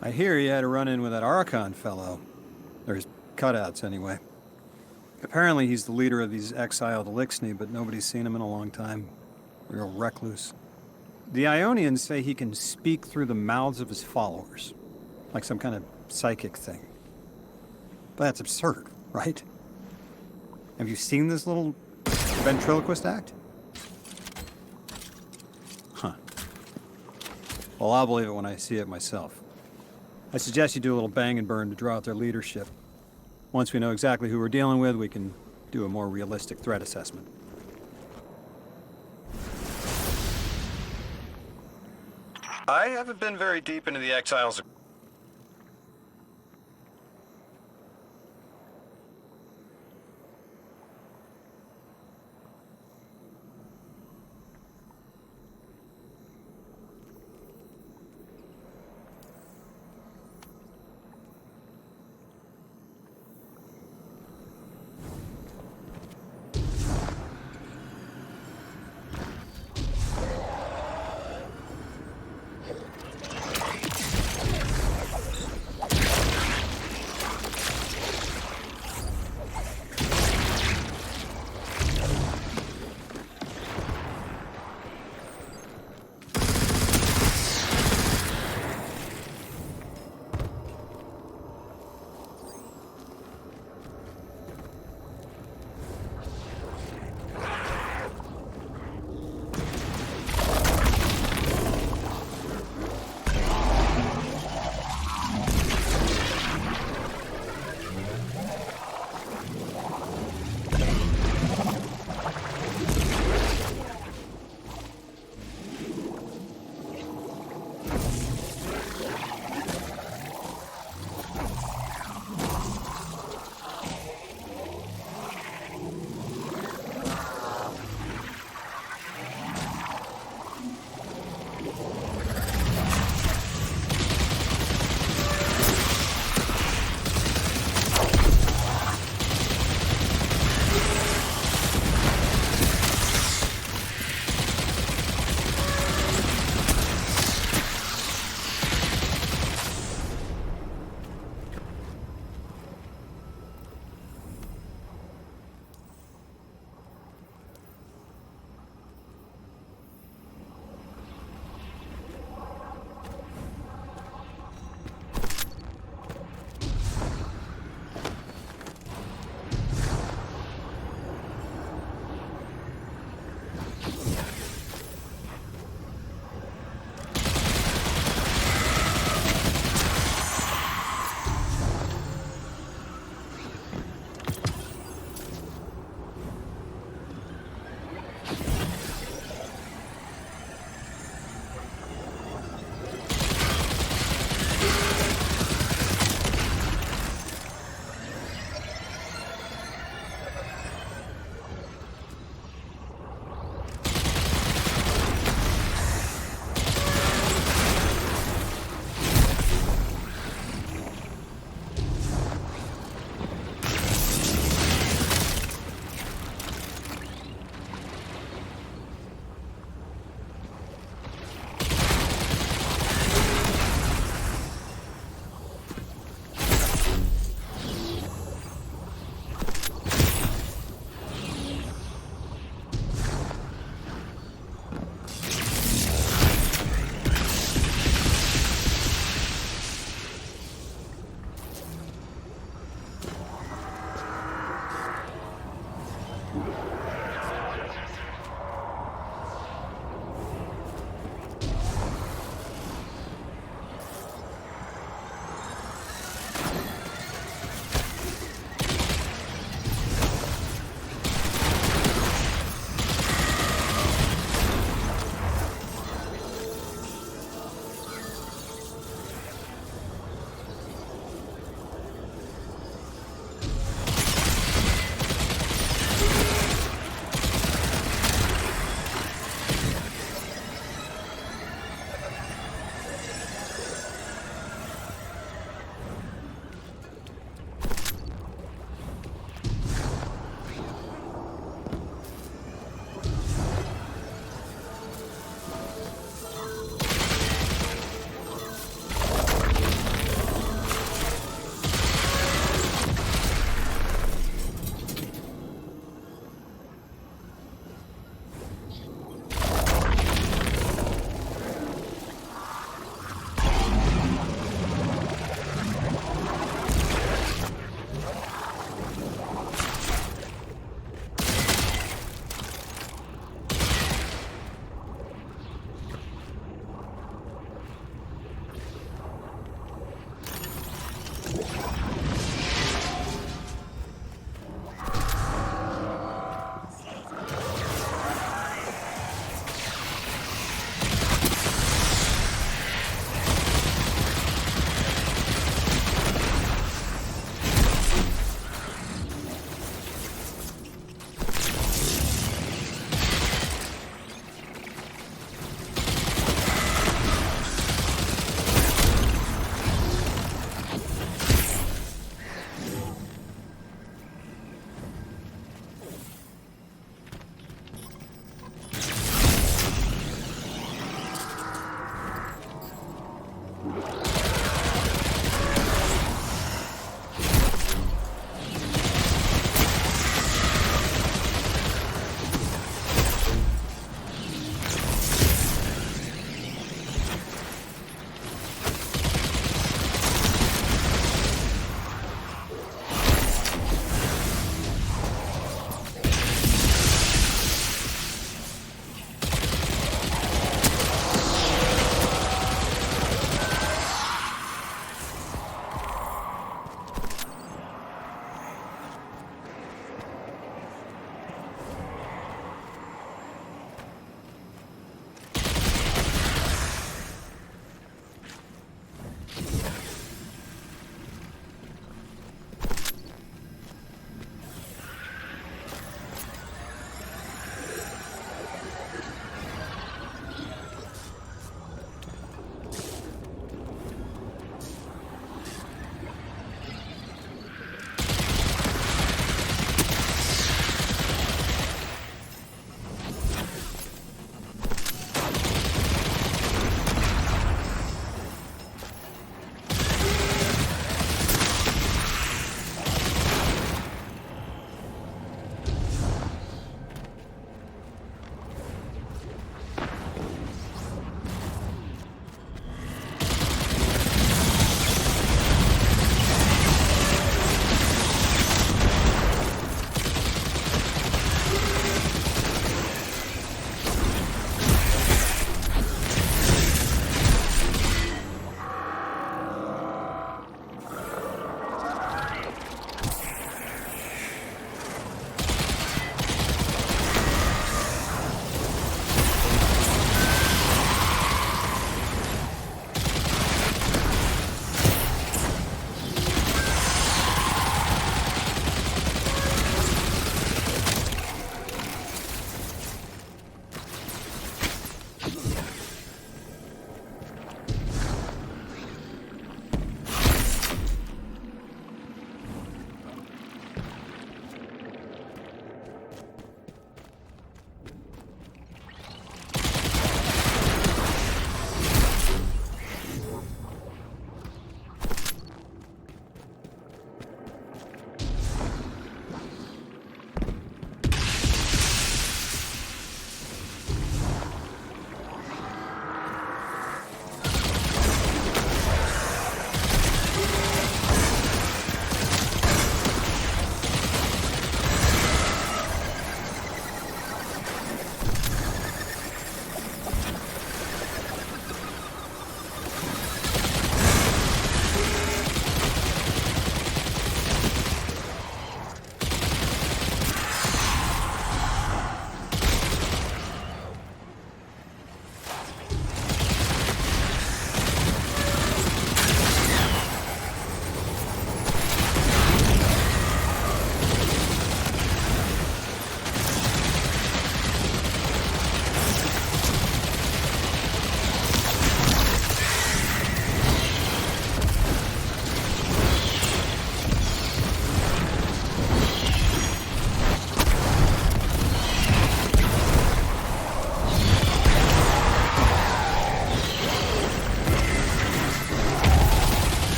I hear you had a run-in with that Archon fellow. Or his cutouts, anyway. Apparently he's the leader of these exiled Elixni, but nobody's seen him in a long time. Real recluse. The Ionians say he can speak through the mouths of his followers. Like some kind of psychic thing. But that's absurd, right? Have you seen this little ventriloquist act? Huh. Well, I'll believe it when I see it myself. I suggest you do a little bang and burn to draw out their leadership. Once we know exactly who we're dealing with, we can do a more realistic threat assessment. I haven't been very deep into the Exiles.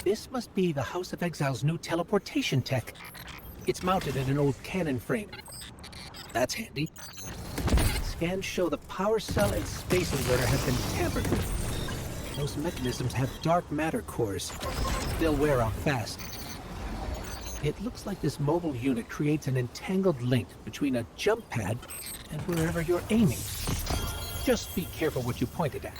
This must be the House of Exile's new teleportation tech. It's mounted in an old cannon frame. That's handy. Scans show the power cell and space inverter have been tampered with. Those mechanisms have dark matter cores. They'll wear out fast. It looks like this mobile unit creates an entangled link between a jump pad and wherever you're aiming. Just be careful what you pointed at.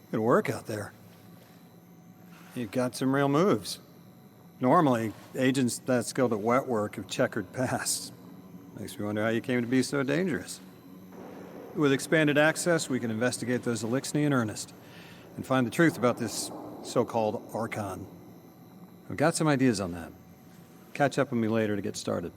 Good work out there. You've got some real moves. Normally, agents that skilled at wet work have checkered pasts. Makes me wonder how you came to be so dangerous. With expanded access, we can investigate those Elixni in earnest and find the truth about this so-called Archon. I've got some ideas on that. Catch up with me later to get started.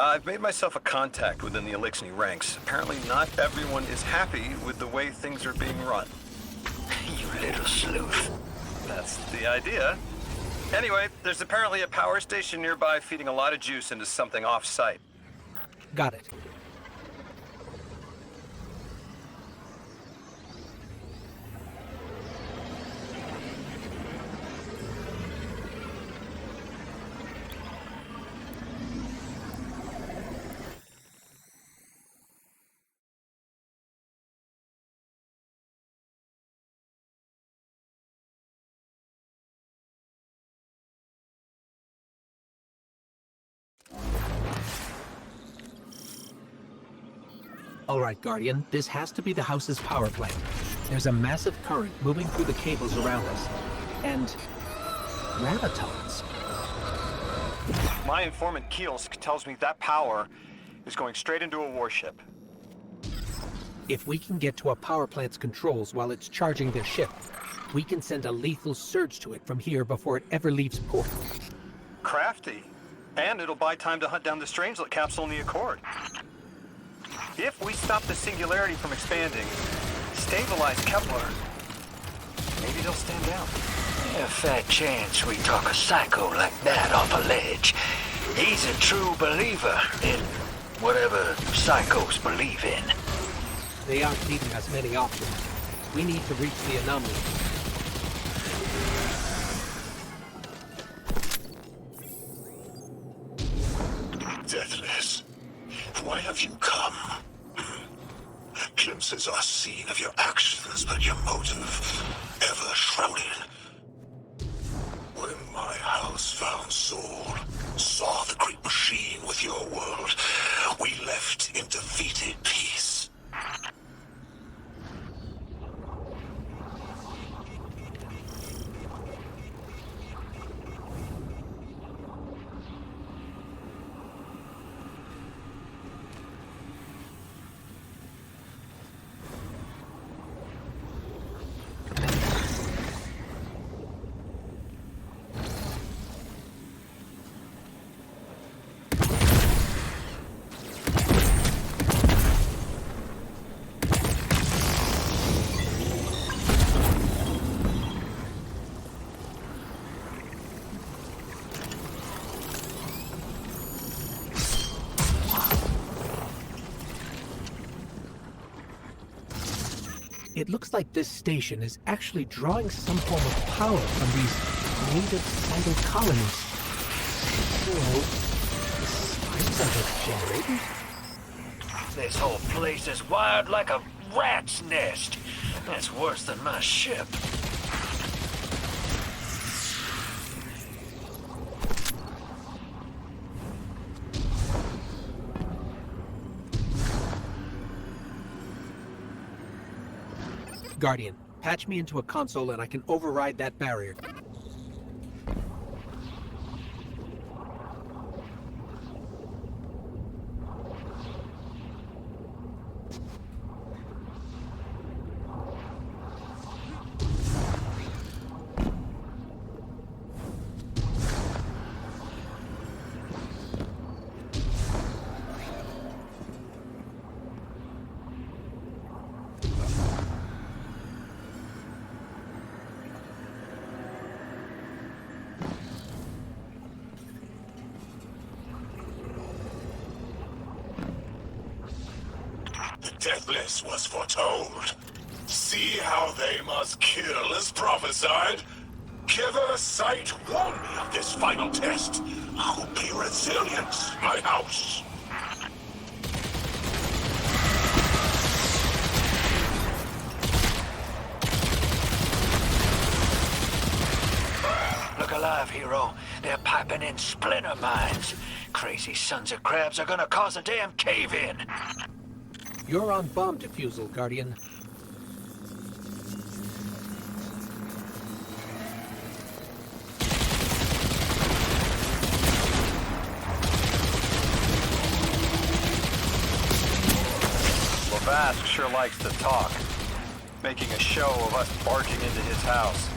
I've made myself a contact within the Elixni ranks. Apparently not everyone is happy with the way things are being run. You little sleuth. That's the idea. Anyway, there's apparently a power station nearby feeding a lot of juice into something off-site. Got it. All right, Guardian, this has to be the house's power plant. There's a massive current moving through the cables around us. And gravitons. My informant Kielsk tells me that power is going straight into a warship. If we can get to a power plant's controls while it's charging their ship, we can send a lethal surge to it from here before it ever leaves port. Crafty. And it'll buy time to hunt down the Strangelet capsule in the Accord. If we stop the singularity from expanding, stabilize Kepler, maybe they'll stand down. A fat chance we talk a psycho like that off a ledge. He's a true believer in whatever psychos believe in. They aren't leaving us many options. We need to reach the anomaly. Deathless, why have you come? Glimpses are seen of your actions, but your motive ever shrouded. When my house found Soul, saw the great machine with your world, we left in defeated peace. It looks like this station is actually drawing some form of power from these native cyber colonies. So, the spines are the generators? This whole place is wired like a rat's nest. That's worse than my ship. Guardian, patch me into a console and I can override that barrier. Deathless was foretold. See how they must kill as prophesied. Kiver Sight warned me of this final test. I'll be resilient, my house. Look alive, hero. They're piping in splinter mines. Crazy sons of crabs are gonna cause a damn cave-in. You're on bomb defusal, Guardian. Lavask sure likes to talk, making a show of us barging into his house.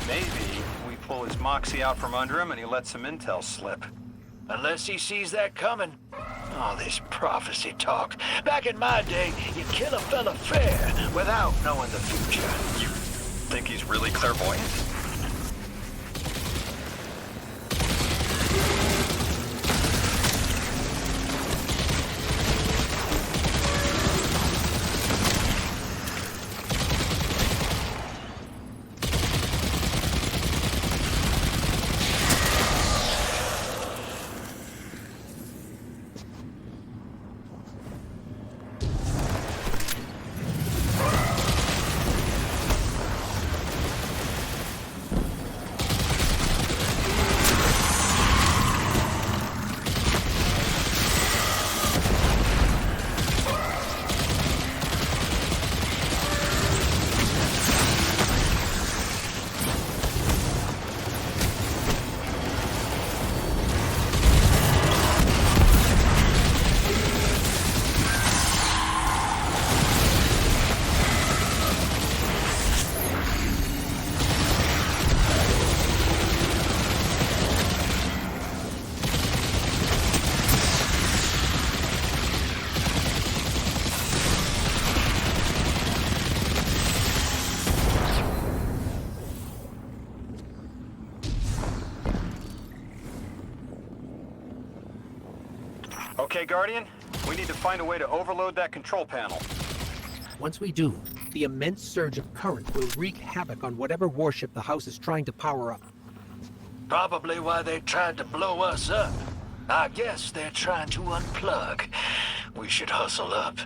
Maybe we pull his moxie out from under him and he lets some intel slip. Unless he sees that coming. All this prophecy talk. Back in my day, you kill a fella fair without knowing the future. You think he's really clairvoyant? Okay, Guardian, we need to find a way to overload that control panel. Once we do, the immense surge of current will wreak havoc on whatever warship the house is trying to power up. Probably why they tried to blow us up. I guess they're trying to unplug. We should hustle up.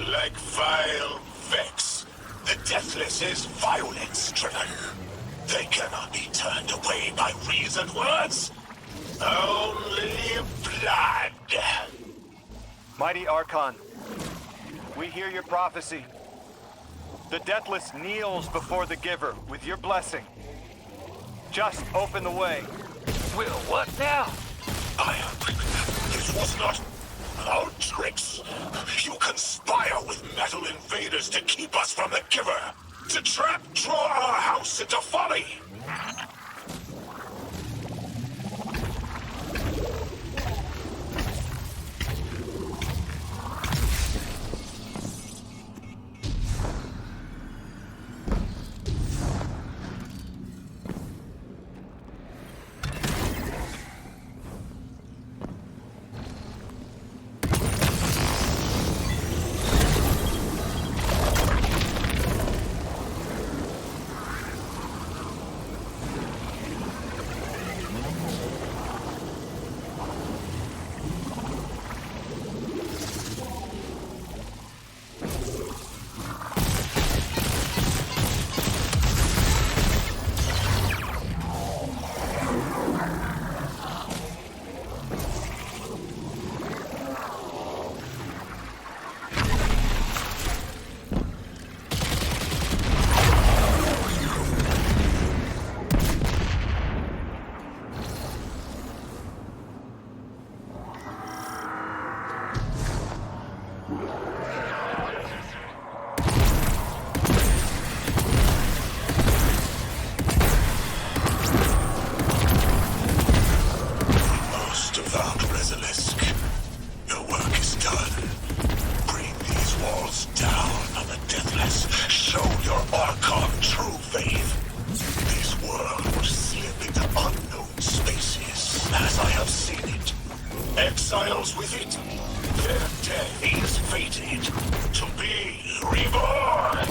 Like vile Vex, the Deathless is violence-driven. They cannot be turned away by reasoned words. Only blood. Mighty Archon, we hear your prophecy. The Deathless kneels before the Giver with your blessing. Just open the way. Will what now? This was not our tricks. You conspire with metal invaders to keep us from the Giver. To draw our house into folly. Exiles with it. Their death is fated to be reborn.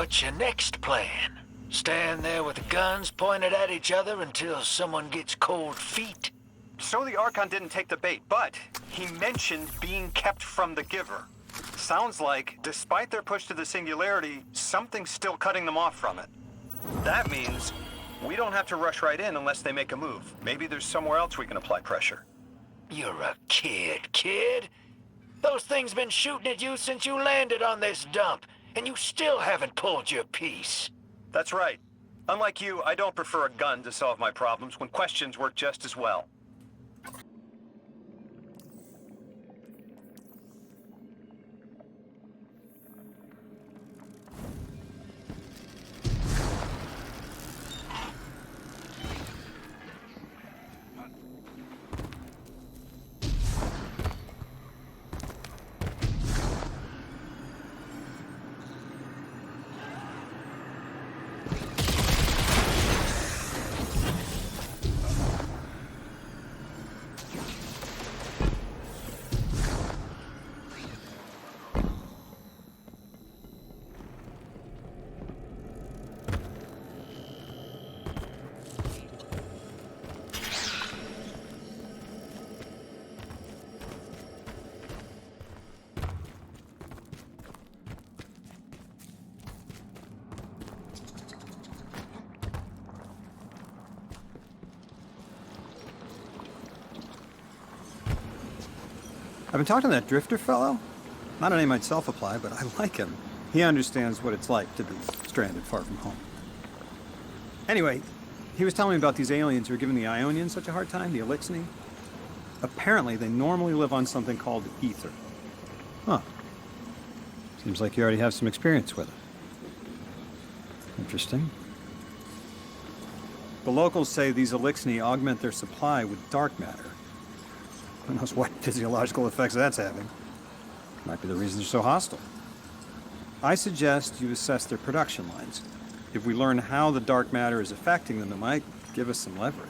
What's your next plan? Stand there with the guns pointed at each other until someone gets cold feet? So the Archon didn't take the bait, but he mentioned being kept from the Giver. Sounds like, despite their push to the Singularity, something's still cutting them off from it. That means we don't have to rush right in unless they make a move. Maybe there's somewhere else we can apply pressure. You're a kid. Those things been shooting at you since you landed on this dump, and you still haven't pulled your piece. That's right. Unlike you, I don't prefer a gun to solve my problems when questions work just as well. I've been talking to that drifter fellow. Not a name I'd self-apply, but I like him. He understands what it's like to be stranded far from home. Anyway, he was telling me about these aliens who are giving the Ionians such a hard time, the Elixni. Apparently, they normally live on something called ether. Huh. Seems like you already have some experience with it. Interesting. The locals say these Elixni augment their supply with dark matter. Who knows what physiological effects that's having. Might be the reason they're so hostile. I suggest you assess their production lines. If we learn how the dark matter is affecting them, it might give us some leverage.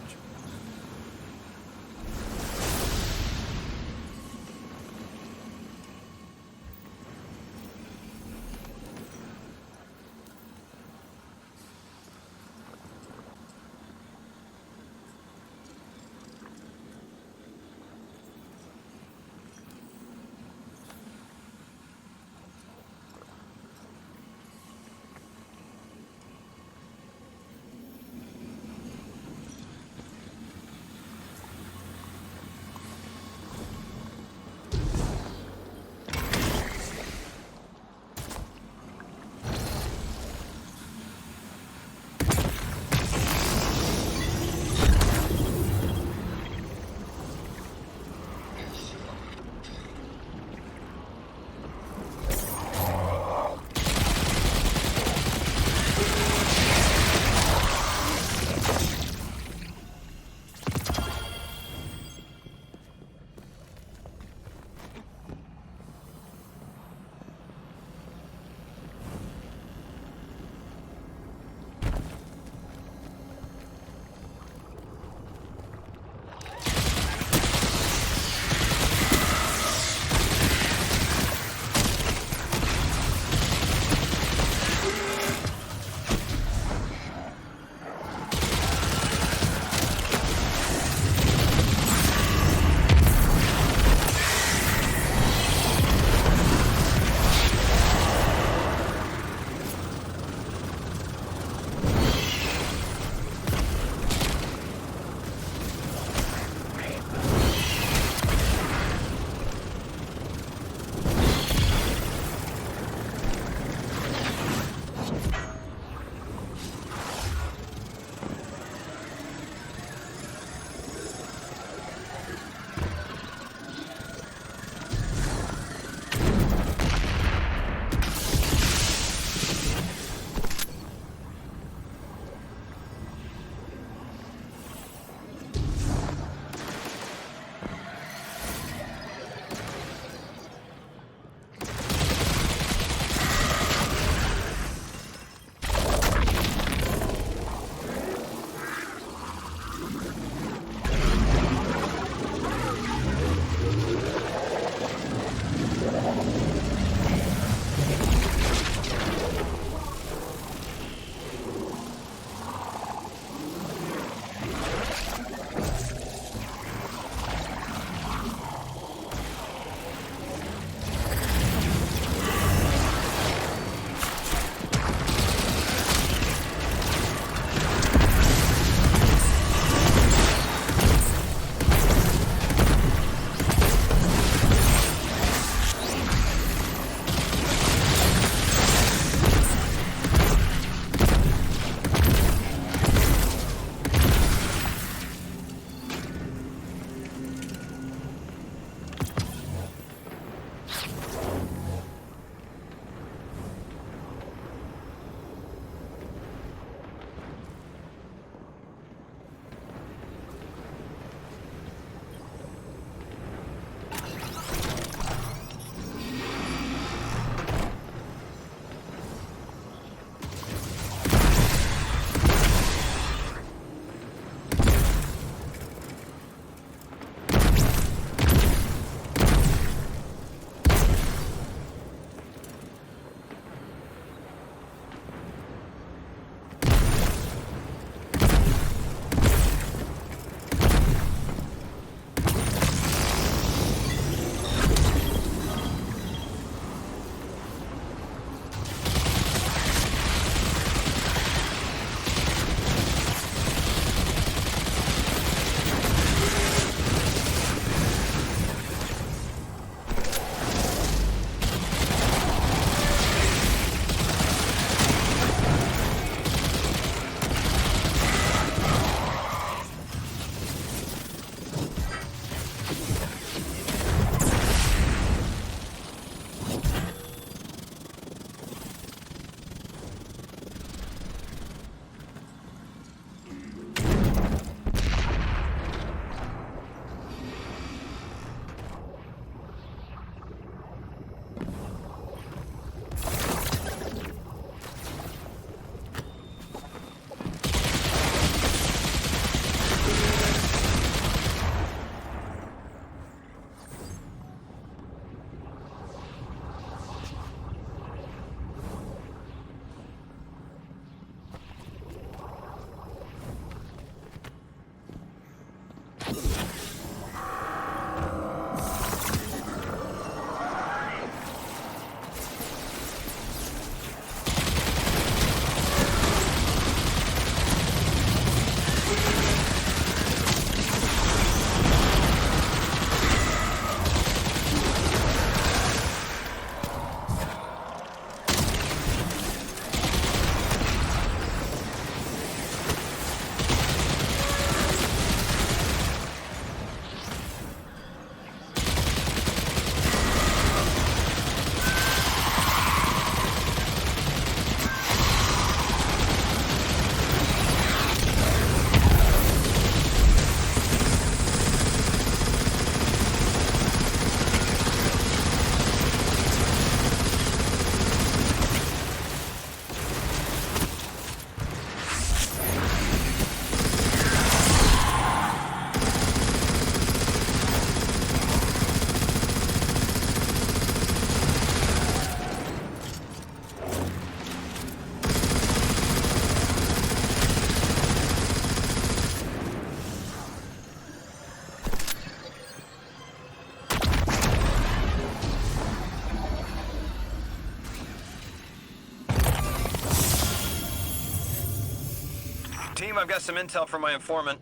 Team, I've got some intel from my informant.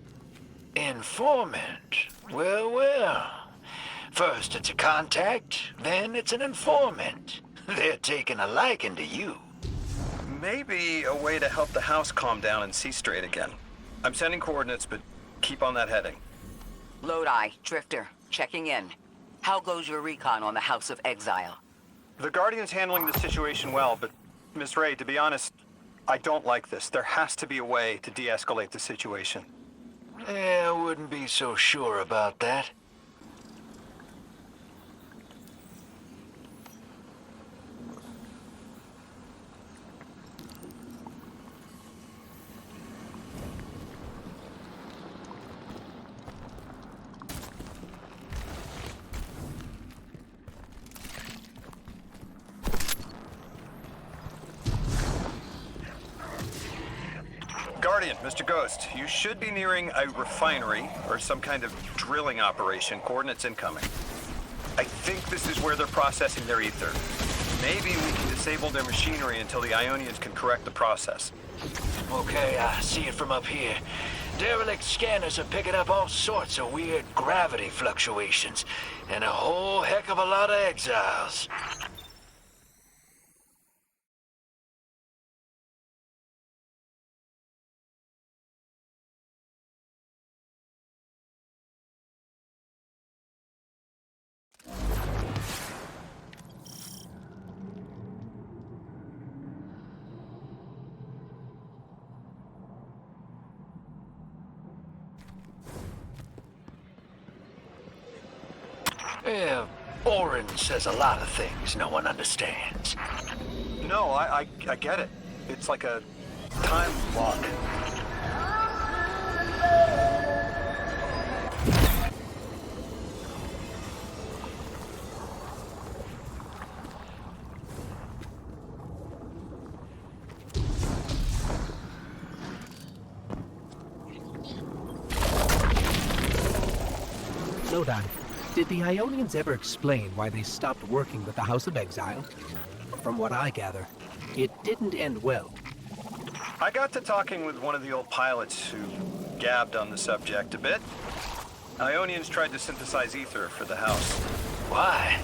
Informant? Well, well. First it's a contact, then it's an informant. They're taking a liking to you. Maybe a way to help the house calm down and see straight again. I'm sending coordinates, but keep on that heading. Lodi, Drifter, checking in. How goes your recon on the House of Exile? The Guardian's handling the situation well, but Miss Ray, to be honest, I don't like this. There has to be a way to de-escalate the situation. I wouldn't be so sure about that. Guardian, Mr. Ghost, you should be nearing a refinery or some kind of drilling operation. Coordinates incoming. I think this is where they're processing their ether. Maybe we can disable their machinery until the Ionians can correct the process. Okay, I see it from up here. Derelict scanners are picking up all sorts of weird gravity fluctuations, and a whole heck of a lot of exiles. Yeah, Orin says a lot of things no one understands. No, I get it. It's like a time lock. Lodi, did the Ionians ever explain why they stopped working with the House of Exile? From what I gather, it didn't end well. I got to talking with one of the old pilots who gabbed on the subject a bit. Ionians tried to synthesize ether for the house. Why?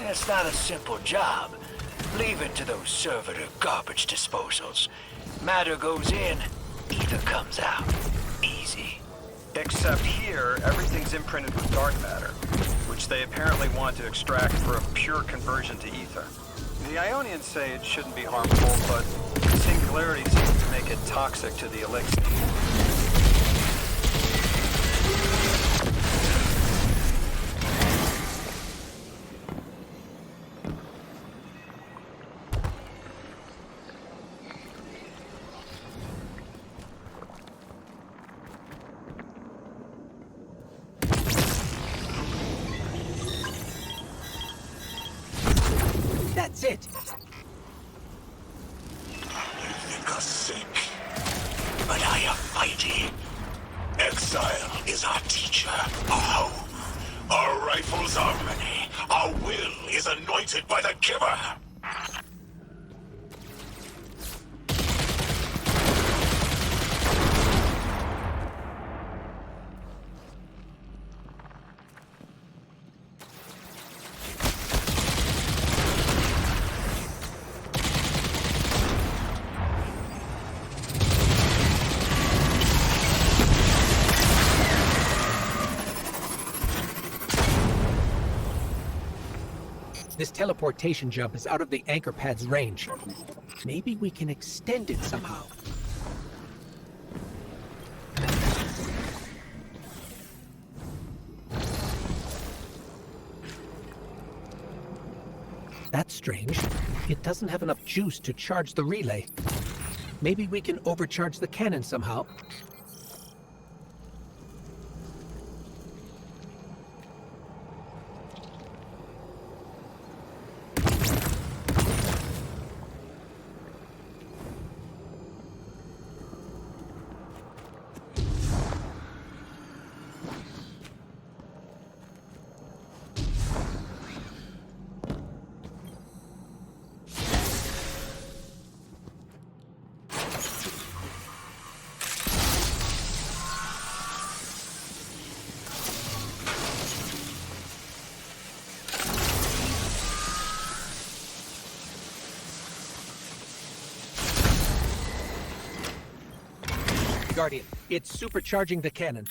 It's not a simple job. Leave it to those servitor garbage disposals. Matter goes in, ether comes out. Easy. Except here, everything's imprinted with dark matter, which they apparently want to extract for a pure conversion to ether. The Ionians say it shouldn't be harmful, but singularity seems to make it toxic to the elixir. That's it! You think us sick? But I am mighty. Exile is our teacher, our home. Our rifles are many. Our will is anointed by the Giver. This teleportation jump is out of the anchor pad's range. Maybe we can extend it somehow. That's strange. It doesn't have enough juice to charge the relay. Maybe we can overcharge the cannon somehow. Guardian, it's supercharging the cannon.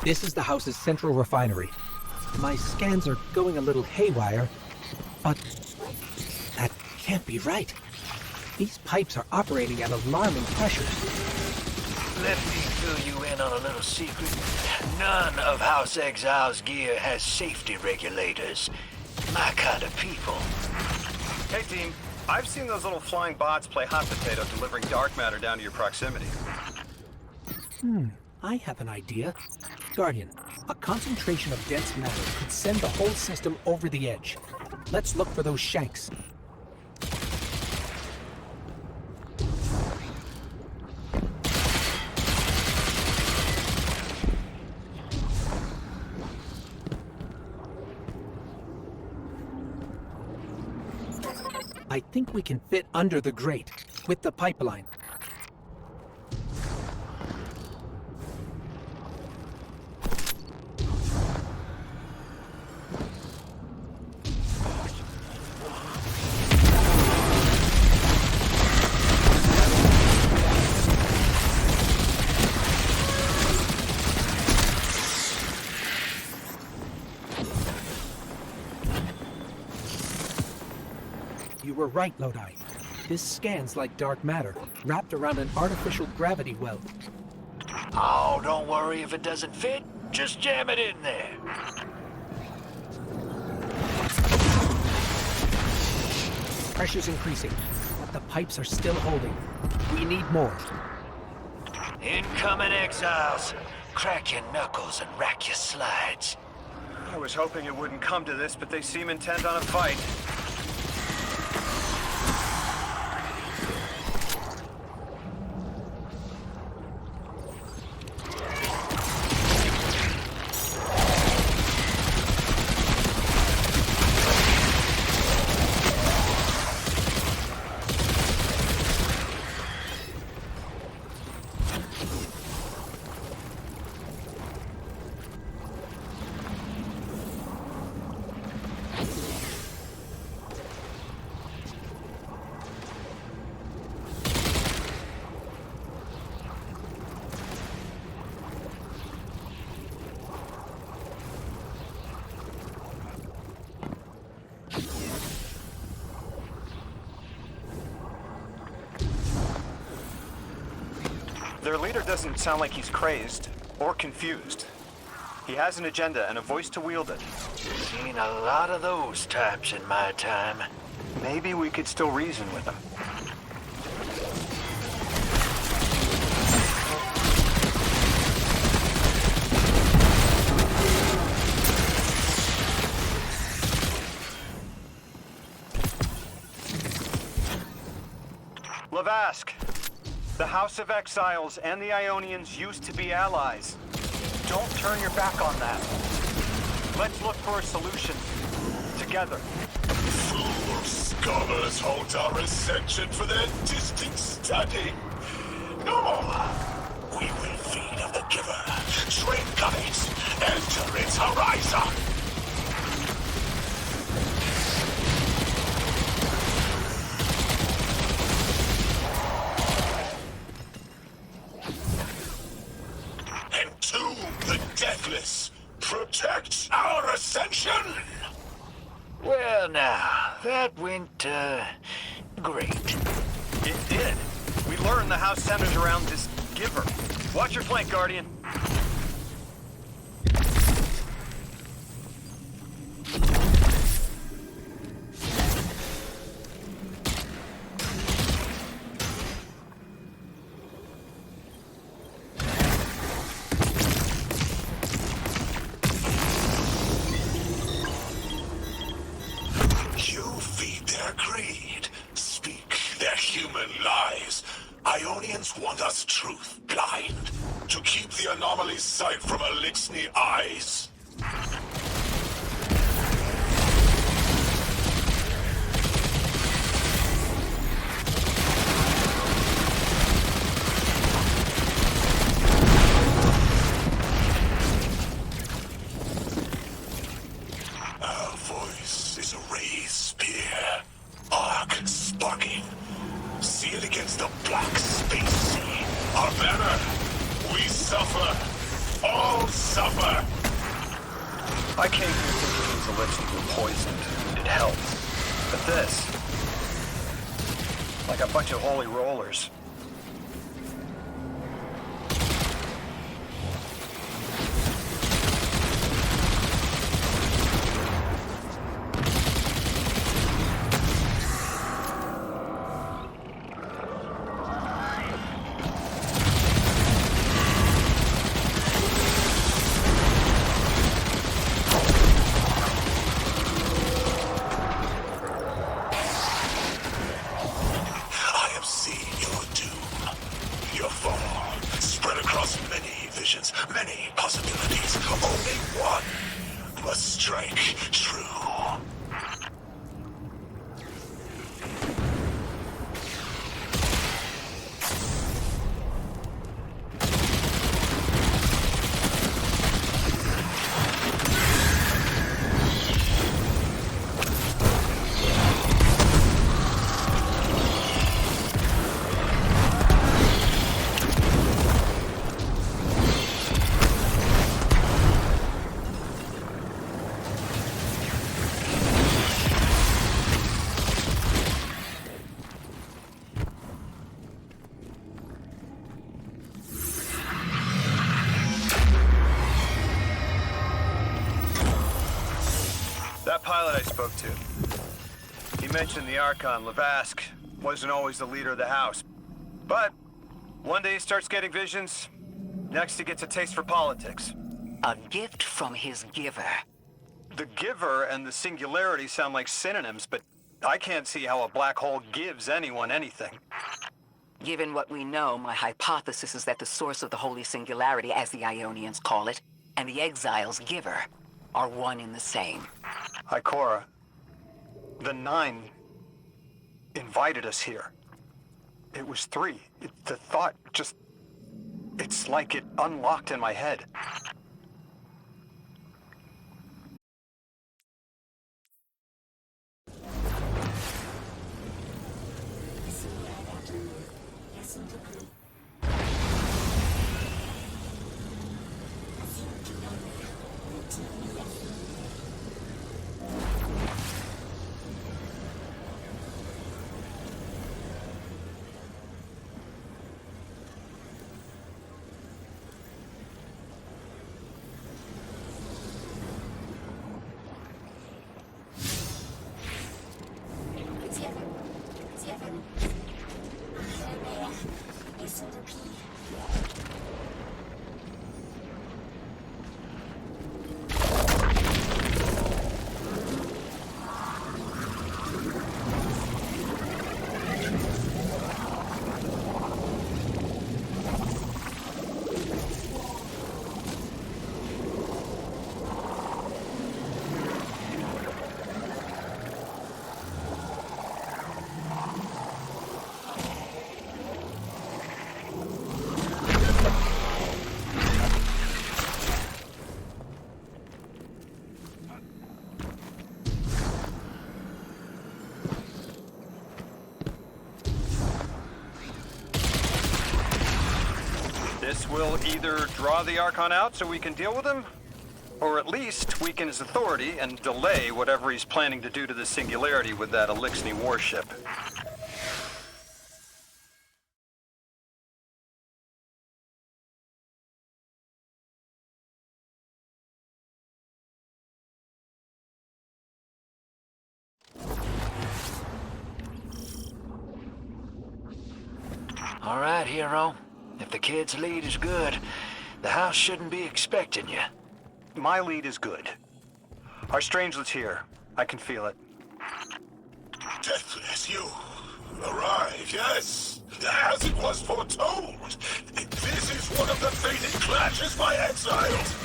This is the house's central refinery. My scans are going a little haywire, but that can't be right. These pipes are operating at alarming pressures. Let me fill you in on a little secret. None of House Exile's gear has safety regulators. My kind of people. Hey team, I've seen those little flying bots play hot potato delivering dark matter down to your proximity. I have an idea. Guardian, a concentration of dense matter could send the whole system over the edge. Let's look for those shanks. I think we can fit under the grate, with the pipeline. You were right, Lodi. This scans like dark matter, wrapped around an artificial gravity well. Oh, don't worry if it doesn't fit. Just jam it in there. Pressure's increasing, but the pipes are still holding. We need more. Incoming Exiles. Crack your knuckles and rack your slides. I was hoping it wouldn't come to this, but they seem intent on a fight. Their leader doesn't sound like he's crazed or confused. He has an agenda and a voice to wield it. Seen a lot of those types in my time. Maybe we could still reason with him. Lavask, the House of Exiles and the Ionians used to be allies. Don't turn your back on that. Let's look for a solution. Together. Fool scholars hold our ascension for their distant study. No, we will feed of the Giver. Drink of it. Enter its horizon. Entomb the deathless. Protect our ascension. Well now, that went, great. It did. We learned the house centers around this Giver. Watch your flank, Guardian. You feed their greed, speak their human lies. Ionians want us truth blind, to keep the anomaly's sight from Elixni eyes. Our voice is a raised spear, arc sparking. See it against the black space sea. Our banner. We suffer. All suffer. I came here thinking these elixirs were poisoned. It helped. But this... like a bunch of holy rollers. I have seen your doom. Your fall. Spread across many visions, many possibilities. Only one must strike true. That pilot I spoke to, he mentioned the Archon, Lavask, wasn't always the leader of the house. But one day he starts getting visions, next he gets a taste for politics. A gift from his giver. The Giver and the Singularity sound like synonyms, but I can't see how a black hole gives anyone anything. Given what we know, my hypothesis is that the source of the Holy Singularity, as the Ionians call it, and the Exile's giver are one and the same. Ikora, the Nine invited us here. It was 3. The thought just... it's like it unlocked in my head. This will either draw the Archon out so we can deal with him, or at least weaken his authority and delay whatever he's planning to do to the Singularity with that Elixni warship. All right, hero. If the kid's lead is good, the house shouldn't be expecting you. My lead is good. Our Strangelet's here. I can feel it. Deathless, you arrived, yes, as it was foretold. This is one of the fated clashes by exiles.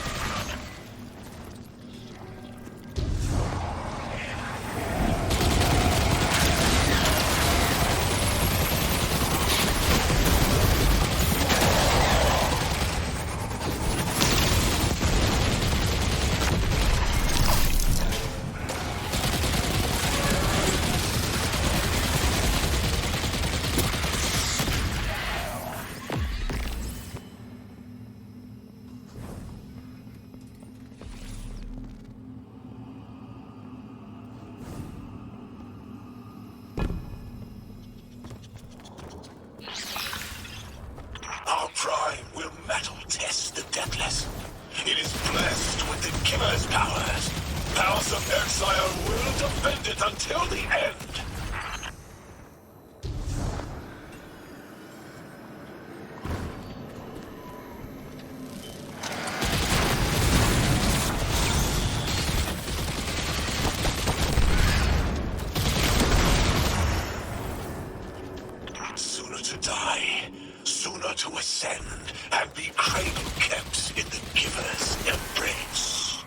Our prime will metal test the Deathless. It is blessed with the Giver's powers. House of Exile will defend it until the end. Sooner to die, sooner to ascend, and be cradle kept in the Giver's embrace.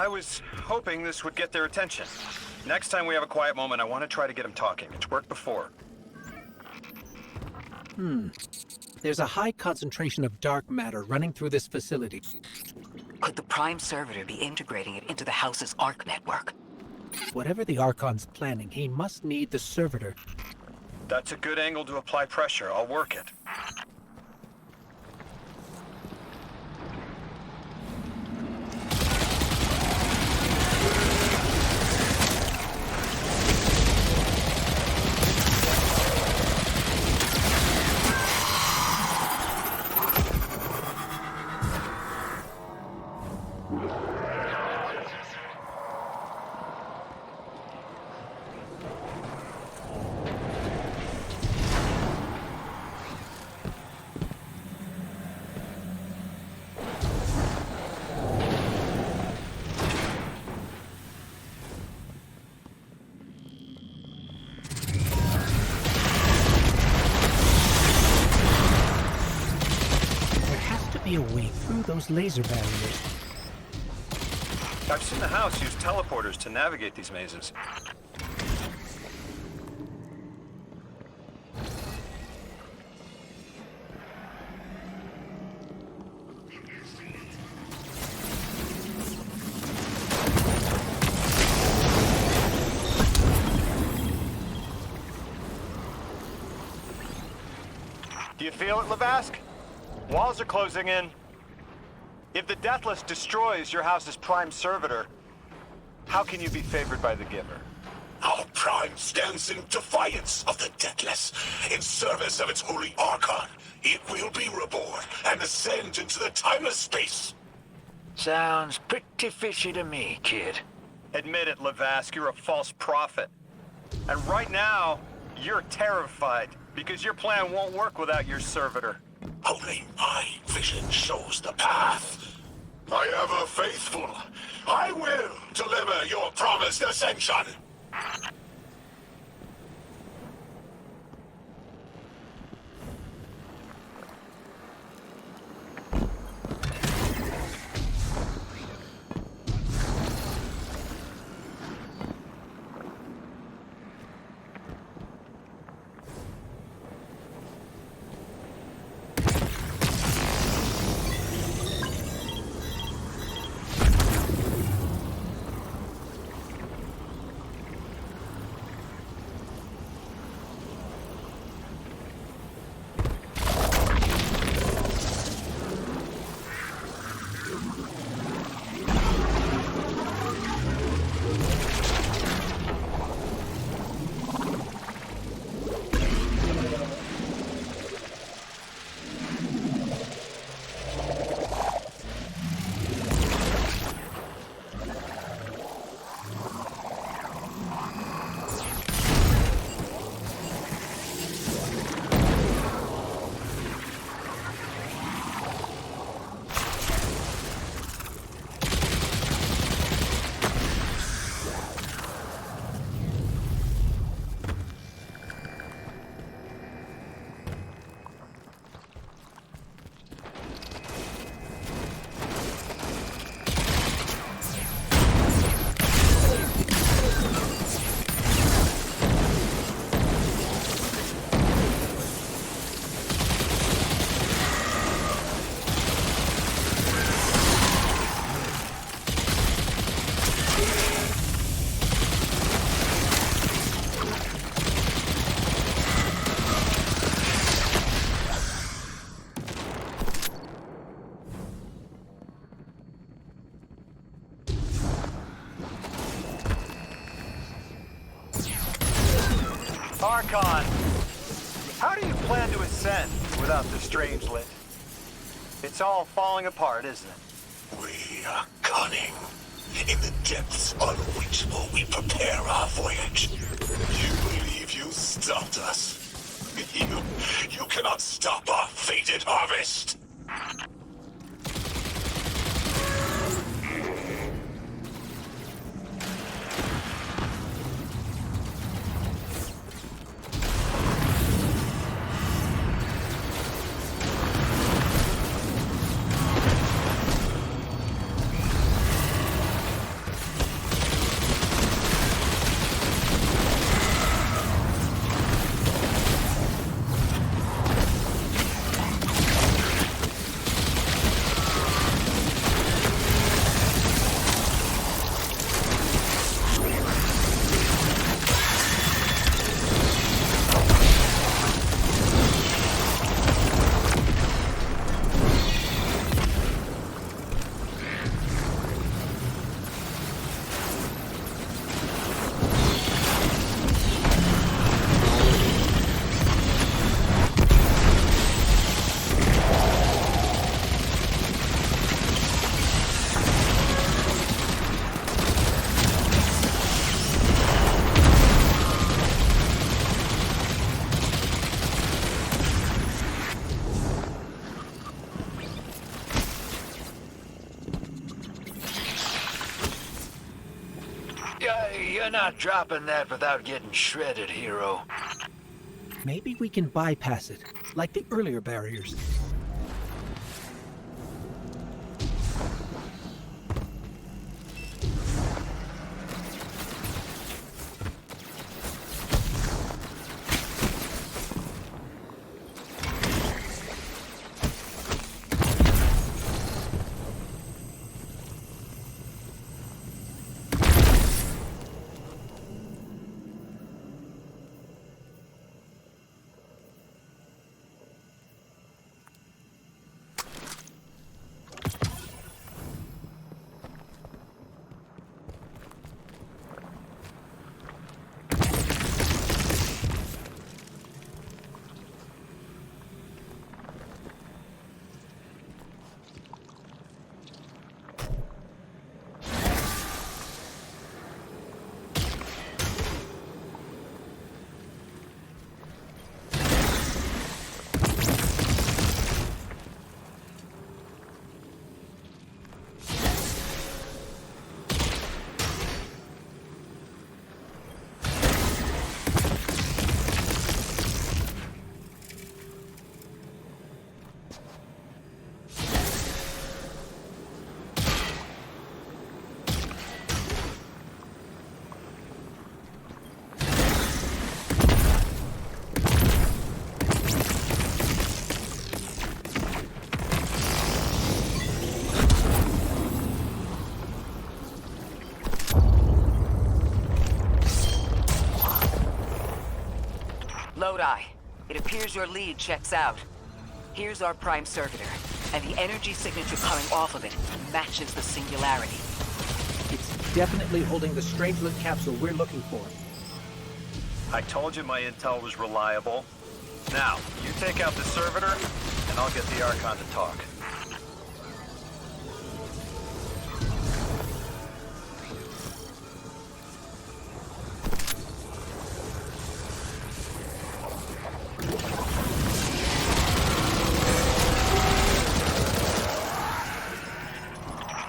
was hoping this would get their attention. Next time we have a quiet moment, I want to try to get them talking. It's worked before. There's a high concentration of dark matter running through this facility. Could the Prime Servitor be integrating it into the House's Arc network? Whatever the Archon's planning, he must need the Servitor. That's a good angle to apply pressure. I'll work it. Be a way through those laser barriers. I've seen the house use teleporters to navigate these mazes. Do you feel it, Lavask? Walls are closing in. If the Deathless destroys your house's Prime Servitor, how can you be favored by the Giver? Our Prime stands in defiance of the Deathless, in service of its holy Archon. It will be reborn and ascend into the timeless space. Sounds pretty fishy to me, kid. Admit it, Lavask, you're a false prophet. And right now, you're terrified, because your plan won't work without your servitor. Only my vision shows the path. My ever faithful, I will deliver your promised ascension. Archon, how do you plan to ascend without the Strangelet? It's all falling apart, isn't it? We are cunning. In the depths unreachable, we prepare our voyage. You believe you stopped us? You cannot stop our fated harvest. You're not dropping that without getting shredded, hero. Maybe we can bypass it, like the earlier barriers. Lodi, it appears your lead checks out. Here's our prime servitor, and the energy signature coming off of it matches the singularity. It's definitely holding the Strangelet capsule we're looking for. I told you my intel was reliable. Now, you take out the servitor, and I'll get the Archon to talk.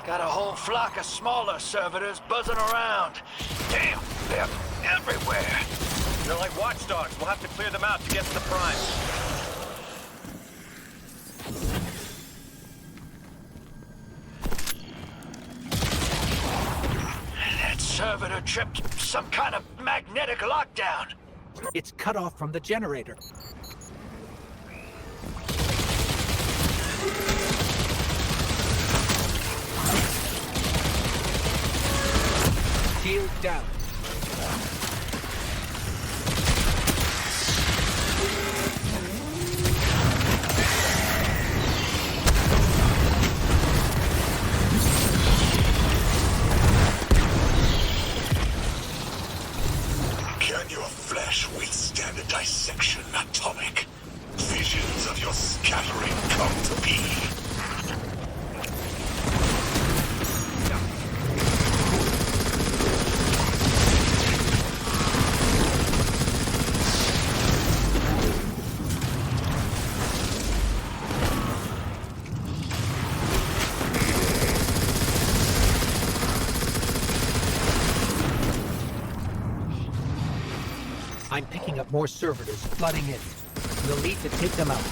Got a whole flock of smaller servitors buzzing around. Damn, they're everywhere. They're like watchdogs. We'll have to clear them out to get to the Prime. That servitor tripped some kind of magnetic lockdown. It's cut off from the generator. Shield down. Can your flesh withstand a dissection atomic? Visions of your scattering come to be. I'm picking up more servitors flooding in. We'll need to take them out.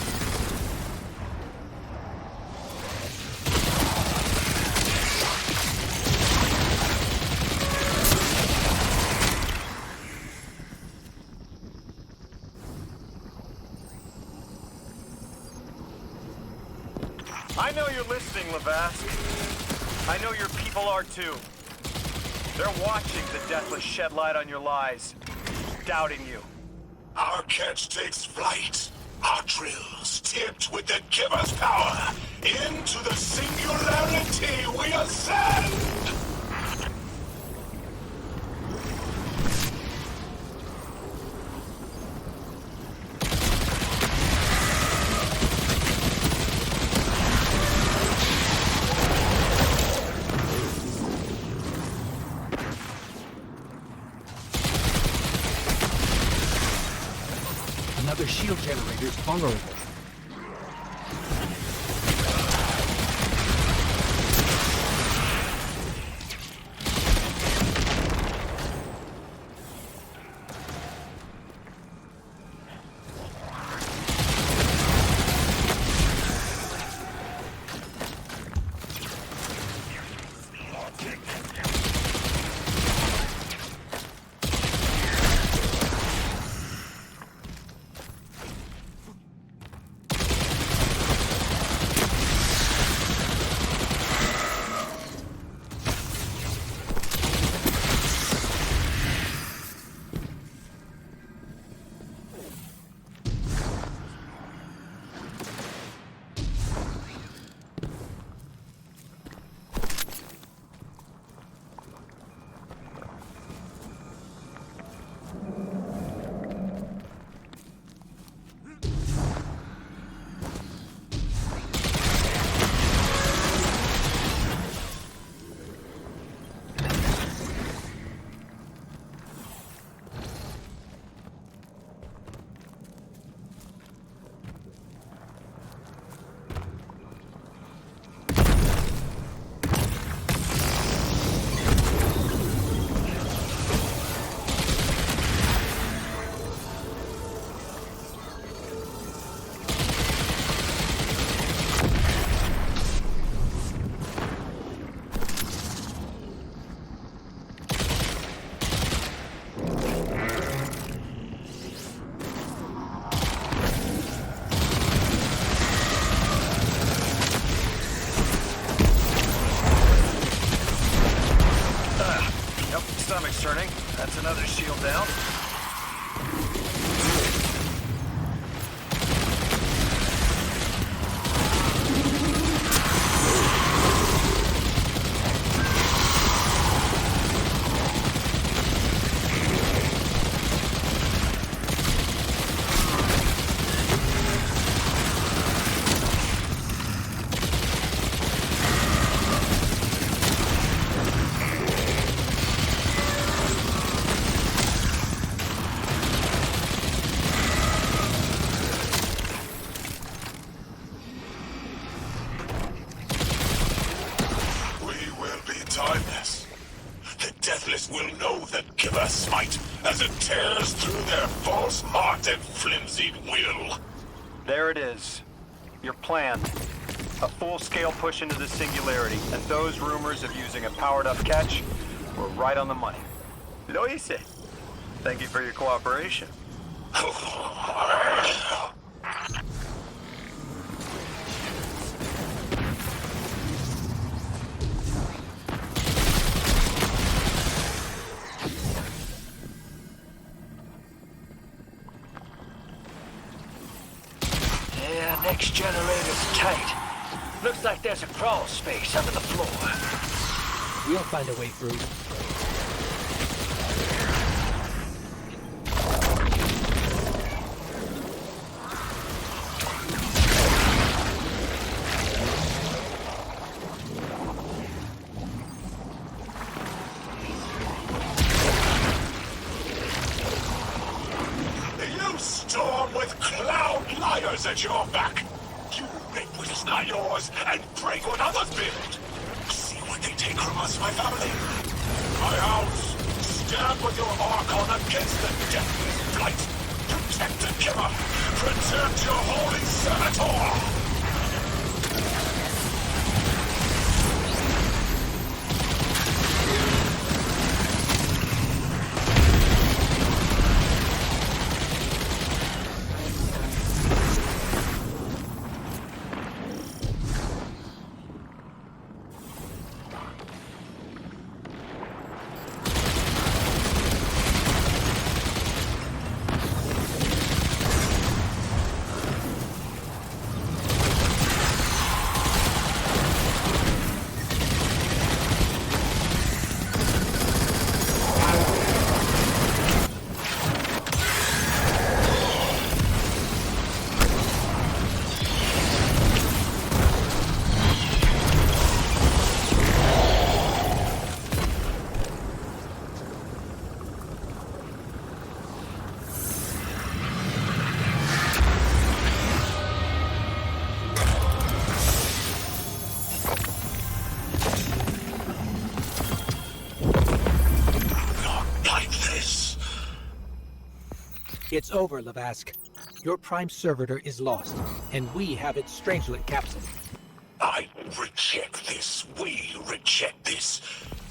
I know you're listening, Lavask. I know your people are too. They're watching the Deathless shed light on your lies, doubting you. Our catch takes flight. Our drills tipped with the giver's power. Into the singularity we ascend! Another shield generator's vulnerable. stomach's turning. That's another shield down. will know that Giver smite as it tears through their false heart and flimsy will. There it is. Your plan. A full-scale push into the singularity, and those rumors of using a powered-up catch were right on the money. Lo hice. Thank you for your cooperation. Yeah, next generator's tight. Looks like there's a crawl space under the floor. We'll find a way through. You storm with cloud liars at your back. You make what is not yours and break what others build. See what they take from us, my family. My house, stand with your Archon against the deathless blight. Protect the Killer. Protect your holy servitor. It's over, Lavask. Your prime servitor is lost, and we have its Strangelet capsule. I reject this. We reject this.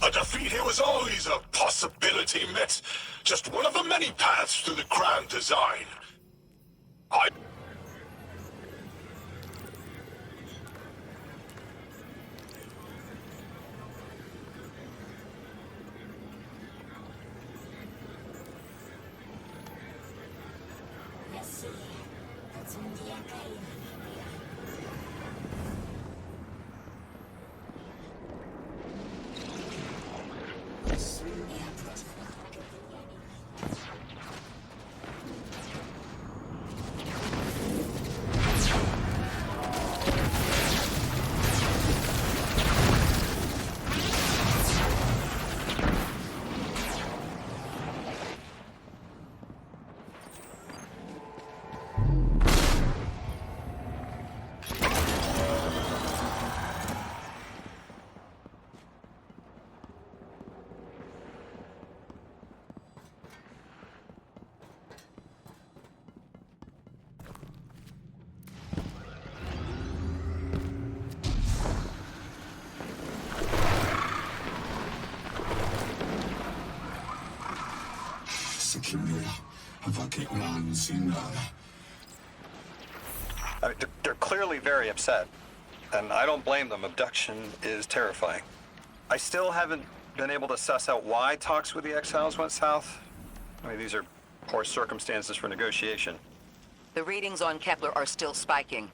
A defeat here was always a possibility, Met. Just one of the many paths to the grand design. They're clearly very upset, and I don't blame them. Abduction is terrifying. I still haven't been able to suss out why talks with the Exiles went south? I mean, these are poor circumstances for negotiation. The readings on Kepler are still spiking.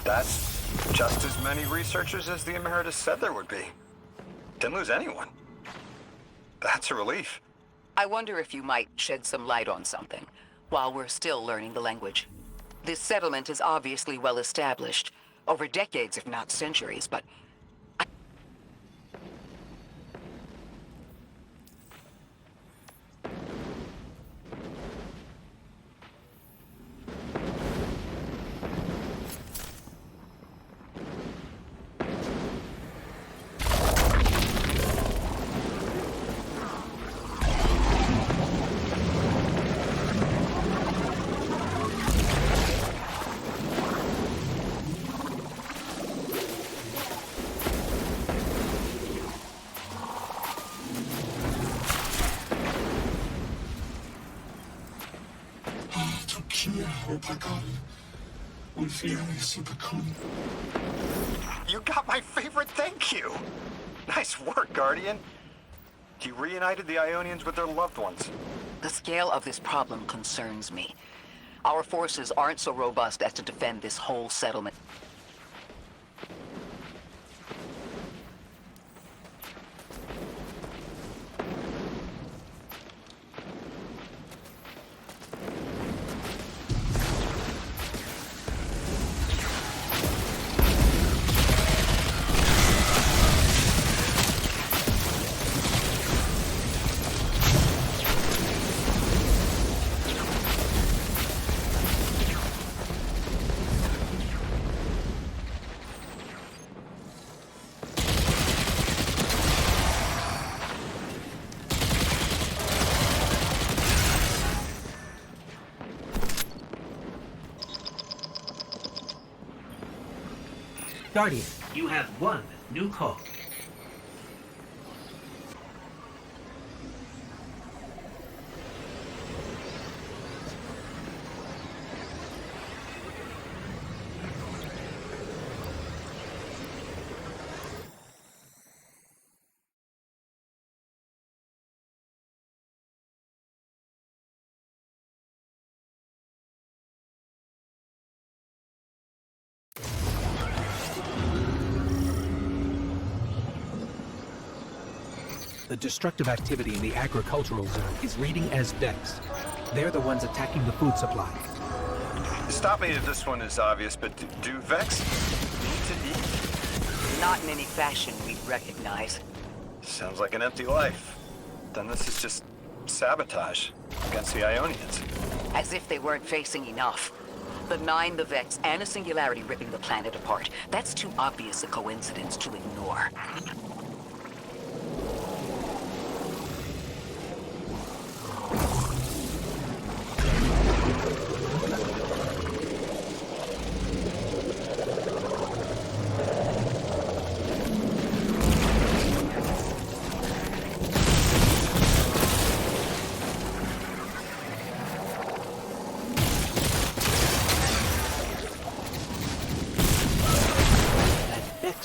That's just as many researchers as the Emeritus said there would be. Didn't lose anyone. That's a relief. I wonder if you might shed some light on something, while we're still learning the language. This settlement is obviously well established, over decades if not centuries, but You got my favorite thank you! Nice work, Guardian. You reunited the Ionians with their loved ones. the scale of this problem concerns me. Our forces aren't so robust as to defend this whole settlement. Guardian, you have one new call. The destructive activity in the agricultural zone is reading as Vex. They're the ones attacking the food supply. Stop me if this one is obvious, but do Vex need to eat? Not in any fashion we'd recognize. Sounds like an empty life. Then this is just sabotage against the Ionians. As if they weren't facing enough. The Nine, the Vex, and a singularity ripping the planet apart. That's too obvious a coincidence to ignore.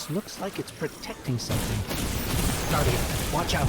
Looks like it's protecting something. Guardian, watch out.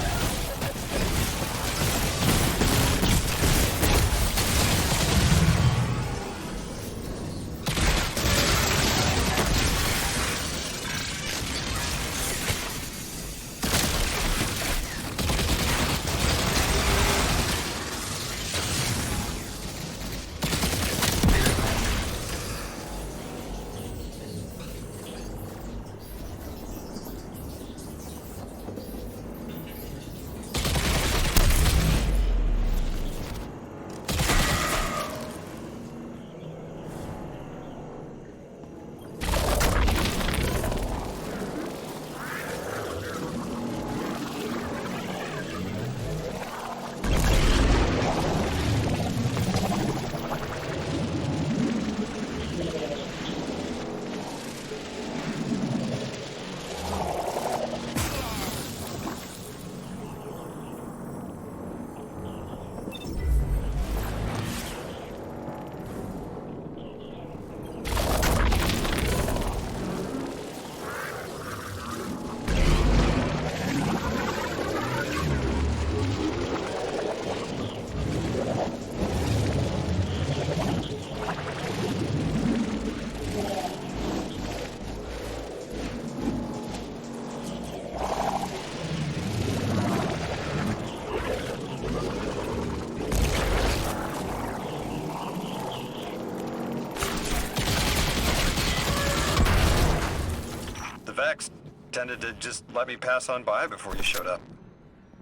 Vex tended to just let me pass on by before you showed up.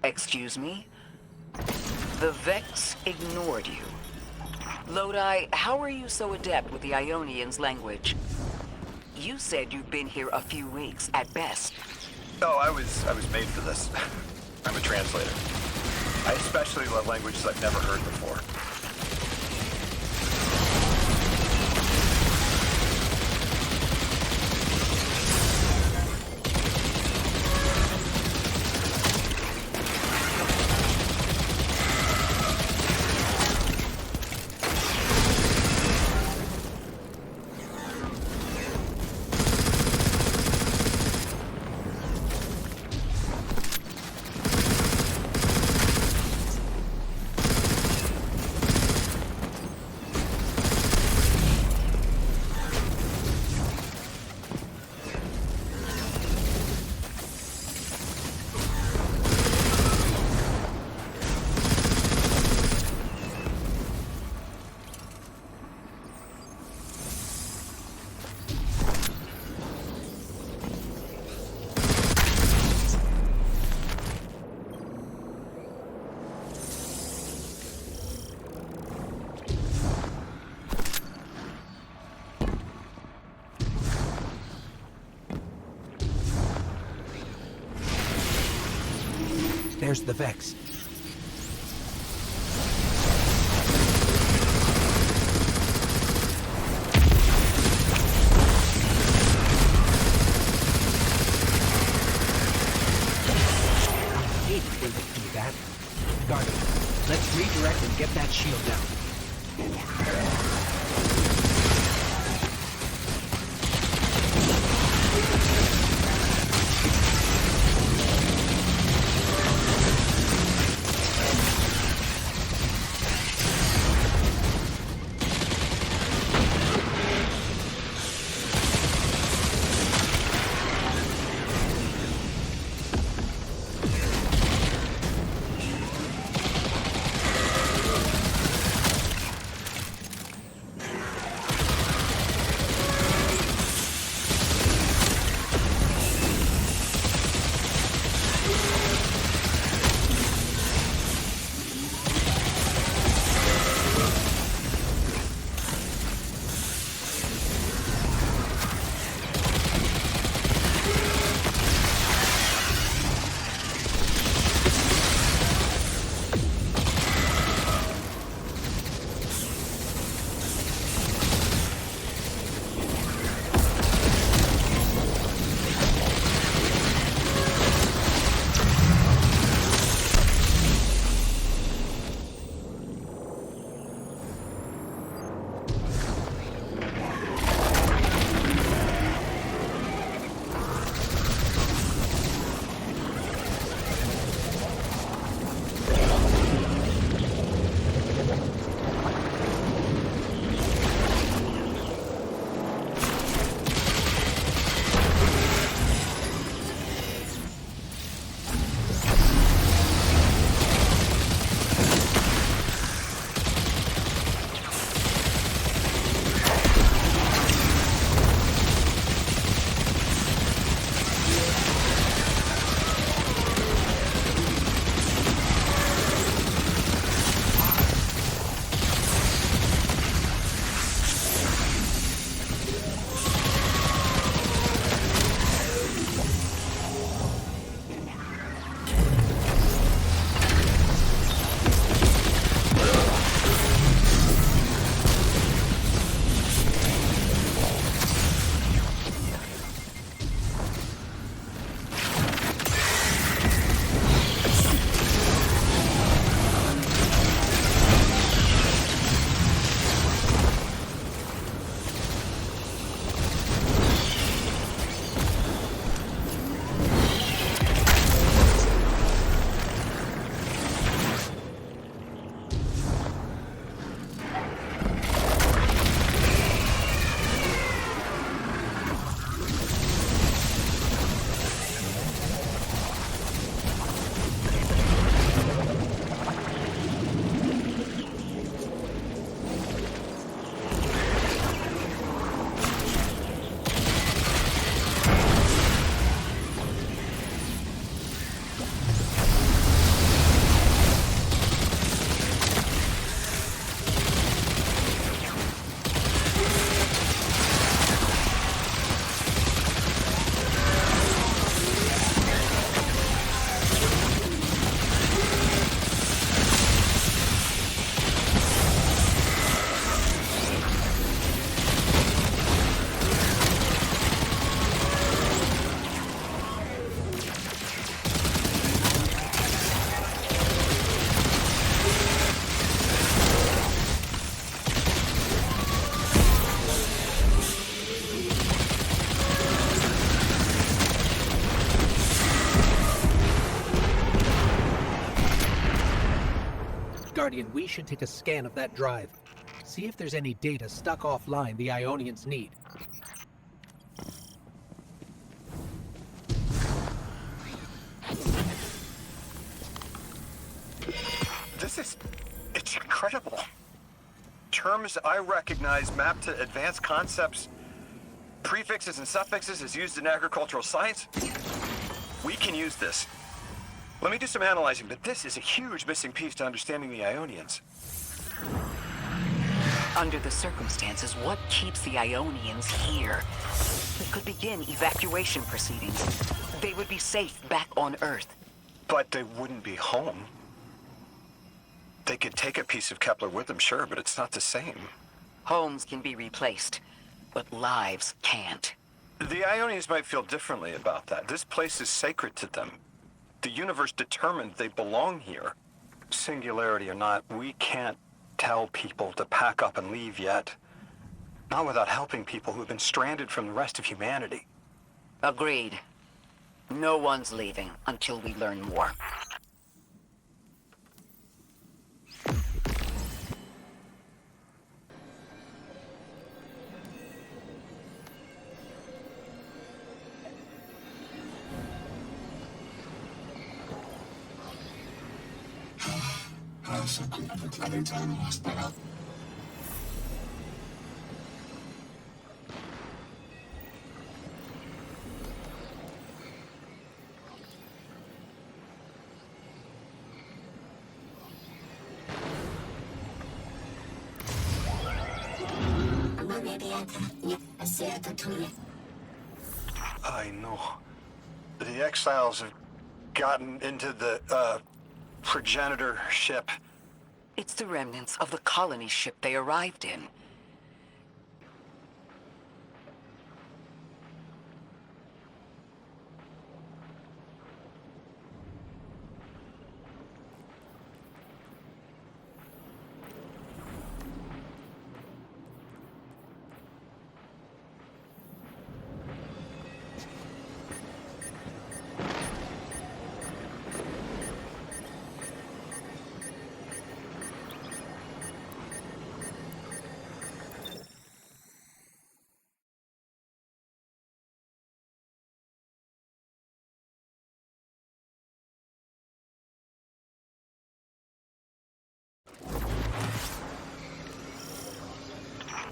Excuse me? The Vex ignored you. Lodi, how are you so adept with the Ionian's language? You said you've been here a few weeks, at best. Oh, I was made for this. I'm a translator. I especially love languages I've never heard before. There's the Vex. Get that shield down. Guardian, we should take a scan of that drive. See if there's any data stuck offline the Ionians need. It's incredible. Terms I recognize map to advanced concepts, prefixes and suffixes as used in agricultural science. We can use this. Let me do some analyzing, but this is a huge missing piece to understanding the Ionians. Under the circumstances, what keeps the Ionians here? We could begin evacuation proceedings. They would be safe back on Earth. But they wouldn't be home. They could take a piece of Kepler with them, sure, but it's not the same. Homes can be replaced, but lives can't. The Ionians might feel differently about that. This place is sacred to them. The universe determined they belong here. Singularity or not, we can't tell people to pack up and leave yet. Not without helping people who've been stranded from the rest of humanity. Agreed. No one's leaving until we learn more. I know. The Exiles have gotten into the, progenitor ship. It's the remnants of the colony ship they arrived in.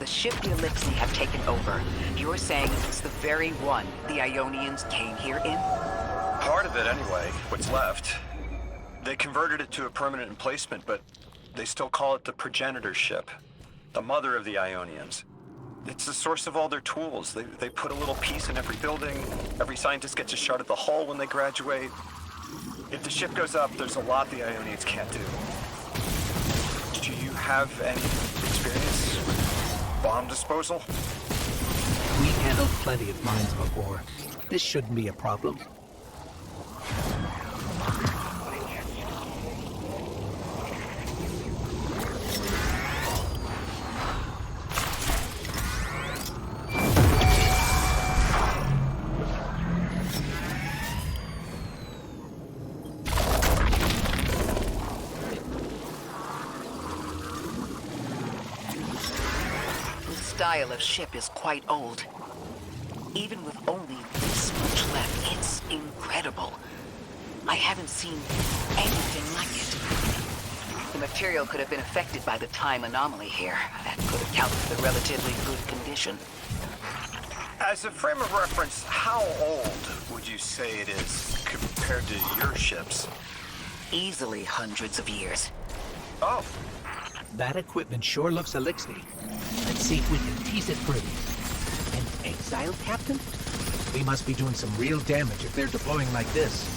The ship the Elixir have taken over. You're saying it's the very one the Ionians came here in? Part of it, anyway. What's left. They converted it to a permanent emplacement, but they still call it the progenitor ship. The mother of the Ionians. It's the source of all their tools. They put a little piece in every building. Every scientist gets a shot at the hull when they graduate. If the ship goes up, there's a lot the Ionians can't do. Do you have any experience with bomb disposal? We've handled plenty of mines before. This shouldn't be a problem. Style of ship is quite old. Even with only this much left, it's incredible. I haven't seen anything like it. The material could have been affected by the time anomaly here. That could account for the relatively good condition. As a frame of reference, how old would you say it is compared to your ships? Easily hundreds of years. Oh. That equipment sure looks elixir. Let's see if we can piece it through. An exile captain? We must be doing some real damage if they're deploying like this.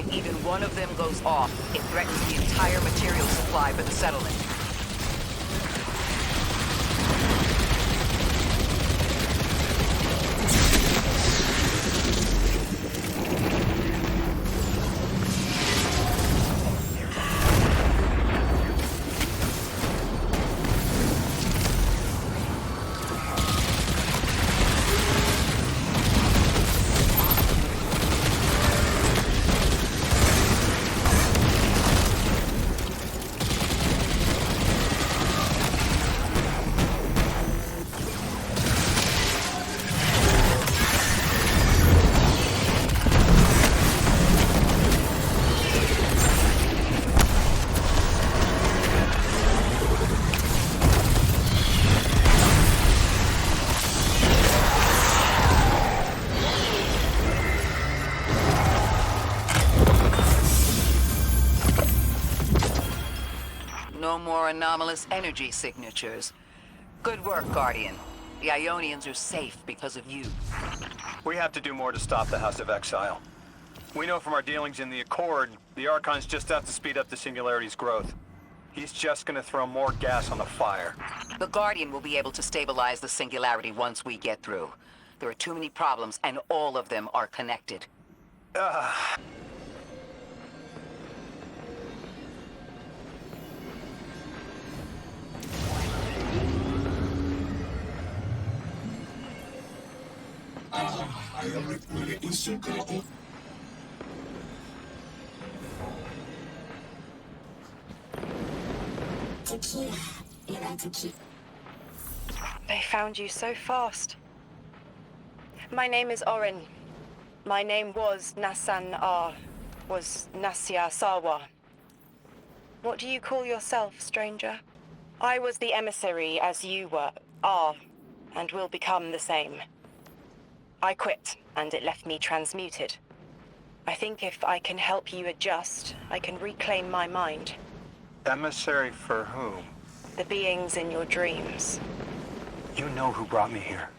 If even one of them goes off, it threatens the entire material supply for the settlement. No more anomalous energy signatures. Good work, Guardian. The Ionians are safe because of you. We have to do more to stop the House of Exile. We know from our dealings in the Accord, the Archon's just out to speed up the Singularity's growth. He's just gonna throw more gas on the fire. The Guardian will be able to stabilize the Singularity once we get through. There are too many problems, and all of them are connected. They found you so fast. My name is Orin. My name was Nassan R. Was Nasya Sawa. What do you call yourself, stranger? I was the emissary as you are, and will become the same. I quit, and it left me transmuted. I think if I can help you adjust, I can reclaim my mind. Emissary for whom? The beings in your dreams. You know who brought me here.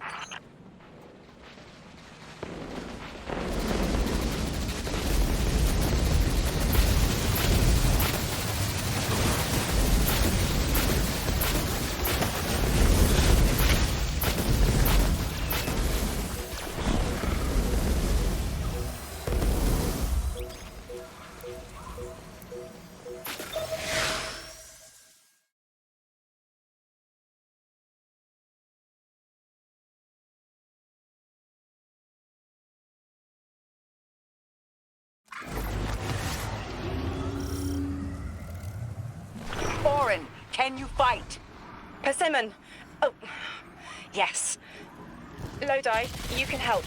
Orin, can you fight? Persimmon! Oh, yes. Lodi, you can help.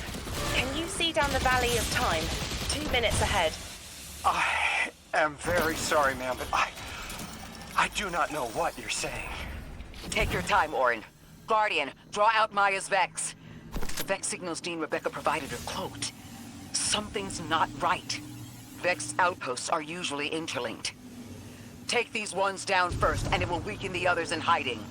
Can you see down the Valley of Time? 2 minutes ahead. I am very sorry, ma'am, but I do not know what you're saying. Take your time, Orin. Guardian, draw out Maya's Vex. The Vex signals Dean Rebecca provided are cloaked. Something's not right. Vex outposts are usually interlinked. Take these ones down first, and it will weaken the others in hiding.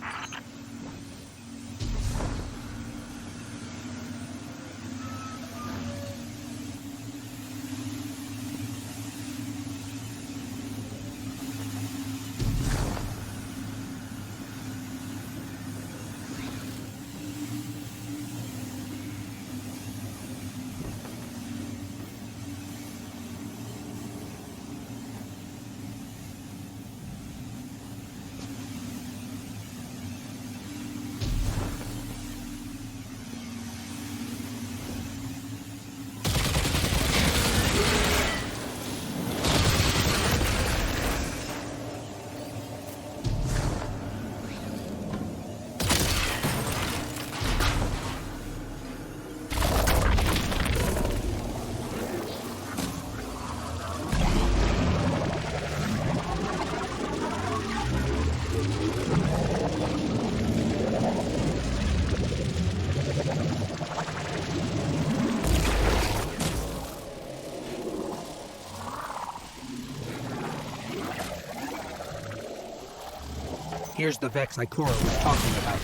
Here's the Vex Ikora was talking about.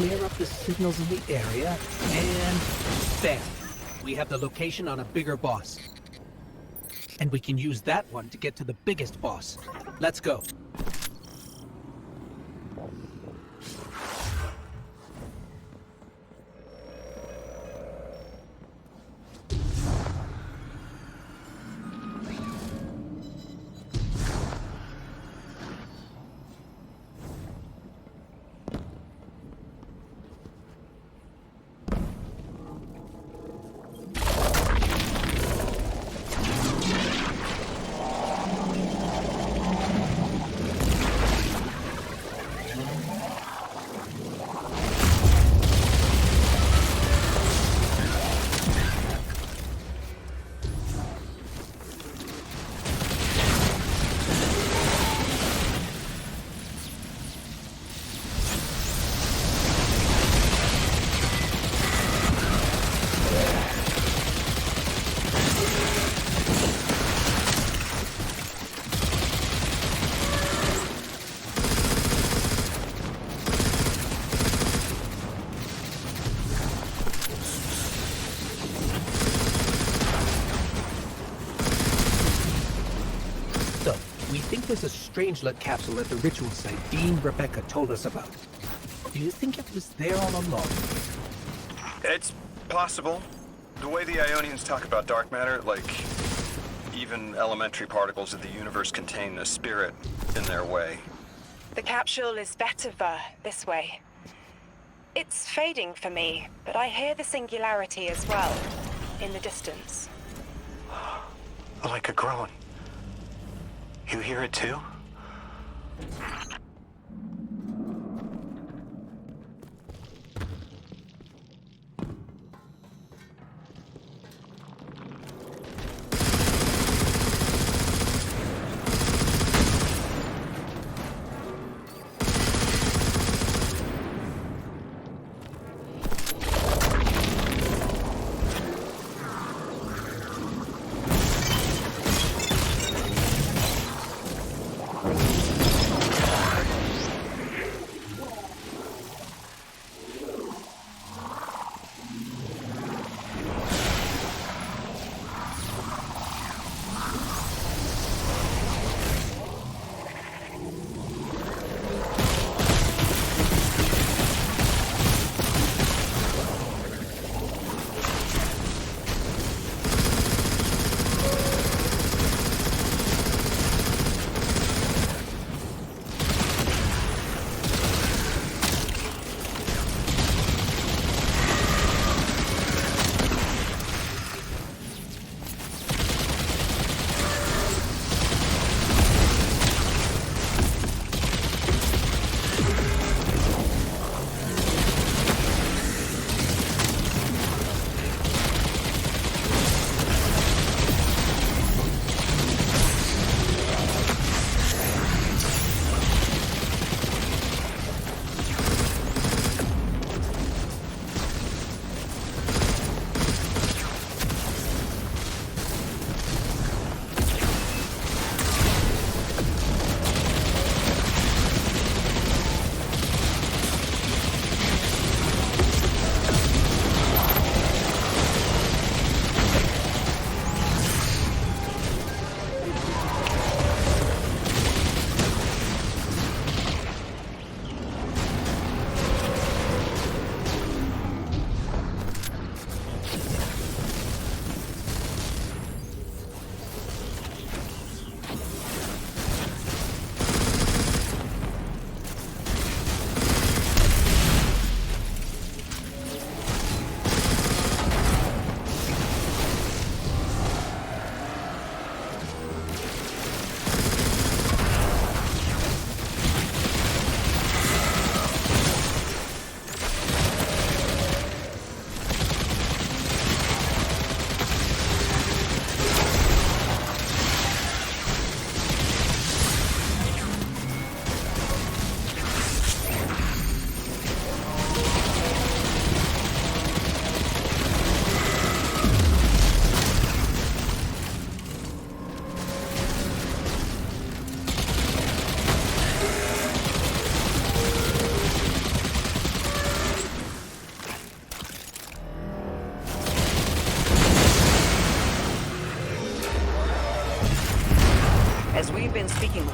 clear up the signals in the area, and bam! We have the location on a bigger boss. And we can use that one to get to the biggest boss. Let's go. There's a Strangelet capsule at the ritual site Dean Rebecca told us about. Do you think it was there all along? It's possible. The way the Ionians talk about dark matter, like even elementary particles of the universe contain a spirit in their way. The capsule is better this way. It's fading for me, but I hear the singularity as well, in the distance. Like a groan. You hear it too?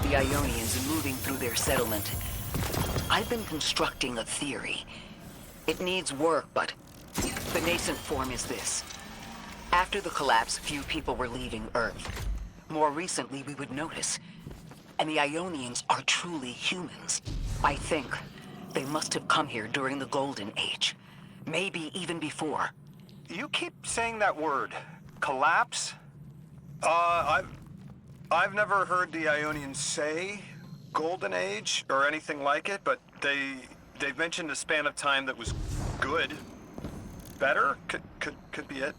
the Ionians and moving through their settlement. I've been constructing a theory. It needs work, but the nascent form is this. After the collapse, few people were leaving Earth. More recently, we would notice. And the Ionians are truly humans. I think they must have come here during the Golden Age. Maybe even before. You keep saying that word. Collapse? I've never heard the Ionians say Golden Age or anything like it, but they've mentioned a span of time that was good. Better? Could be it.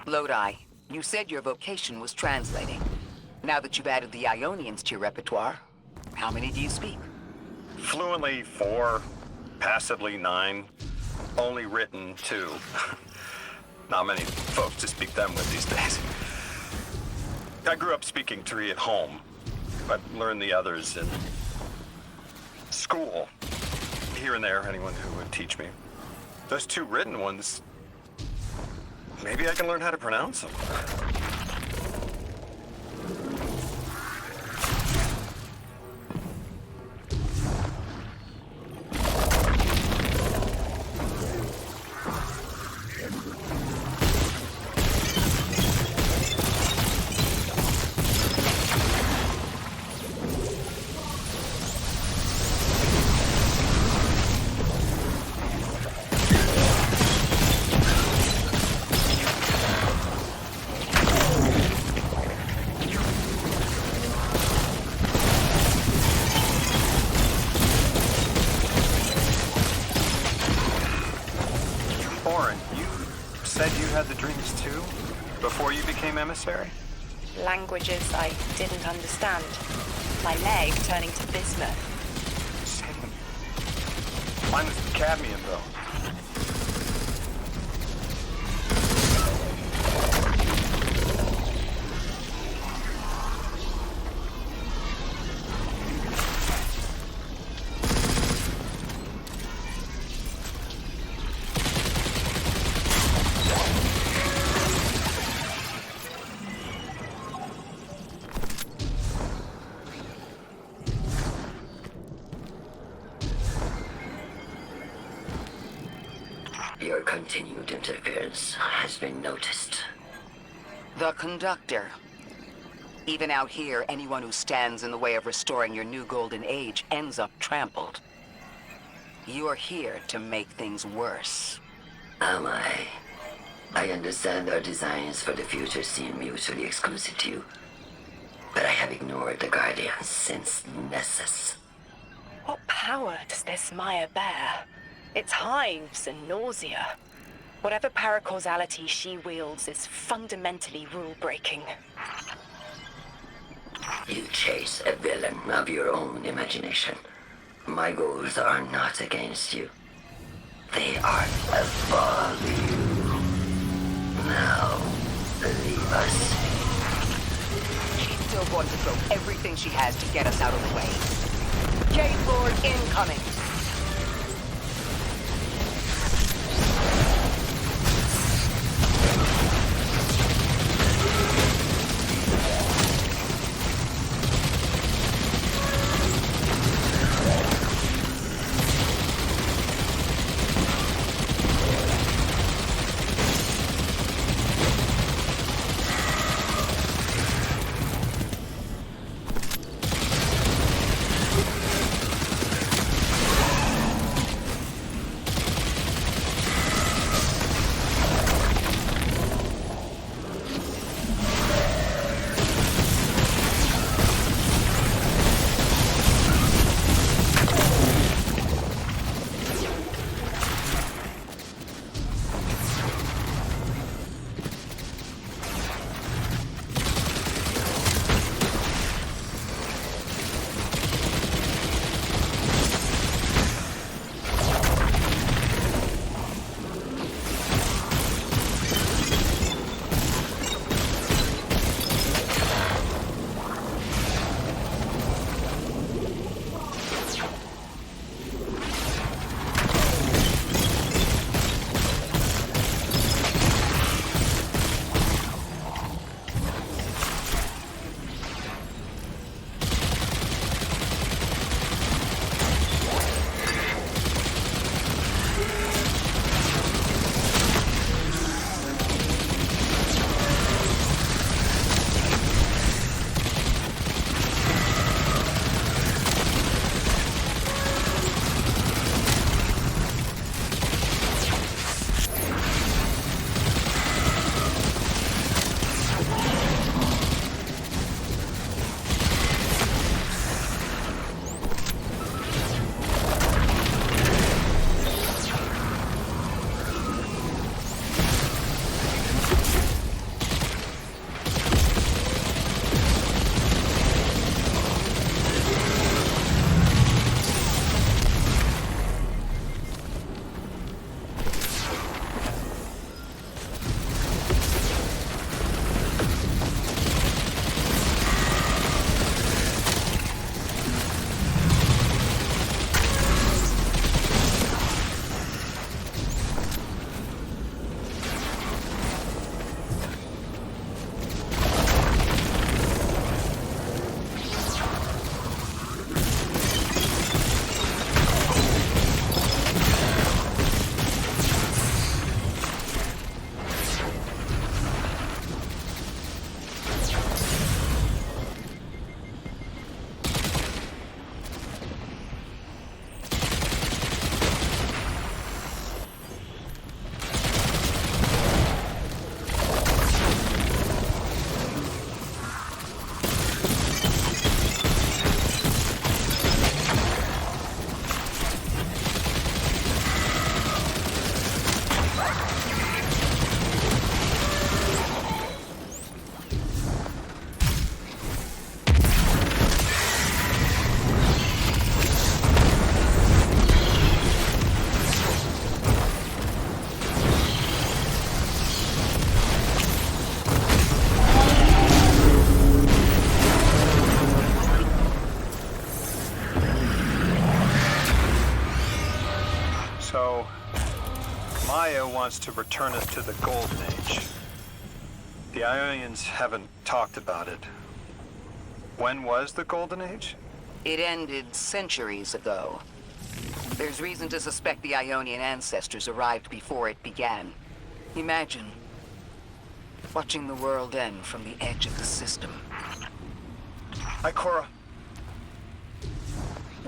Lodi, you said your vocation was translating. Now that you've added the Ionians to your repertoire, how many do you speak? Fluently 4, passively 9, only written 2. Not many folks to speak them with these days. I grew up speaking 3 at home, but learned the others in school. Here and there, anyone who would teach me. Those 2 written ones, maybe I can learn how to pronounce them. Emissary? Languages I didn't understand. My leg turning to bismuth. Same. Mine was cadmium, though. Your continued interference has been noticed. The conductor. Even out here, anyone who stands in the way of restoring your new golden age ends up trampled. You're here to make things worse. Am I? I understand our designs for the future seem mutually exclusive to you. But I have ignored the Guardians since Nessus. What power does this Maya bear? It's hives and nausea. Whatever paracausality she wields is fundamentally rule-breaking. You chase a villain of your own imagination. My goals are not against you. They are above you. Now, leave us. She's still going to throw everything she has to get us out of the way. Gate Lord incoming! Gaia wants to return us to the Golden Age. The Ionians haven't talked about it. When was the Golden Age? It ended centuries ago. There's reason to suspect the Ionian ancestors arrived before it began. Imagine watching the world end from the edge of the system. Ikora,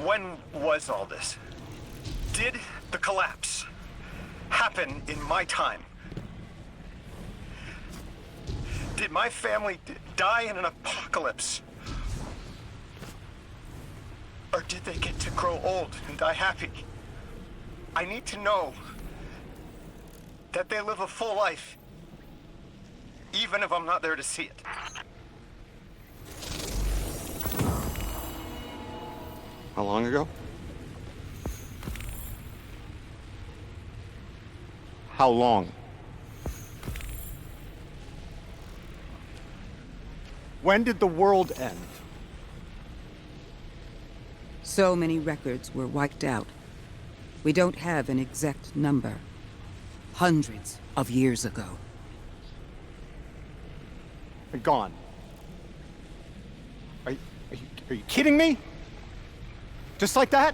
when was all this? Did the collapse happen in my time? Did my family die in an apocalypse? Or did they get to grow old and die happy? I need to know that they live a full life, even if I'm not there to see it. How long ago? How long? When did the world end? So many records were wiped out. We don't have an exact number. Hundreds of years ago. They're gone. Are you kidding me? Just like that?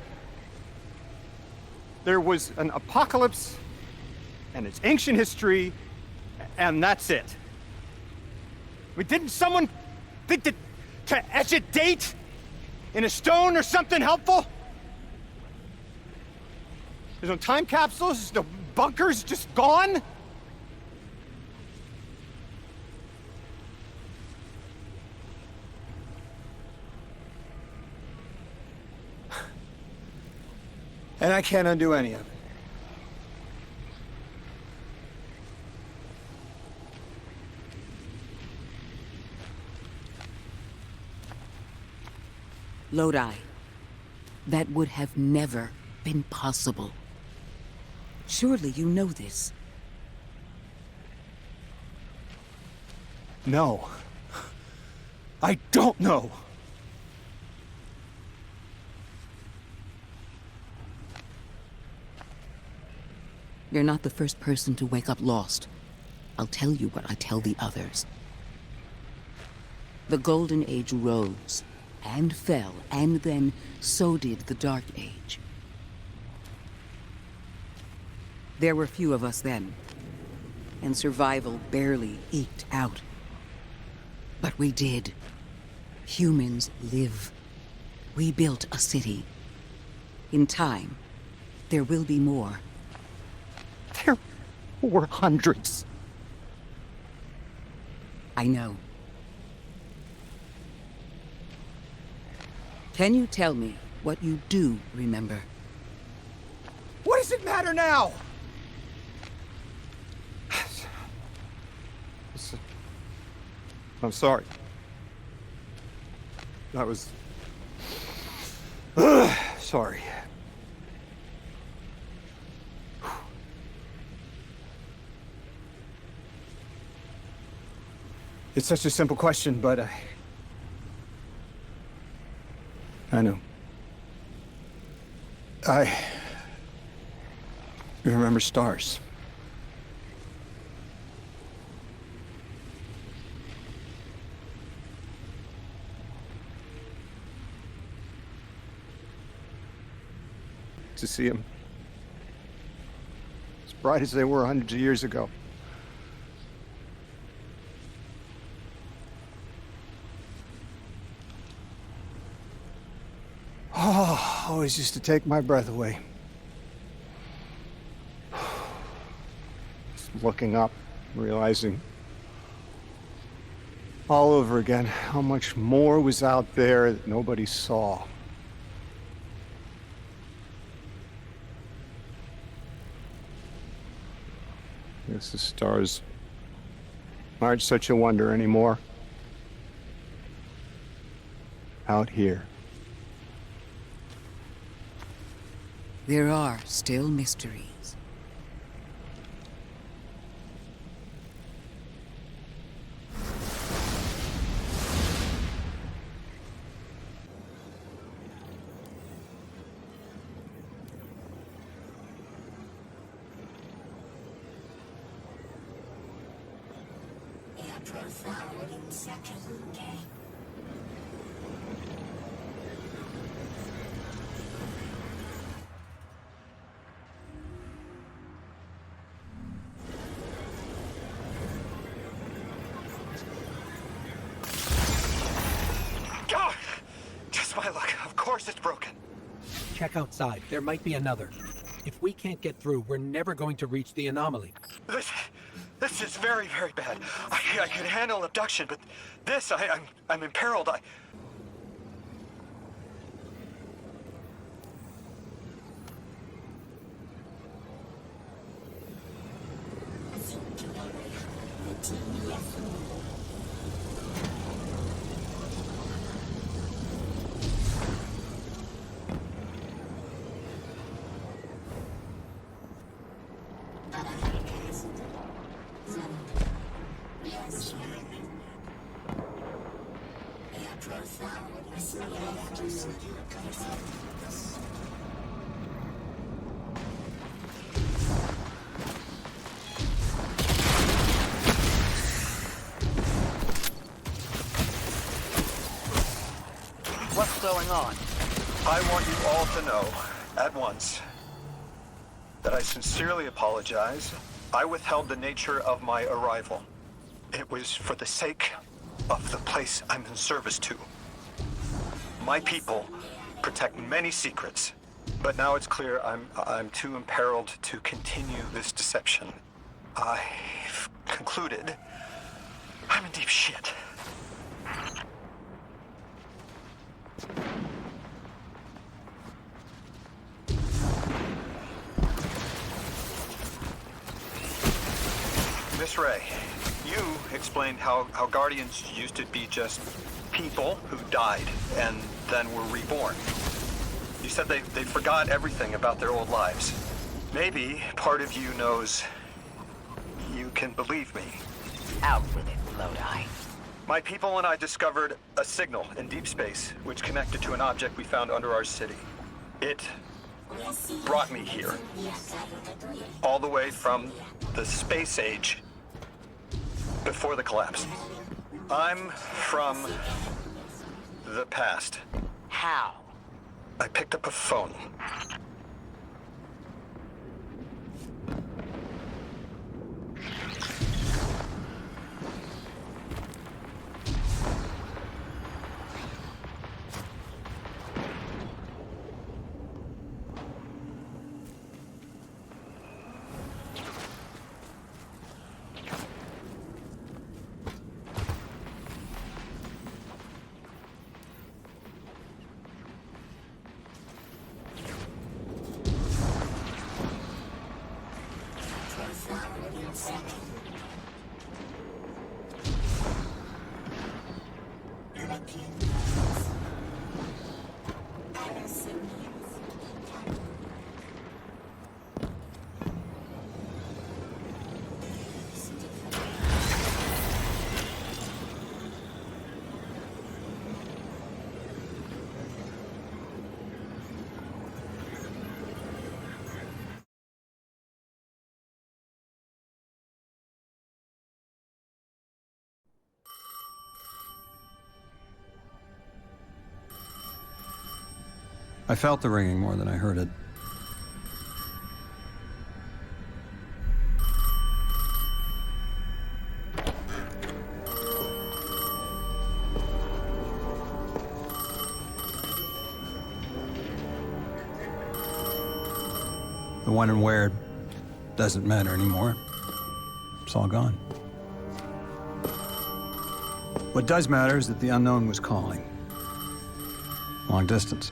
There was an apocalypse, and it's ancient history, and that's it. I mean, didn't someone think that to etch a date in a stone or something helpful? There's no time capsules, there's no bunkers, just gone? And I can't undo any of it. Lodi. That would have never been possible. Surely you know this. No. I don't know. You're not the first person to wake up lost. I'll tell you what I tell the others. The Golden Age rose, and fell, and then so did the Dark Age. There were few of us then, and survival barely eked out. But we did. Humans live. We built a city. In time, there will be more. There were hundreds. I know. Can you tell me what you do remember? What does it matter now? I'm sorry. I was... sorry. It's such a simple question, but I know. I remember stars. To see them as bright as they were hundreds of years ago. Oh, always used to take my breath away. Just looking up, realizing all over again how much more was out there that nobody saw. I guess the stars aren't such a wonder anymore. Out here. There are still mysteries. God! Just my luck. Of course it's broken. Check outside. There might be another. If we can't get through, we're never going to reach the anomaly. This is very, very bad. I could handle abduction, but this, I'm imperiled. What's going on? I want you all to know, at once, that I sincerely apologize. I withheld the nature of my arrival. It was for the sake of the place I'm in service to. My people protect many secrets, but now it's clear I'm too imperiled to continue this deception. I've concluded I'm in deep shit. Miss Ray, you explained how Guardians used to be just people who died and then were reborn. You said they forgot everything about their old lives. Maybe part of you knows you can believe me. Out with it, Lodi. My people and I discovered a signal in deep space which connected to an object we found under our city. It brought me here. All the way from the space age before the collapse. I'm from the past. How? I picked up a phone. I felt the ringing more than I heard it. The when and where doesn't matter anymore. It's all gone. What does matter is that the unknown was calling. Long distance.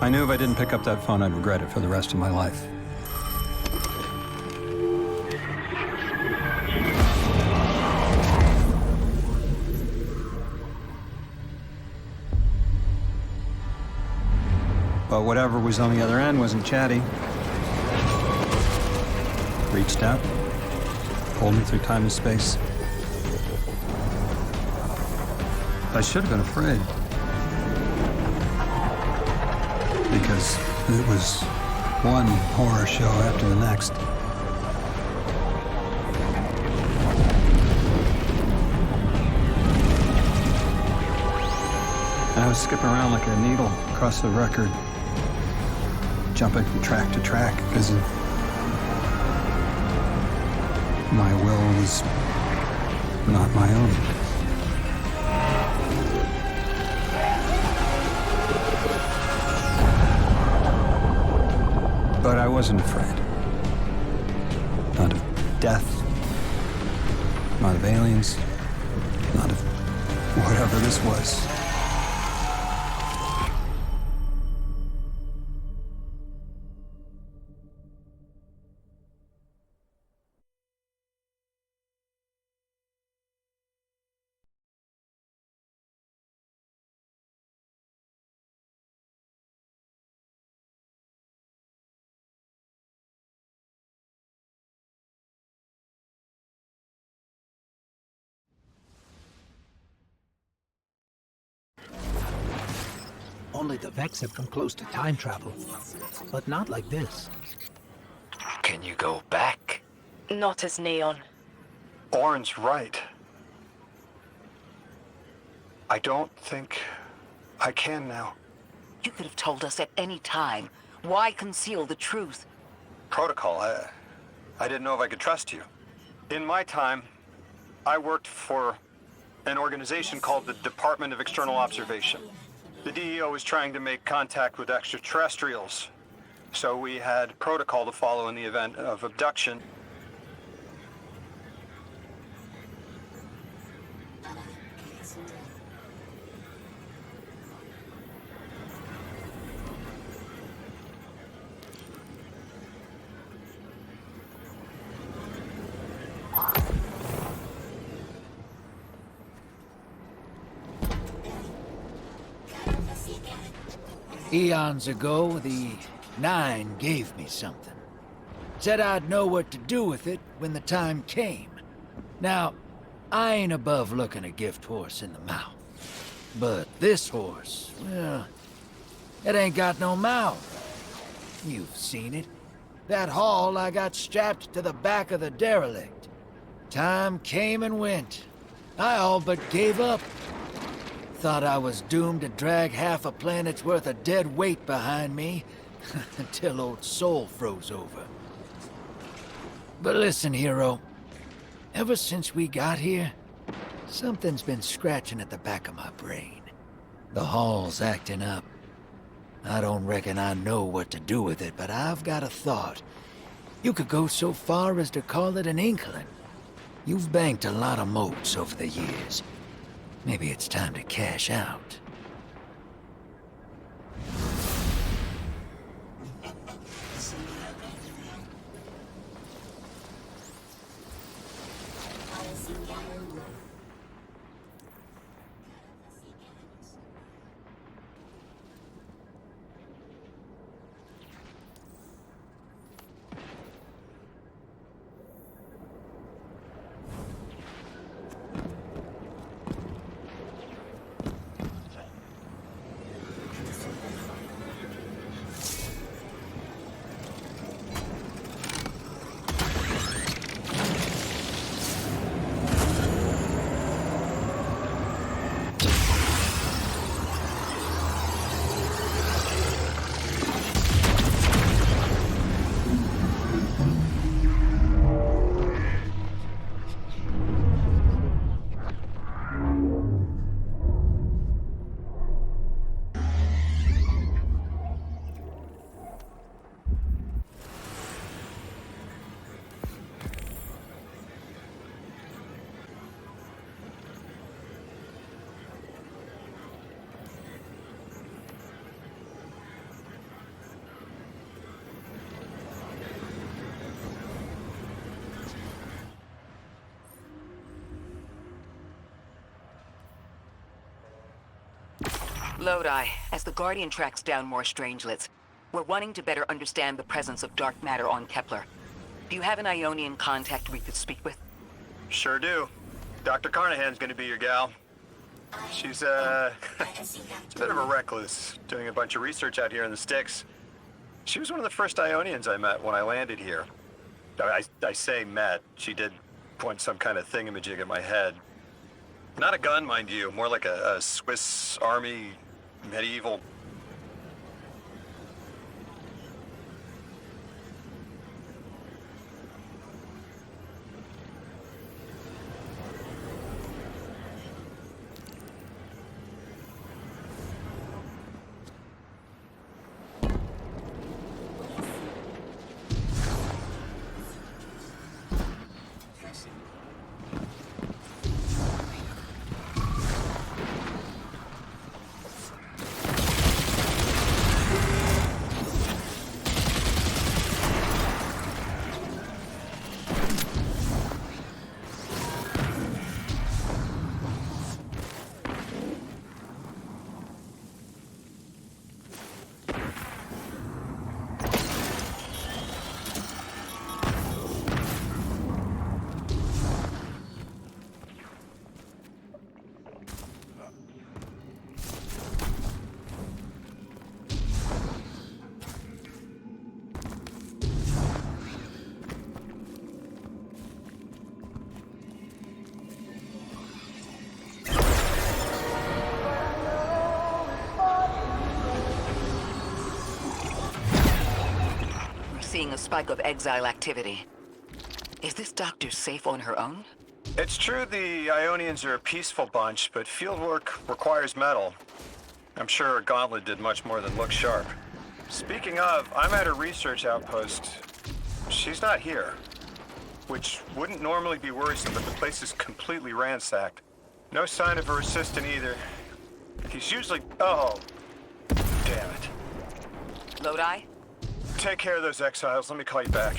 I knew if I didn't pick up that phone, I'd regret it for the rest of my life. But whatever was on the other end wasn't chatty. Reached out, pulled me through time and space. I should have been afraid. Because it was one horror show after the next. I was skipping around like a needle across the record, jumping from track to track because my will was not my own. But I wasn't afraid. Not of death, not of aliens, not of whatever this was. Only the Vex have come close to time travel, but not like this. Can you go back? Not as Neon. Orin's right. I don't think I can now. You could have told us at any time. Why conceal the truth? Protocol, I didn't know if I could trust you. In my time, I worked for an organization called the Department of External Observation. The DEO was trying to make contact with extraterrestrials, so we had protocol to follow in the event of abduction. Eons ago, the Nine gave me something. Said I'd know what to do with it when the time came. Now, I ain't above looking a gift horse in the mouth. But this horse, well, it ain't got no mouth. You've seen it. That haul I got strapped to the back of the derelict. Time came and went. I all but gave up. Thought I was doomed to drag half a planet's worth of dead weight behind me until old Soul froze over. But listen, hero. Ever since we got here, something's been scratching at the back of my brain. The hall's acting up. I don't reckon I know what to do with it, but I've got a thought. You could go so far as to call it an inkling. You've banked a lot of motes over the years. Maybe it's time to cash out. Lodi, as the Guardian tracks down more Strangelets, we're wanting to better understand the presence of dark matter on Kepler. Do you have an Ionian contact we could speak with? Sure do. Dr. Carnahan's gonna be your gal. She's, she's a bit of a recluse, doing a bunch of research out here in the sticks. She was one of the first Ionians I met when I landed here. I say met. She did point some kind of thingamajig at my head. Not a gun, mind you. More like a Swiss Army medieval. Seeing a spike of exile activity. Is this doctor safe on her own? It's true the Ionians are a peaceful bunch, but fieldwork requires metal. I'm sure Gauntlet did much more than look sharp. Speaking of, I'm at her research outpost. She's not here. Which wouldn't normally be worrisome, but the place is completely ransacked. No sign of her assistant either. He's usually... Oh, damn it. Lodi? Take care of those exiles. Let me call you back.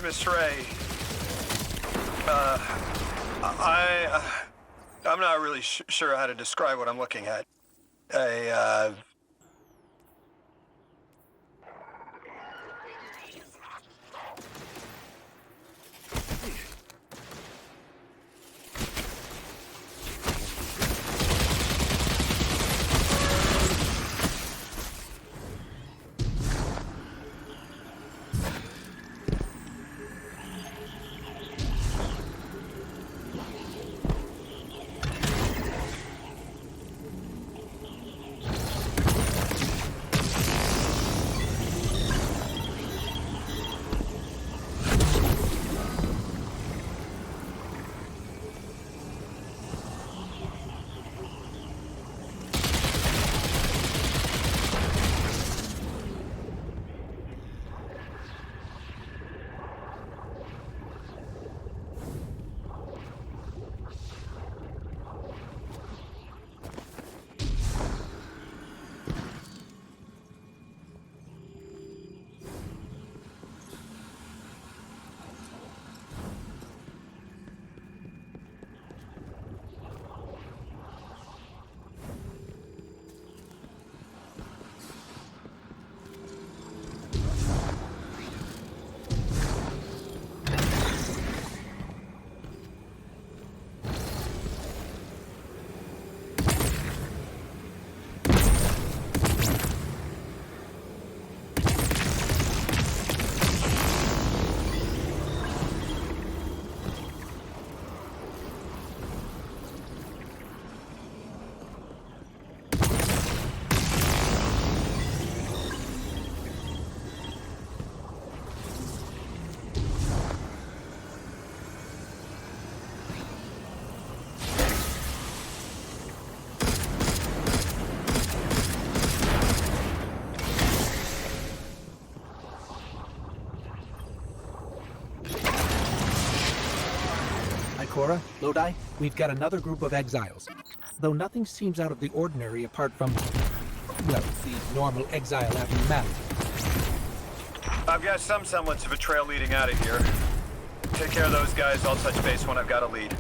Miss Ray. I'm not really sure how to describe what I'm looking at. Ikora, Lodi, we've got another group of exiles. Though nothing seems out of the ordinary apart from, well, the normal exile aftermath. I've got some semblance of a trail leading out of here. Take care of those guys. I'll touch base when I've got a lead.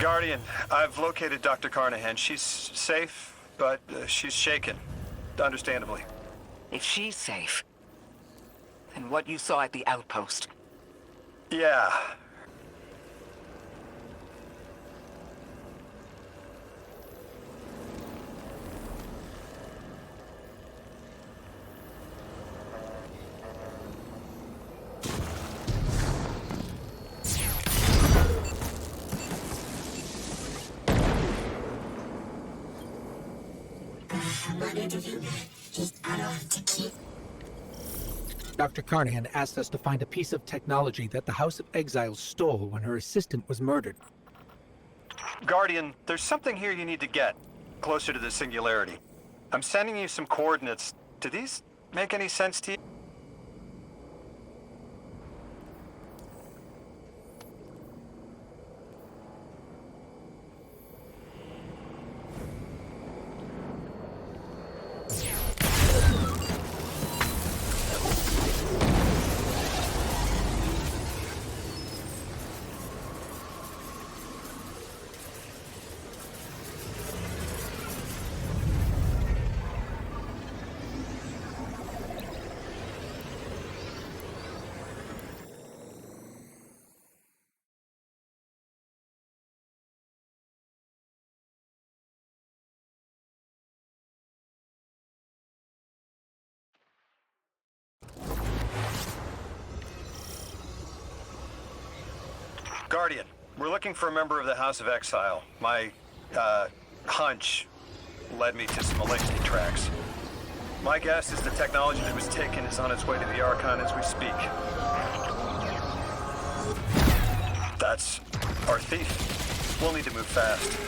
Guardian, I've located Dr. Carnahan. She's safe, but she's shaken. Understandably. If she's safe, then what you saw at the outpost. Yeah. Dr. Carnahan asked us to find a piece of technology that the House of Exiles stole when her assistant was murdered. Guardian, there's something here you need to get closer to the singularity. I'm sending you some coordinates. Do these make any sense to you? Guardian, we're looking for a member of the House of Exile. My, hunch led me to some Elixir tracks. My guess is the technology that was taken is on its way to the Archon as we speak. That's our thief. We'll need to move fast.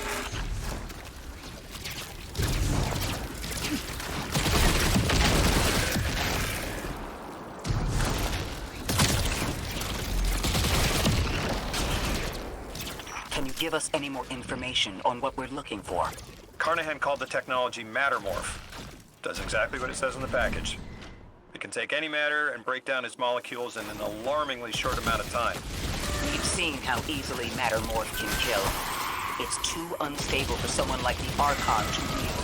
Can you give us any more information on what we're looking for? Carnahan called the technology Mattermorph. Does exactly what it says in the package. It can take any matter and break down its molecules in an alarmingly short amount of time. We've seen how easily Mattermorph can kill. It's too unstable for someone like the Archon to wield.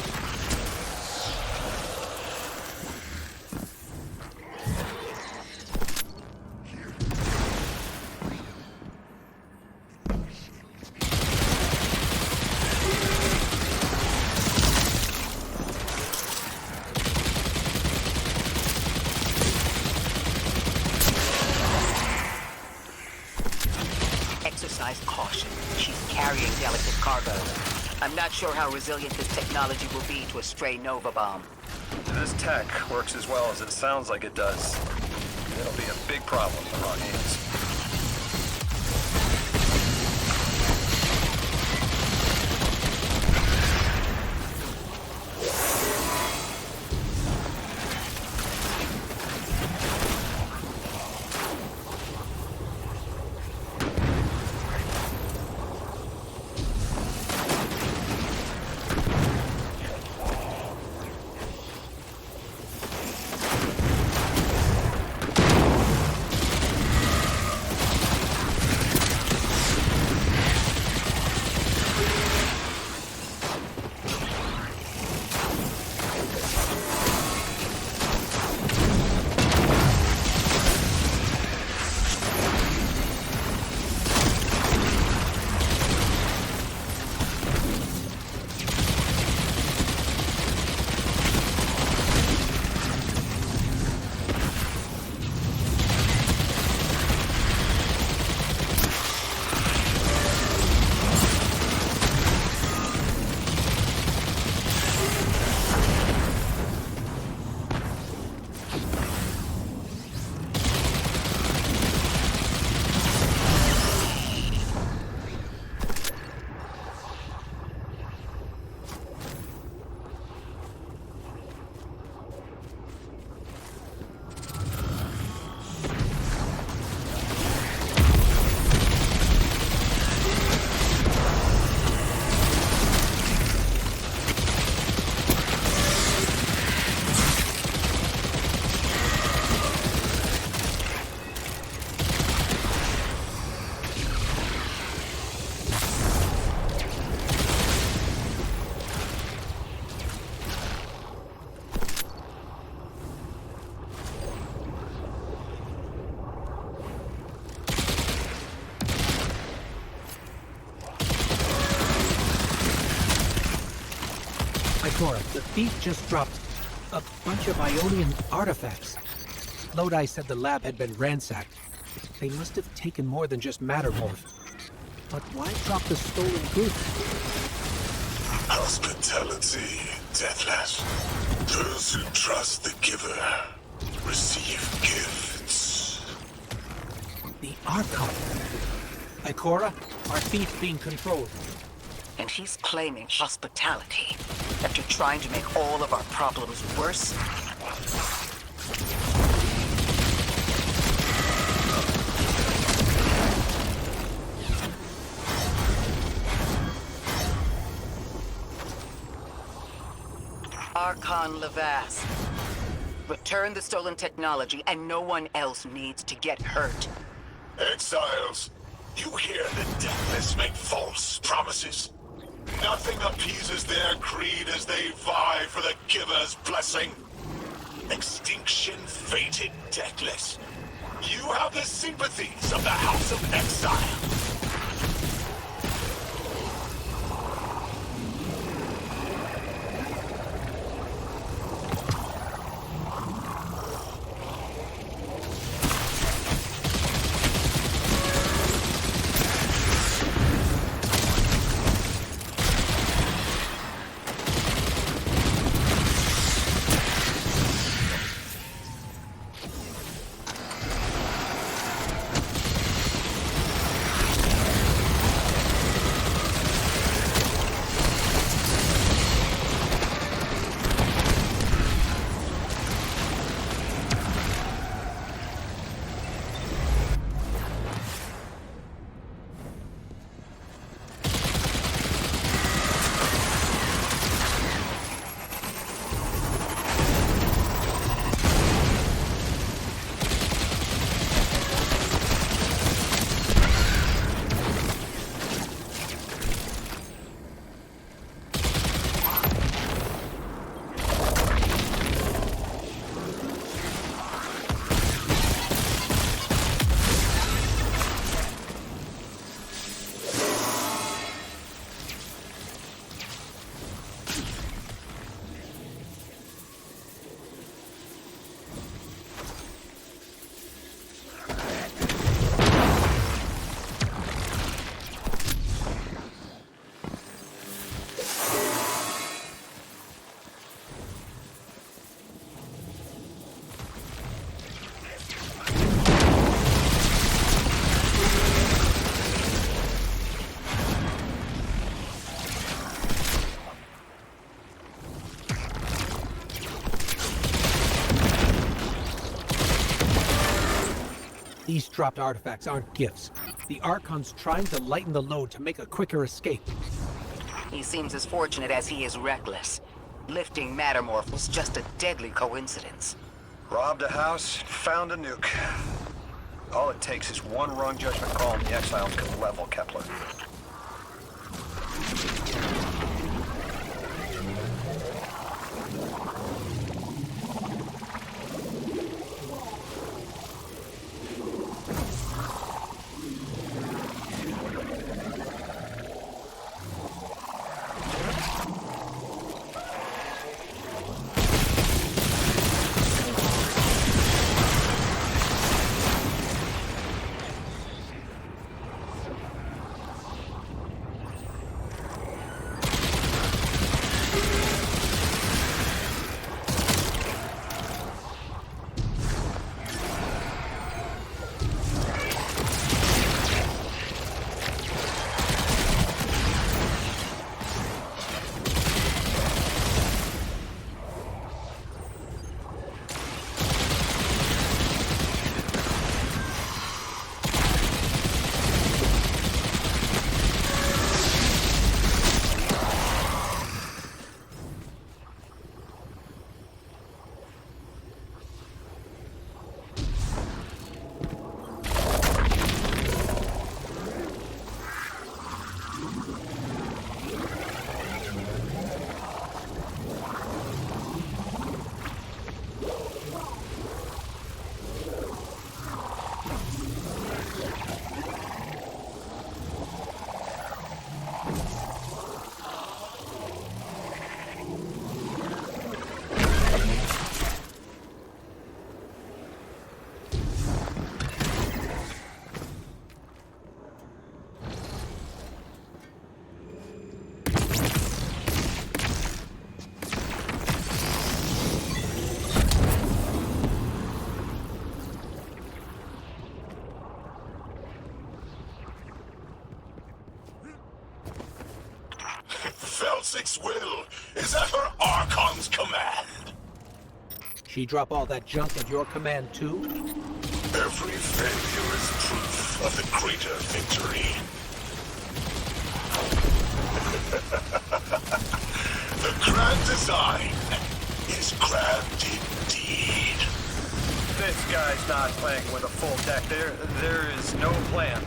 Caution. She's carrying delicate cargo. I'm not sure how resilient this technology will be to a stray Nova bomb. If this tech works as well as it sounds like it does, it'll be a big problem in the wrong hands. Ikora, the thief just dropped a bunch of Ionian artifacts. Lodi said the lab had been ransacked. They must have taken more than just Mattermorph. But why drop the stolen goods? Hospitality, Deathless. Those who trust the giver receive gifts. The Archon. Ikora, our thief being controlled. And he's claiming hospitality after trying to make all of our problems worse? Archon Levas. Return the stolen technology, and no one else needs to get hurt. Exiles, you hear the Deathless make false promises. Nothing appeases their greed as they vie for the giver's blessing. Extinction fated Deathless. You have the sympathies of the House of Exile. These dropped artifacts aren't gifts. The Archon's trying to lighten the load to make a quicker escape. He seems as fortunate as he is reckless. Lifting Mattermorph was just a deadly coincidence. Robbed a house, found a nuke. All it takes is one wrong judgment call and the Exiles can level Kepler. She drop all that junk at your command, too? Every failure is proof of the greater victory. The grand design is grand indeed. This guy's not playing with a full deck. There is no plan.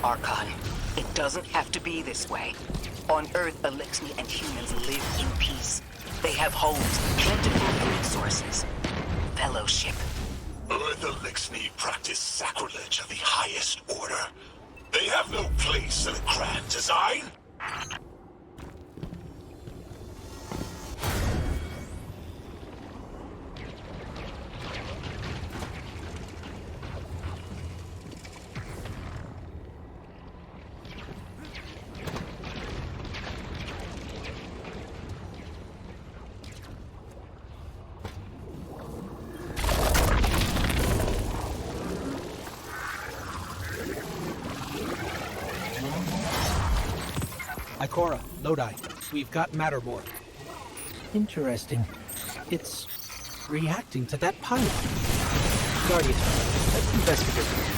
Archon, it doesn't have to be this way. On Earth, Elixni and humans live in peace. They have homes, plentiful resources, fellowship. Earth Elixni practice sacrilege of the highest order. They have no place in a grand design. Ikora, Lodi, we've got Matterboard. Interesting. It's reacting to that pilot. Guardian, let's investigate.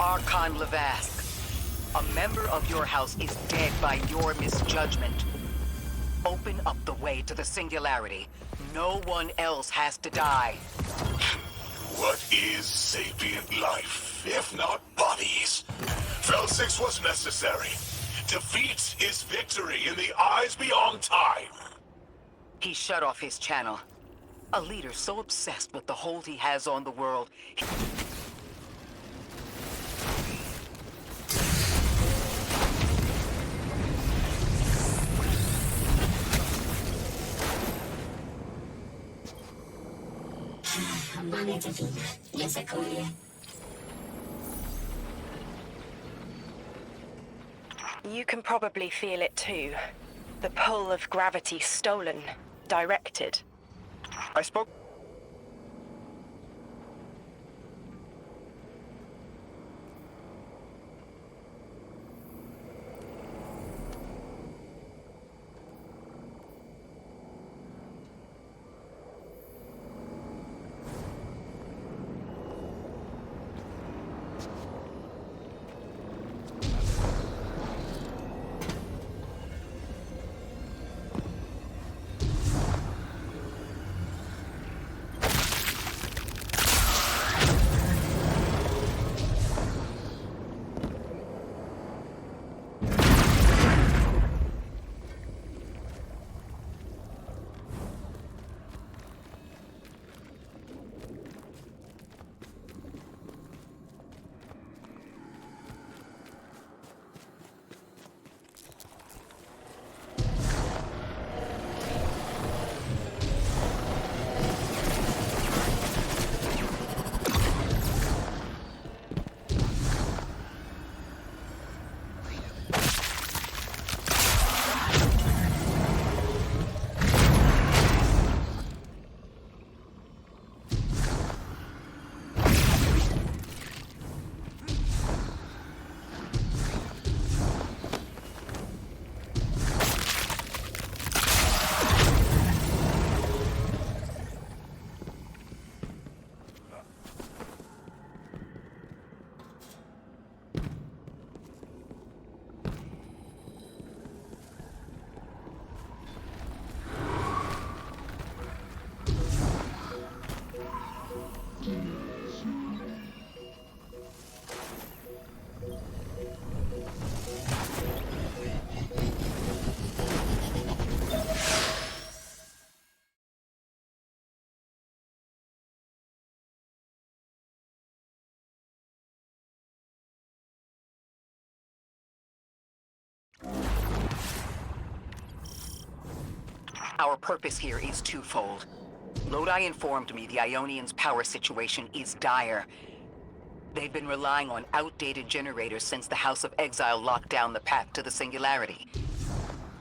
Archon Levask, a member of your house is dead by your misjudgment. Open up the way to the Singularity. No one else has to die. What is sapient life, if not bodies? Fel 6 was necessary. Defeat is victory in the eyes beyond time. He shut off his channel. A leader so obsessed with the hold he has on the world. You can probably feel it too. The pull of gravity stolen, directed. I spoke... Our purpose here is twofold. Lodi informed me the Ionians' power situation is dire. They've been relying on outdated generators since the House of Exile locked down the path to the Singularity.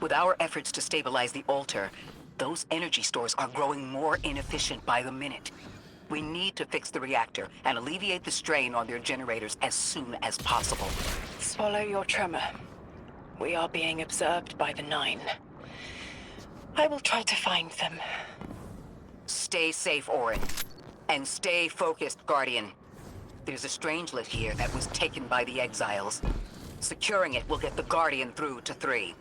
With our efforts to stabilize the altar, those energy stores are growing more inefficient by the minute. We need to fix the reactor and alleviate the strain on their generators as soon as possible. Swallow your tremor. We are being observed by the Nine. I will try to find them. Stay safe, Orin. And stay focused, Guardian. There's a Strangelet here that was taken by the Exiles. Securing it will get the Guardian through to 3.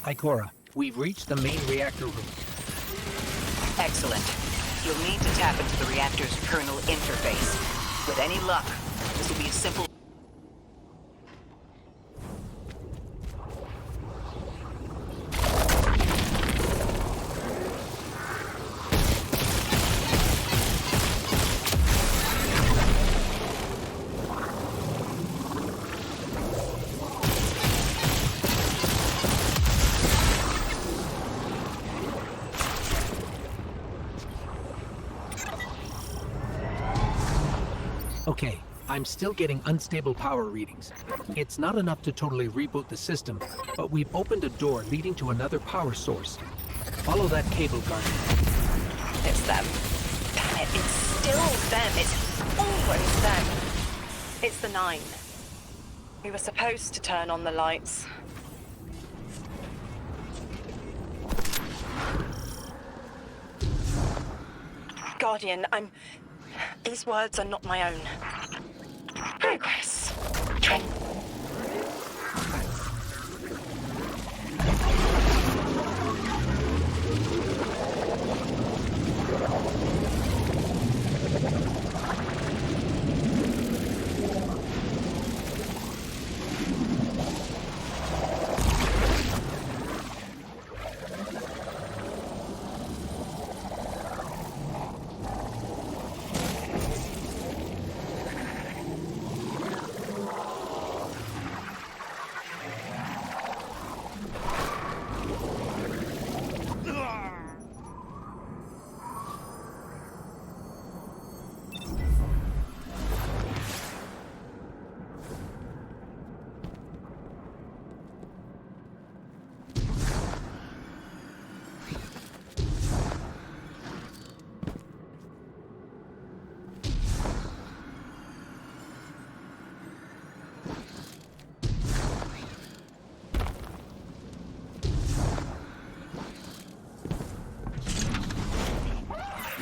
Ikora, we've reached the main reactor room. Excellent. You'll need to tap into the reactor's kernel interface. With any luck, this will be a simple... Okay, I'm still getting unstable power readings. It's not enough to totally reboot the system, but we've opened a door leading to another power source. Follow that cable, Guardian. It's them. Damn it, it's still them. It's always them. It's the Nine. We were supposed to turn on the lights. Guardian, these words are not my own. Progress.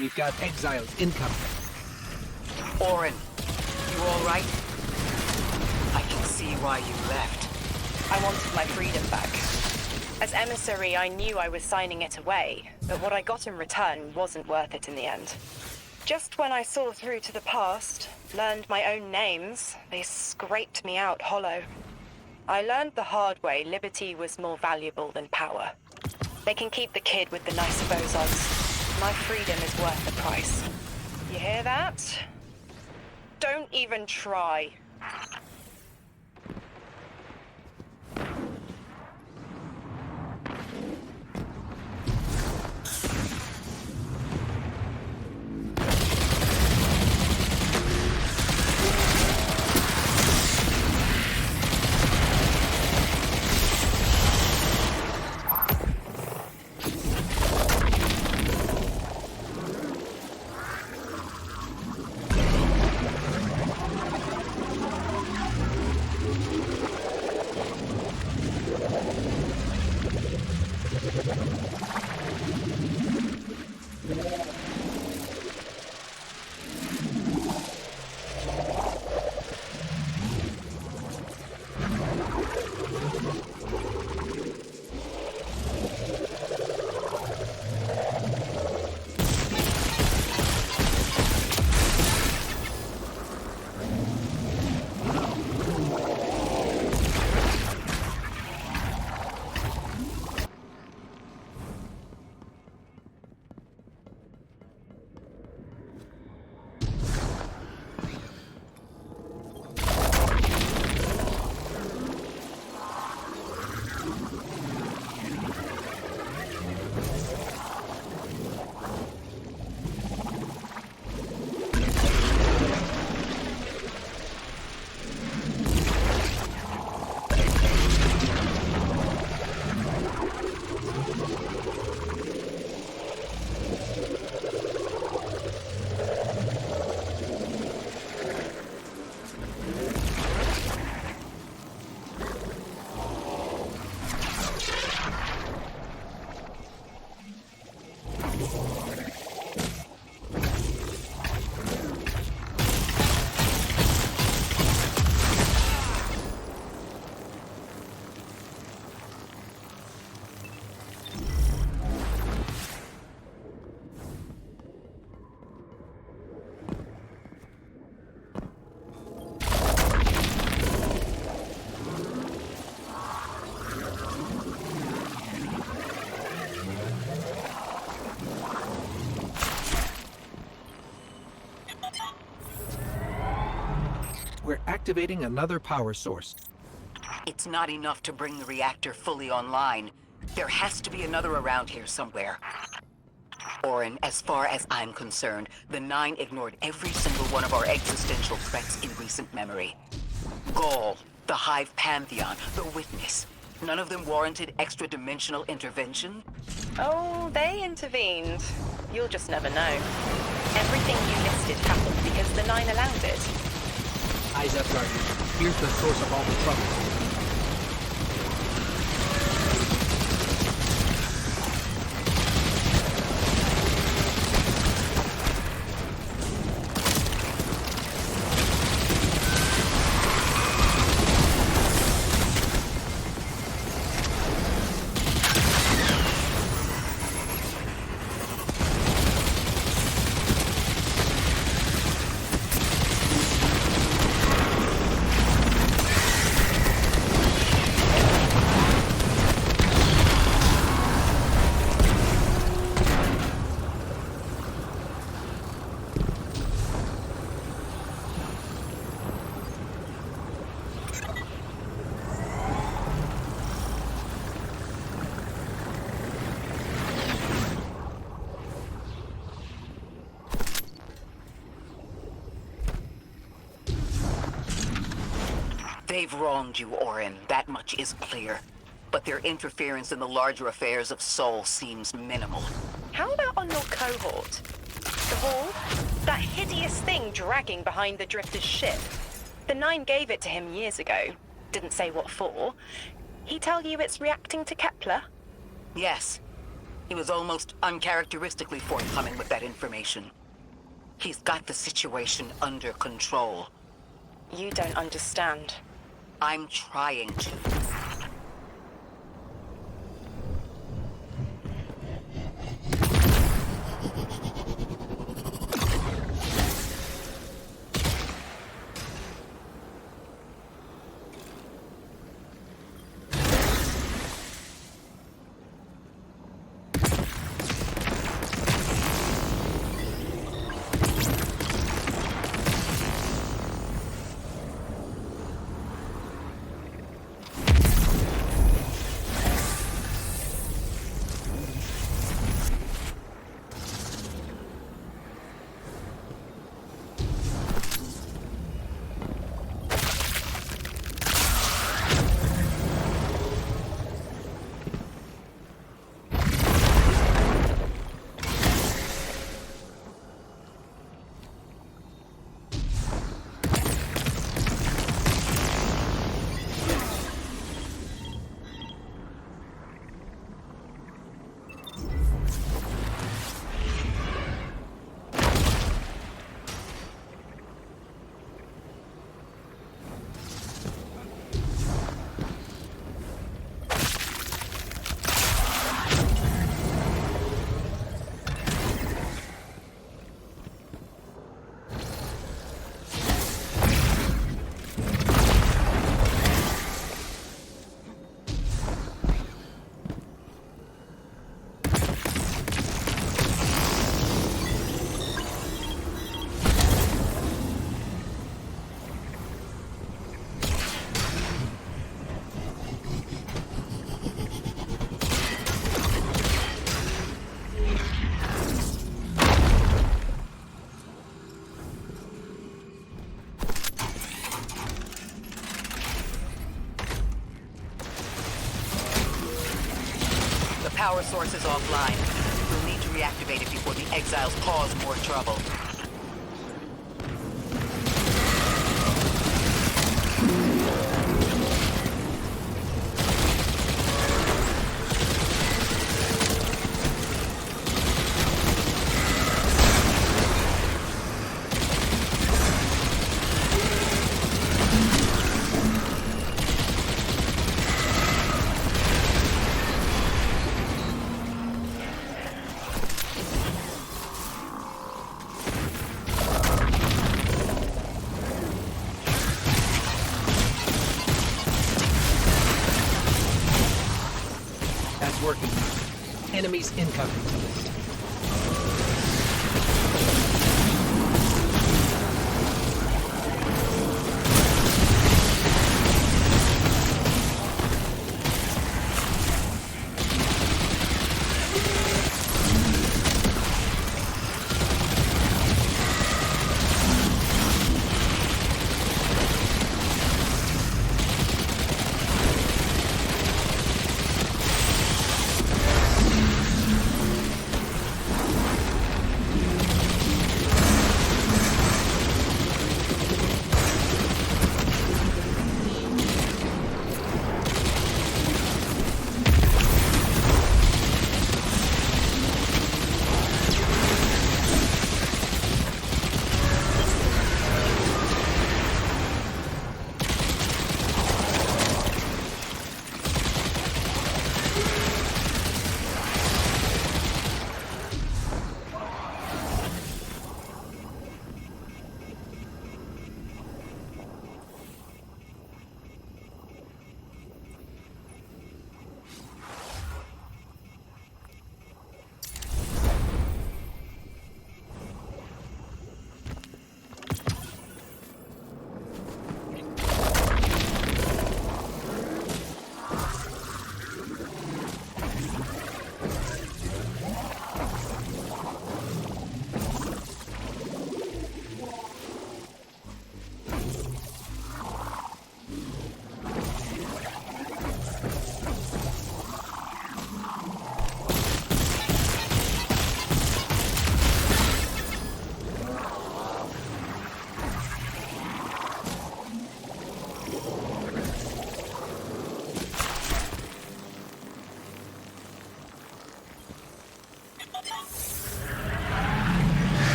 We've got exiles incoming. Orin, you all right? I can see why you left. I wanted my freedom back. As emissary, I knew I was signing it away, but what I got in return wasn't worth it in the end. Just when I saw through to the past, learned my own names, they scraped me out hollow. I learned the hard way liberty was more valuable than power. They can keep the kid with the nicer bosons. My freedom is worth the price. You hear that? Don't even try. We're activating another power source. It's not enough to bring the reactor fully online. There has to be another around here somewhere. Orin, as far as I'm concerned, the Nine ignored every single one of our existential threats in recent memory. Gaul, the Hive Pantheon, the Witness. None of them warranted extra-dimensional intervention? Oh, they intervened. You'll just never know. Everything you listed happened because the Nine allowed it. Eyes up, Guardian. Here's the source of all the trouble. They've wronged you, Orin. That much is clear. But their interference in the larger affairs of Sol seems minimal. How about on your cohort? The Hall? That hideous thing dragging behind the Drifter's ship. The Nine gave it to him years ago. Didn't say what for. He tell you it's reacting to Kepler? Yes. He was almost uncharacteristically forthcoming with that information. He's got the situation under control. You don't understand. I'm trying to. Power source is offline. We'll need to reactivate it before the Exiles cause more trouble. Working. Enemies incoming.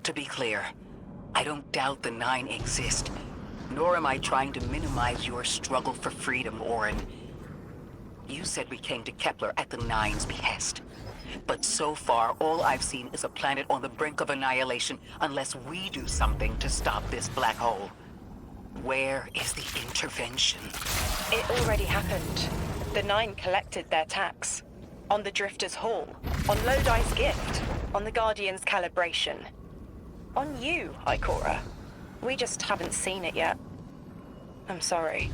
To be clear, I don't doubt the Nine exist, nor am I trying to minimize your struggle for freedom, Orin. You said we came to Kepler at the Nine's behest. But so far, all I've seen is a planet on the brink of annihilation unless we do something to stop this black hole. Where is the intervention? It already happened. The Nine collected their tax. On the Drifter's Hall. On Lodi's gift. On the Guardian's calibration. On you, Ikora. We just haven't seen it yet. I'm sorry.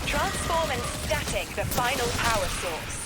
Transform and static the final power source.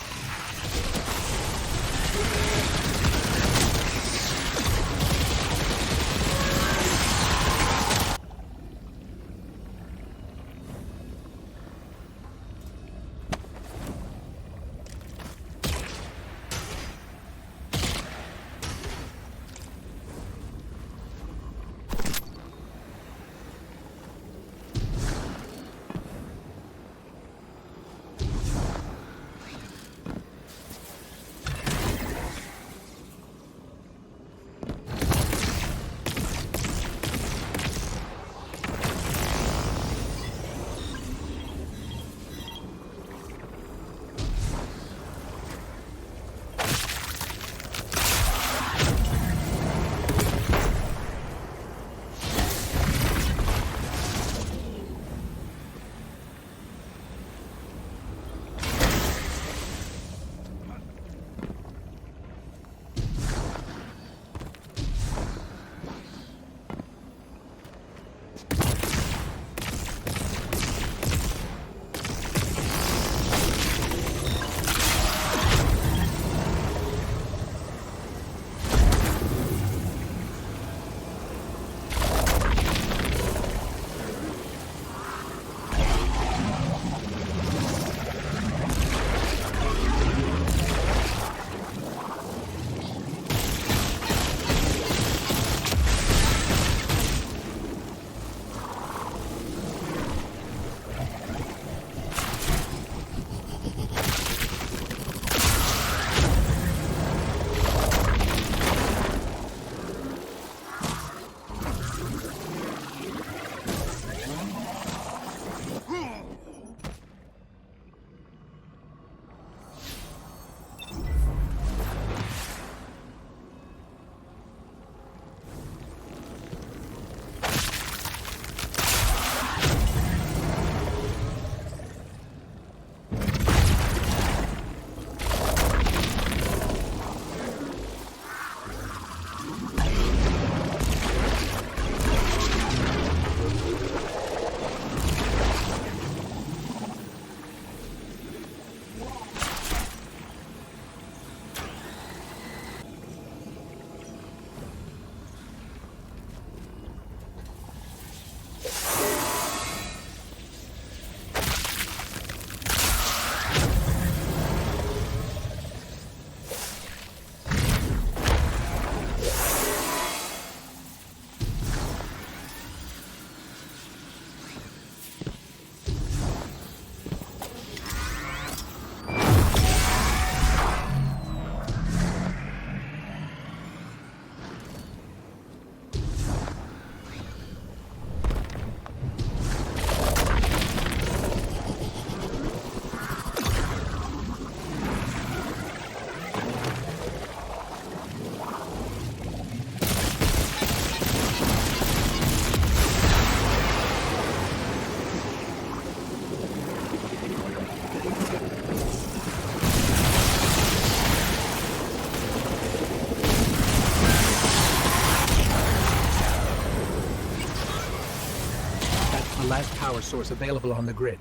nearest power source available on the grid.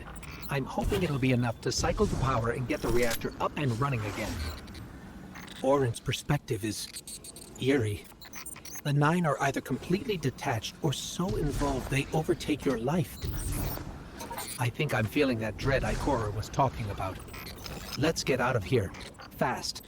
I'm hoping it'll be enough to cycle the power and get the reactor up and running again. Orin's perspective is eerie. The Nine are either completely detached or so involved they overtake your life. I think I'm feeling that dread Ikora was talking about. Let's get out of here. Fast.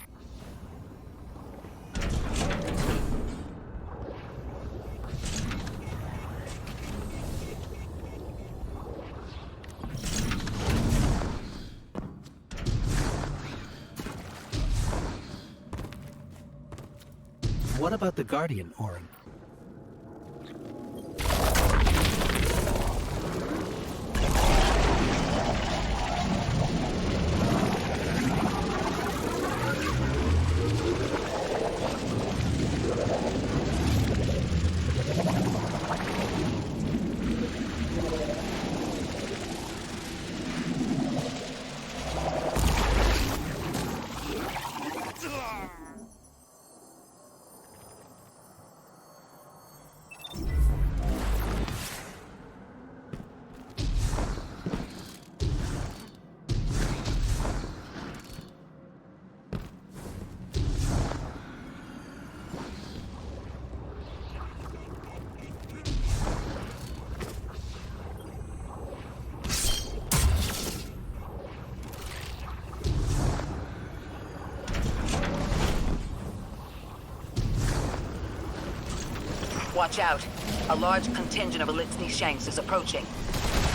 What about the Guardian, Orin? Watch out. A large contingent of Elixni Shanks is approaching.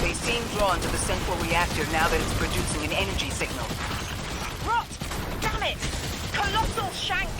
They seem drawn to the central reactor now that it's producing an energy signal. Rot! Damn it! Colossal Shank!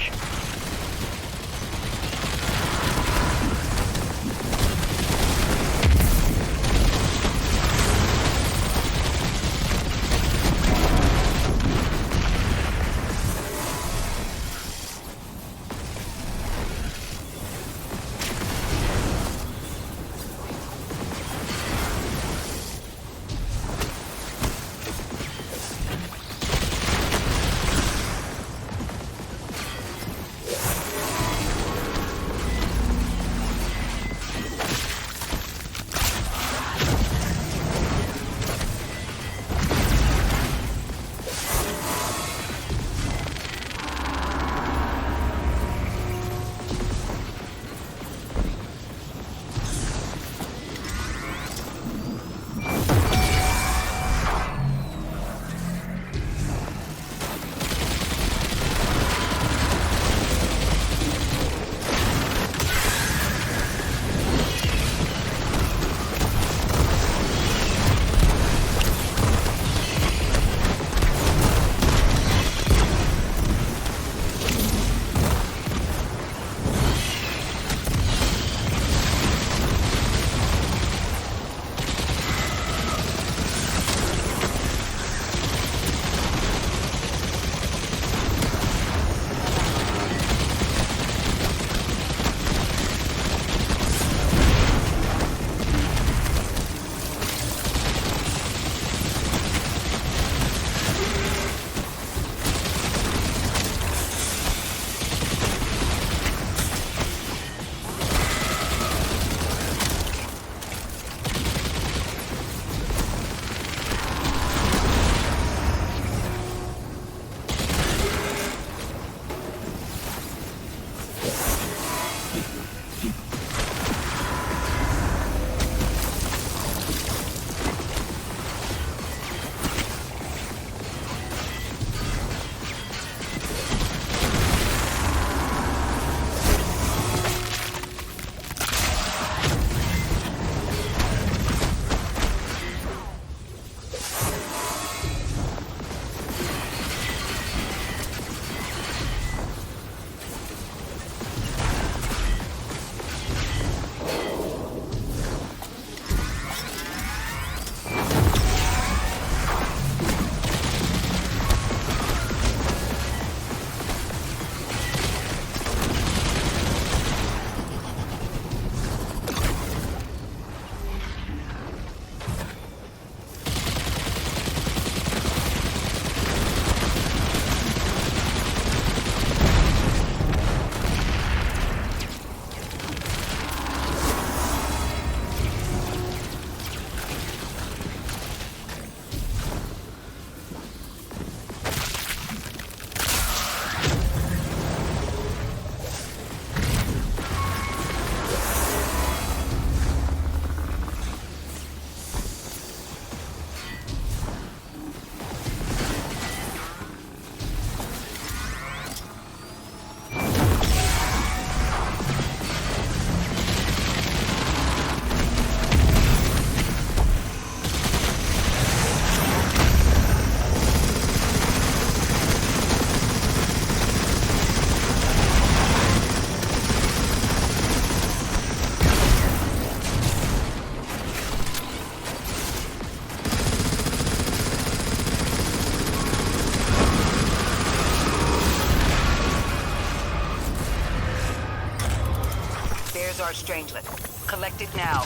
There's our Strangelet. Collect it now.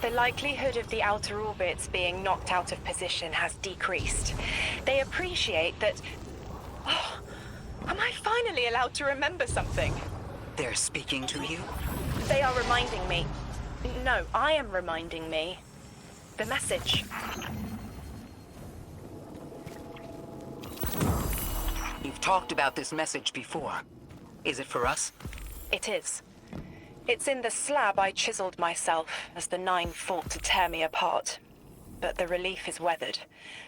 The likelihood of the outer orbits being knocked out of position has decreased. They appreciate that... Oh, am I finally allowed to remember something? They're speaking to you? They are reminding me. No, I am reminding me. The message. You've talked about this message before. Is it for us? It is. It's in the slab I chiseled myself as the Nine fought to tear me apart. But the relief is weathered,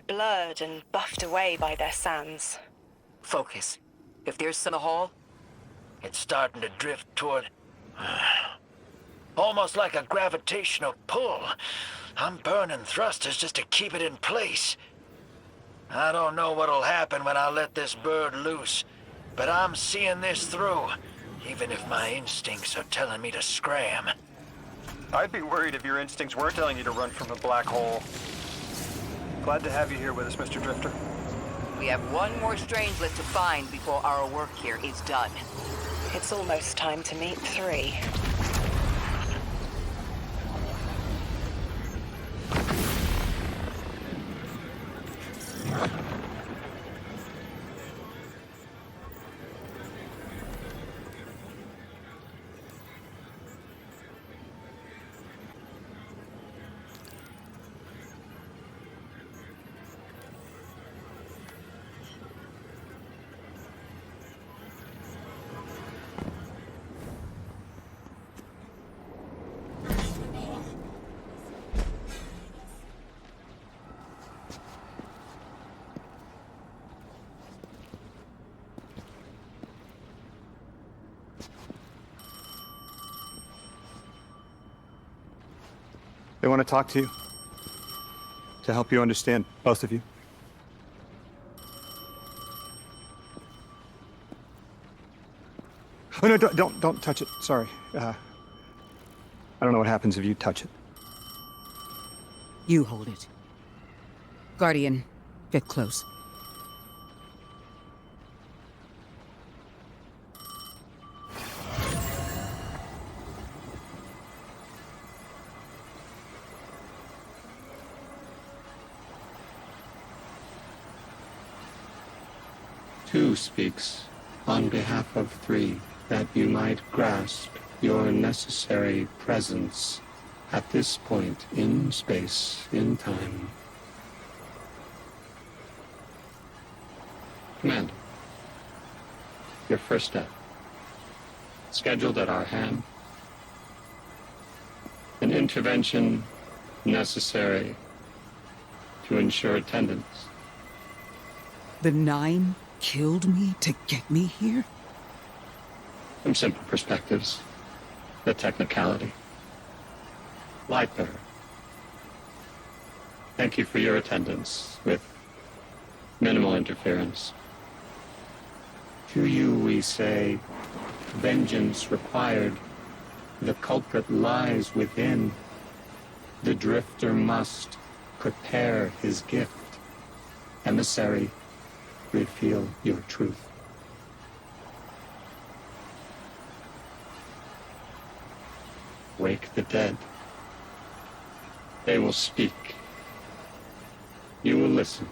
blurred and buffed away by their sands. Focus. If there's some in the hall... It's starting to drift toward... almost like a gravitational pull. I'm burning thrusters just to keep it in place. I don't know what'll happen when I let this bird loose, but I'm seeing this through, even if my instincts are telling me to scram. I'd be worried if your instincts were telling you to run from a black hole. Glad to have you here with us, Mr. Drifter. We have one more Strangelet to find before our work here is done. It's almost time to meet 3. They want to talk to you. To help you understand, both of you. Oh no, don't touch it. Sorry. I don't know what happens if you touch it. You hold it. Guardian, get close. Two speaks on behalf of 3, that you might grasp your necessary presence at this point in space, in time. Commander, your first step, scheduled at our hand. An intervention necessary to ensure attendance. The Nine killed me to get me here? From simple perspectives, the technicality. Lightbearer, thank you for your attendance with minimal interference. To you we say, vengeance required. The culprit lies within. The drifter must prepare his gift. Emissary, reveal your truth. Wake the dead. They will speak. You will listen.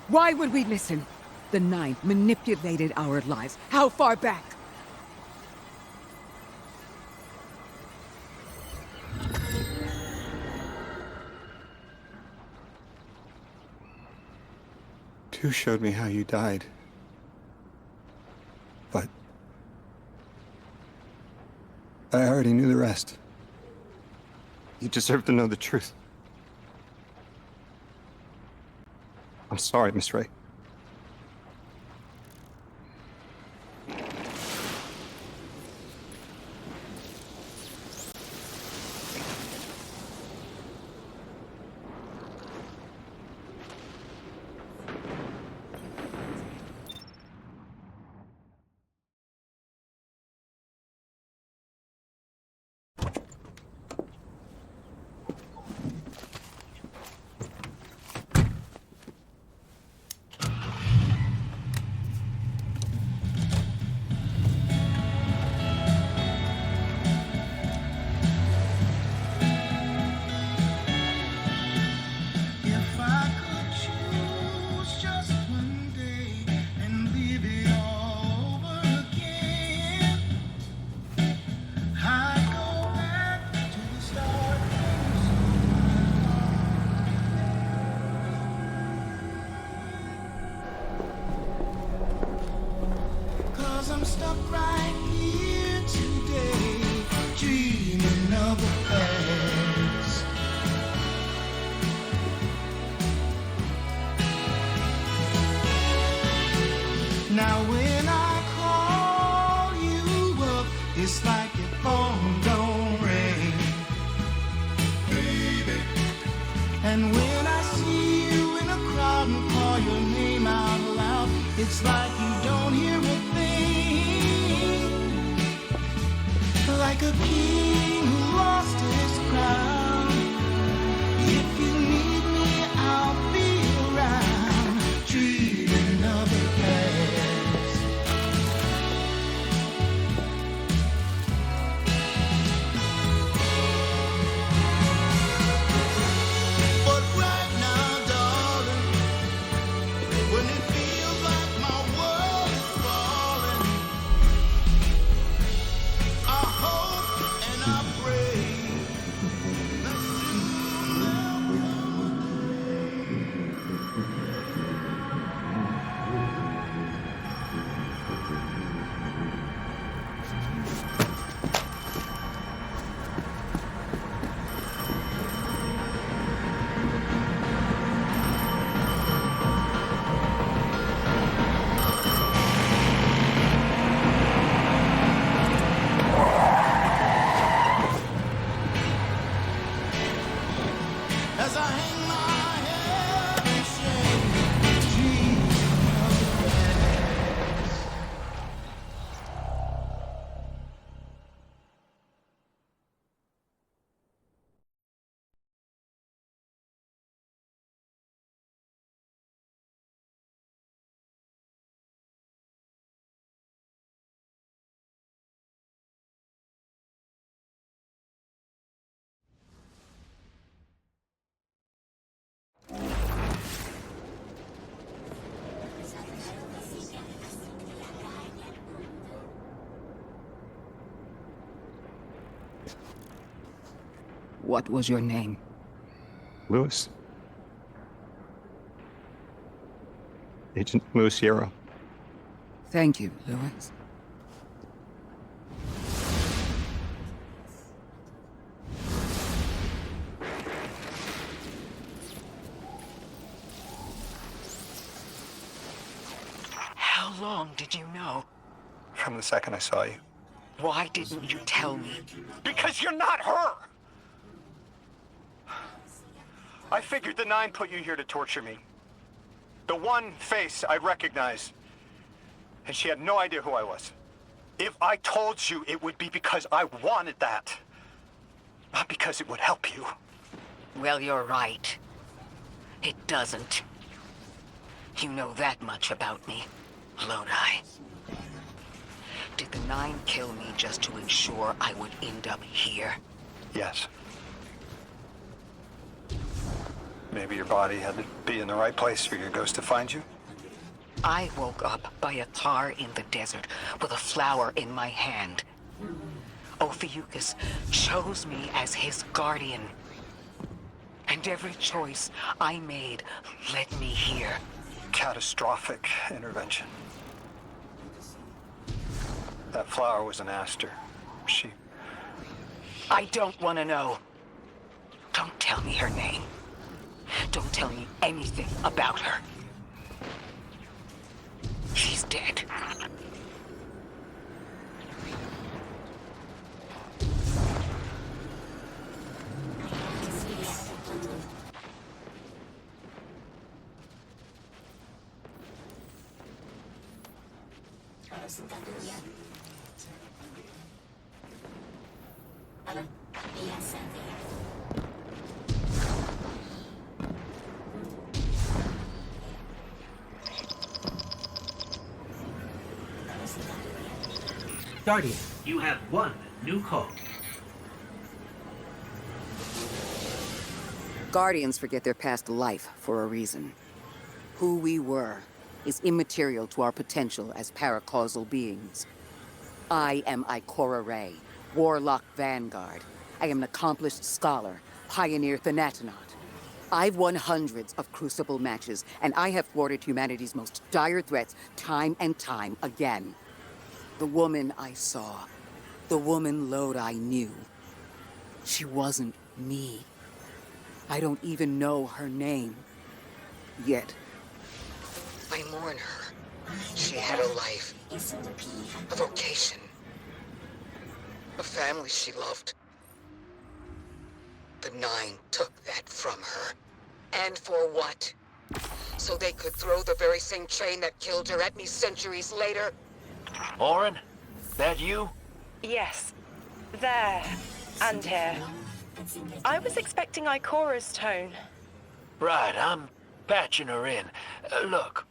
Why would we listen? The Nine manipulated our lives. How far back? Two showed me how you died. But I already knew the rest. You deserve to know the truth. I'm sorry, Miss Ray. And when I see you in a crowd and call your name out loud, it's like you don't hear a thing. Like a king who lost his crown. If you need me, I'll be around, dreaming of the past. But right now, darling, when it feels like my world is falling, I hope and I pray that soon there'll come a as I hang my head in shame, dreaming of the past. What was your name? Lewis. Agent Lewis Yarrow. Thank you, Lewis. How long did you know? From the second I saw you. Why didn't you tell me? Because you're not her! I figured the Nine put you here to torture me. The one face I'd recognize. And she had no idea who I was. If I told you, it would be because I wanted that. Not because it would help you. Well, you're right. It doesn't. You know that much about me, Lodi. Did the Nine kill me just to ensure I would end up here? Yes. Maybe your body had to be in the right place for your ghost to find you? I woke up by a car in the desert with a flower in my hand. Ophiuchus chose me as his guardian. And every choice I made led me here. Catastrophic intervention. That flower was an aster. She... I don't want to know. Don't tell me her name. Don't tell me anything about her. She's dead. Guardian, you have one new call. Guardians forget their past life for a reason. Who we were is immaterial to our potential as paracausal beings. I am Ikora Ray, Warlock Vanguard. I am an accomplished scholar, pioneer Thanatonaut. I've won hundreds of Crucible matches, and I have thwarted humanity's most dire threats time and time again. The woman I saw, the woman Lodi knew, she wasn't me. I don't even know her name. Yet, I mourn her. She had a life, a vocation, a family she loved. The Nine took that from her. And for what? So they could throw the very same chain that killed her at me centuries later? Orin? That you? Yes. There. And here. I was expecting Ikora's tone. Right, I'm patching her in. Look.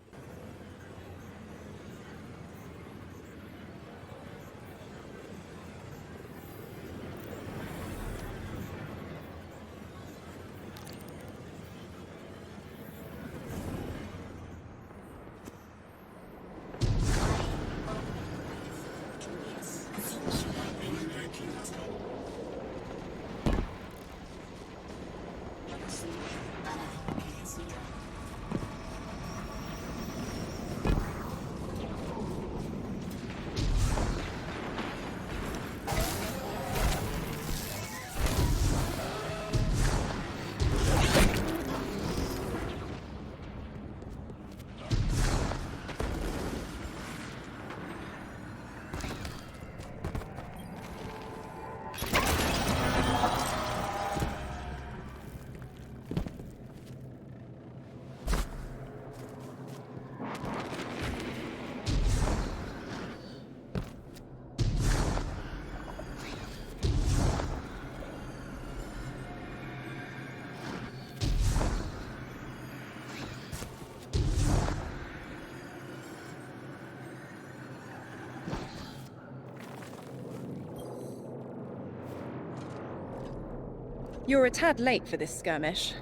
You're a tad late for this skirmish.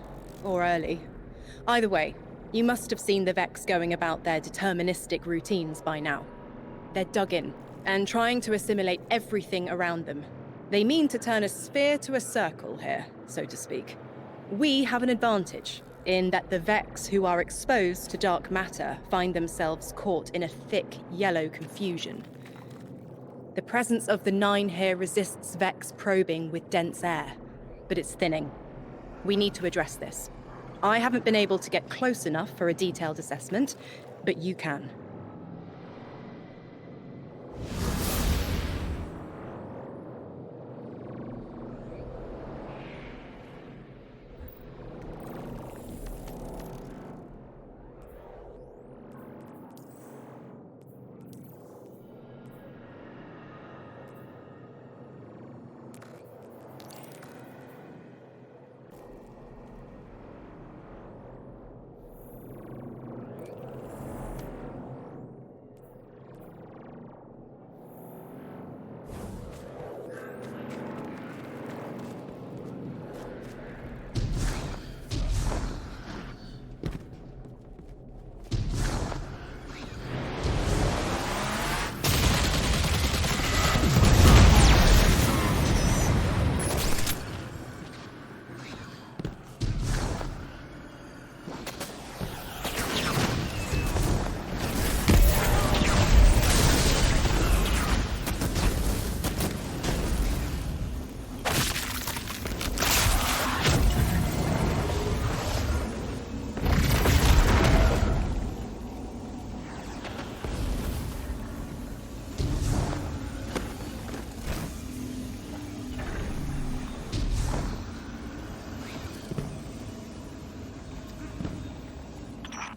Or early. Either way, you must have seen the Vex going about their deterministic routines by now. They're dug in, and trying to assimilate everything around them. They mean to turn a sphere to a circle here, so to speak. We have an advantage, in that the Vex who are exposed to dark matter find themselves caught in a thick, yellow confusion. The presence of the Nine here resists Vex probing with dense air, but it's thinning. We need to address this. I haven't been able to get close enough for a detailed assessment, but you can.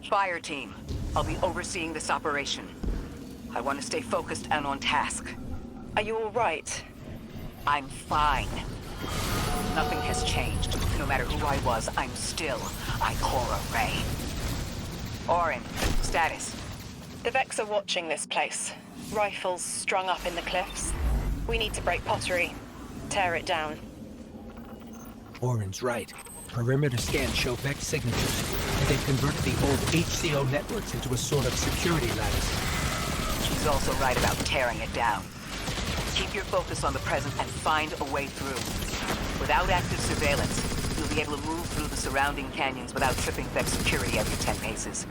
Fire team, I'll be overseeing this operation. I want to stay focused and on task. Are you all right? I'm fine. Nothing has changed. No matter who I was, I'm still Ikora Ray. Orin, status. The Vex are watching this place. Rifles strung up in the cliffs. We need to break pottery. Tear it down. Orin's right. Perimeter scans show Vex signatures, and they've converted the old HCO networks into a sort of security lattice. She's also right about tearing it down. Keep your focus on the present and find a way through. Without active surveillance, you'll be able to move through the surrounding canyons without tripping Vex security every 10 paces.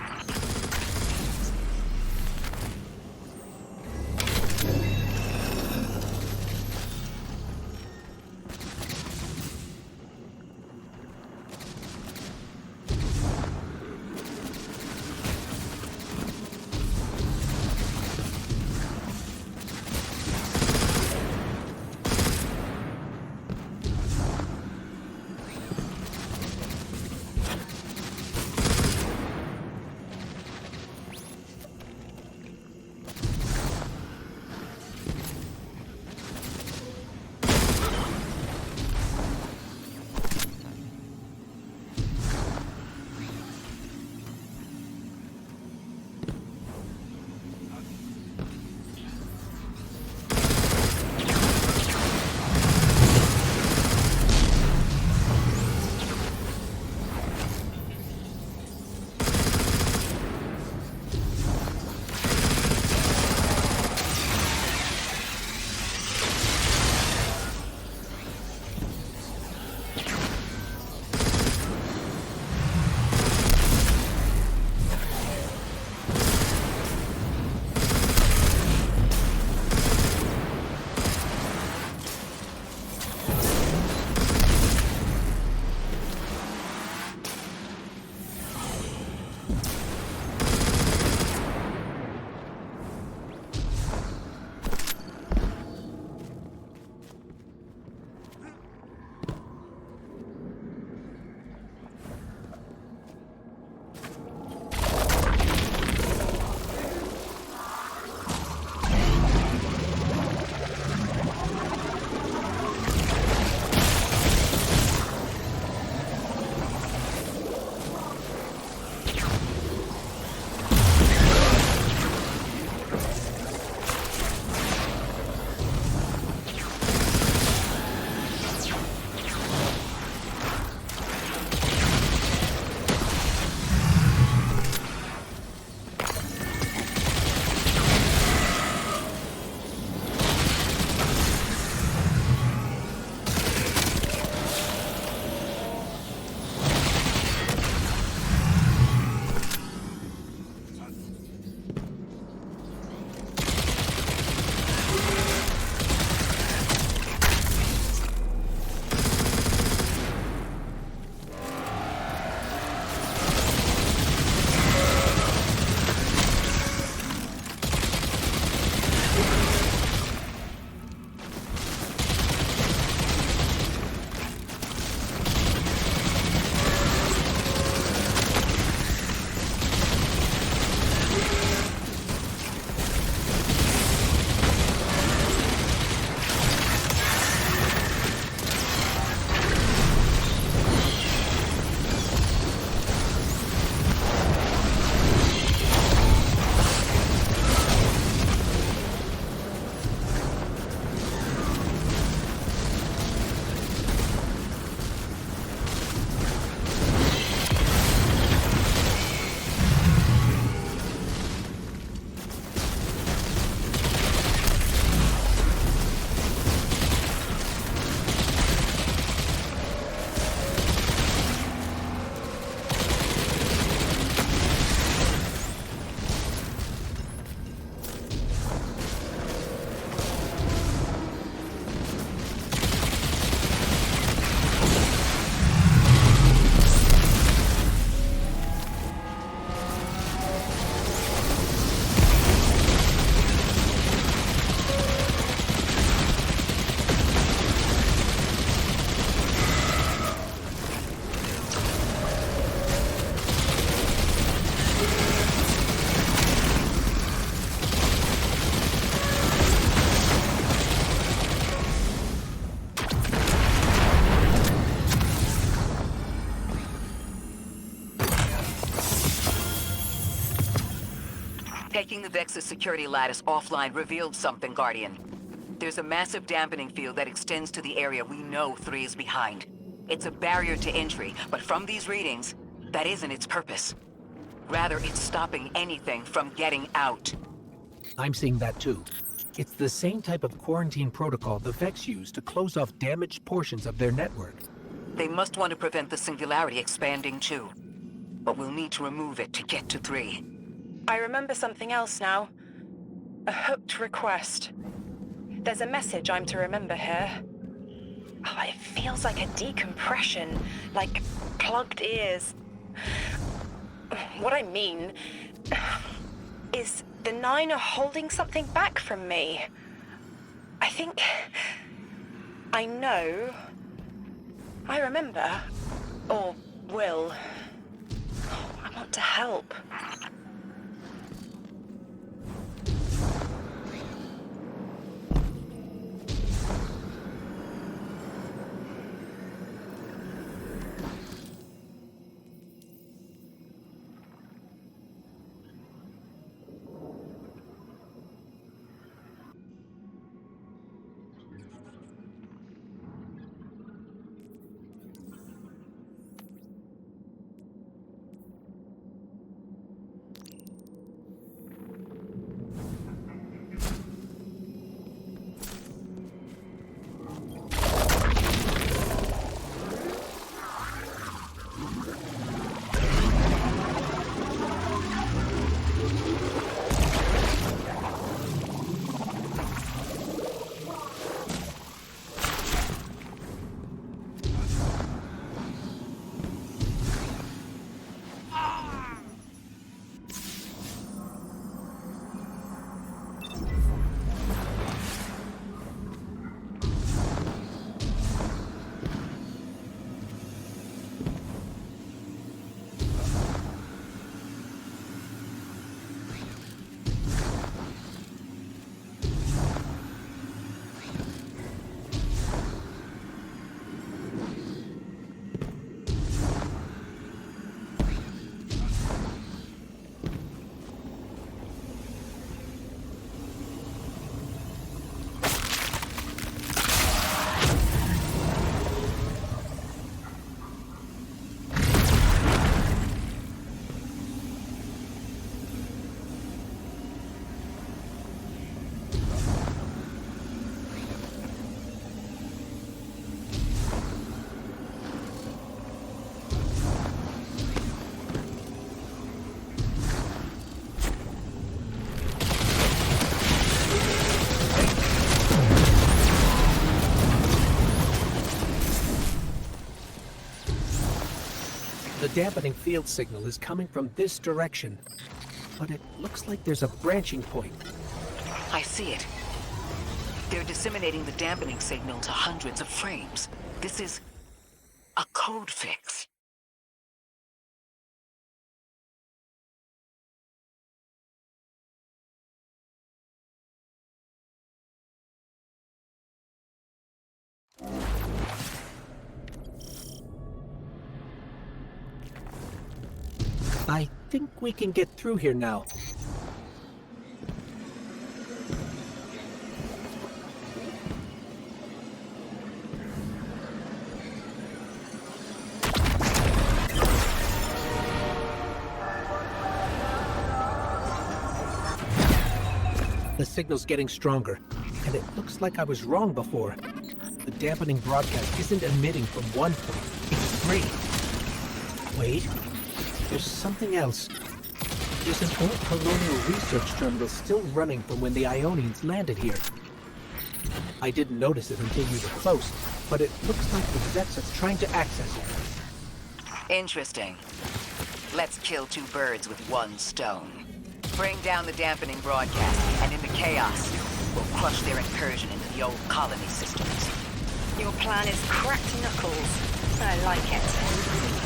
Taking the Vex's security lattice offline revealed something, Guardian. There's a massive dampening field that extends to the area we know 3 is behind. It's a barrier to entry, but from these readings, that isn't its purpose. Rather, it's stopping anything from getting out. I'm seeing that too. It's the same type of quarantine protocol the Vex use to close off damaged portions of their network. They must want to prevent the singularity expanding too. But we'll need to remove it to get to 3. I remember something else now. A hooked request. There's a message I'm to remember here. Oh, it feels like a decompression, like plugged ears. What I mean is the 9 are holding something back from me. I think I know. I remember. Or will. I want to help. The dampening field signal is coming from this direction, but it looks like there's a branching point. I see it. They're disseminating the dampening signal to hundreds of frames. This is a code fix. I think we can get through here now. The signal's getting stronger, and it looks like I was wrong before. The dampening broadcast isn't emitting from one point, it's 3. Wait. There's something else. There's an old colonial research terminal still running from when the Ionians landed here. I didn't notice it until we were close, but it looks like the Vex are trying to access it. Interesting. Let's kill 2 birds with 1 stone. Bring down the dampening broadcast, and in the chaos, we'll crush their incursion into the old colony systems. Your plan is cracked knuckles. I like it.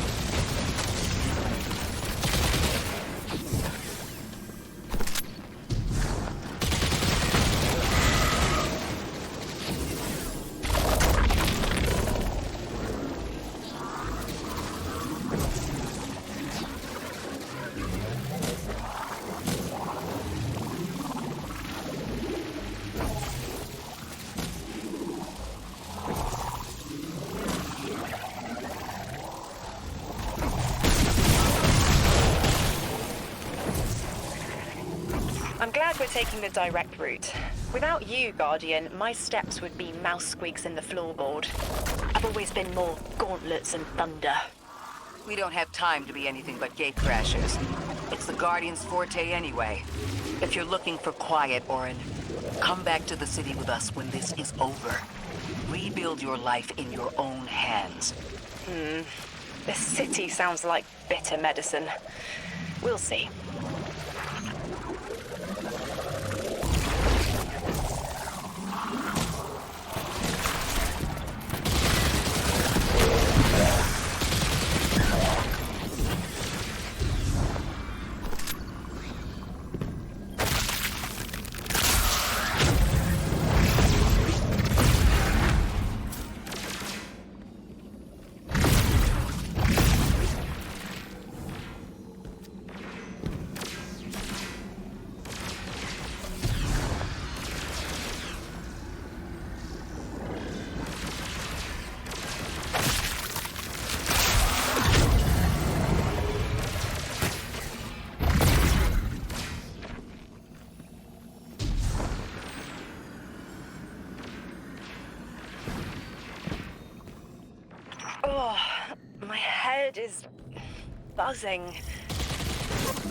glad we're taking the direct route. Without you, Guardian, my steps would be mouse squeaks in the floorboard. I've always been more gauntlets and thunder. We don't have time to be anything but gate crashers. It's the Guardian's forte anyway. If you're looking for quiet, Orin, come back to the city with us when this is over. Rebuild your life in your own hands. The city sounds like bitter medicine. We'll see. Oh, my head is buzzing.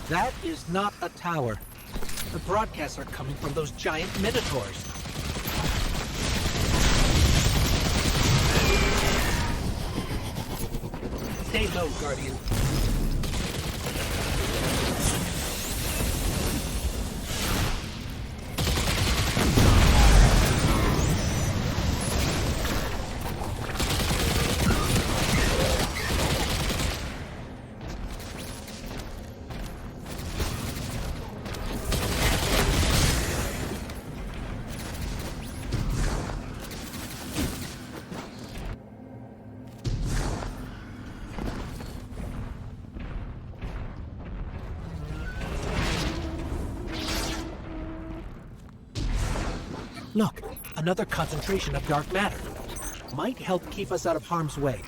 That is not a tower. The broadcasts are coming from those giant minotaurs. Stay low, Guardian. Look, another concentration of dark matter. Might help keep us out of harm's way.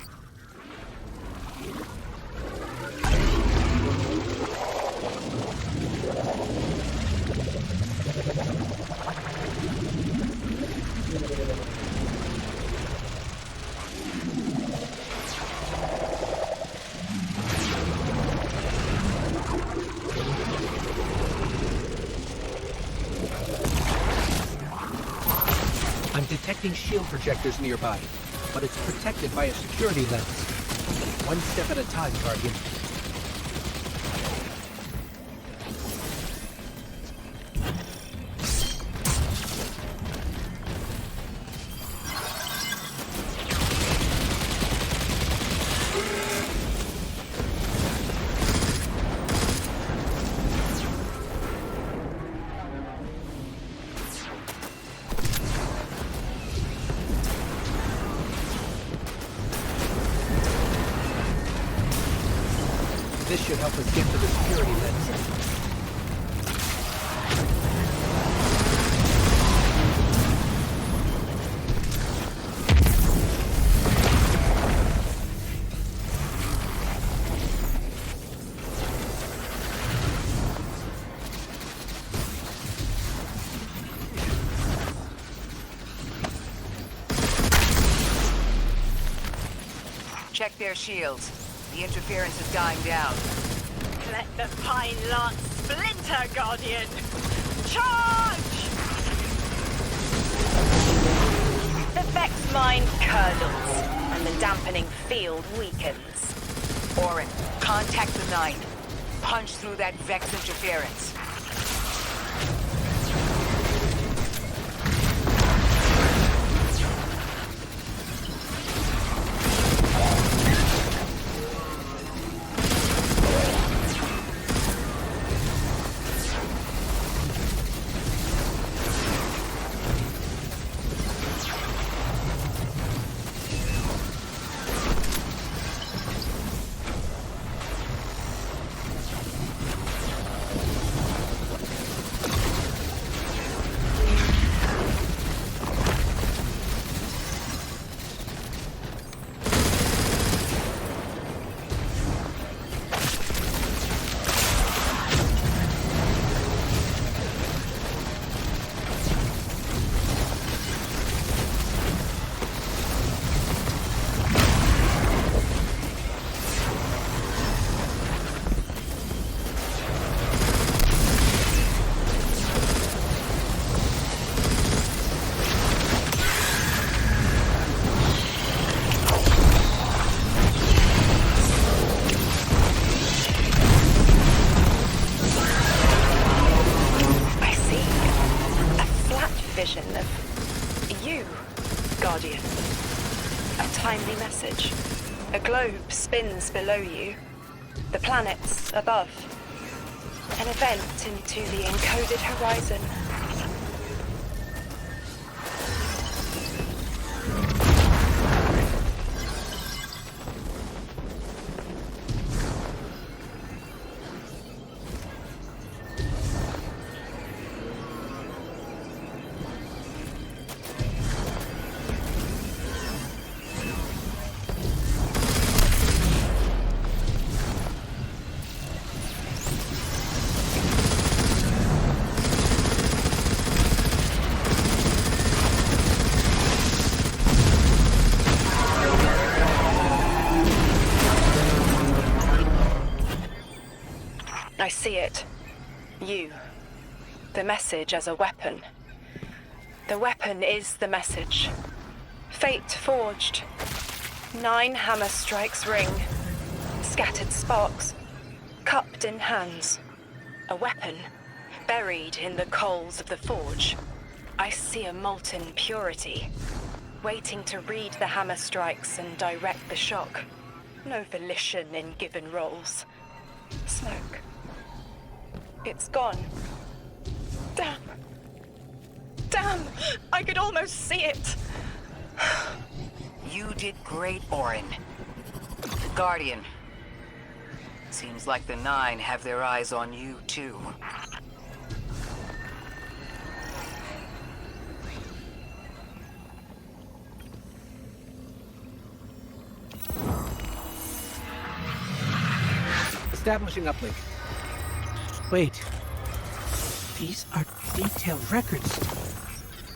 I'm detecting shield projectors nearby, but it's protected by a security lens. One step at a time, Guardian. This should help us get to the security lens. Check their shields. The interference is dying down. Let the pine lance splinter, Guardian! Charge! The Vex mind curdles, and the dampening field weakens. Orin, contact the 9. Punch through that Vex interference. A globe spins below you, the planets above. An event into the encoded horizon. I see it. You. The message as a weapon. The weapon is the message. Fate forged. 9 hammer strikes ring. Scattered sparks. Cupped in hands. A weapon. Buried in the coals of the forge. I see a molten purity. Waiting to read the hammer strikes and direct the shock. No volition in given roles. Smoke. It's gone. Damn. Damn! I could almost see it! You did great, Orin. Guardian. Seems like the 9 have their eyes on you, too. Establishing uplink. Wait. These are detailed records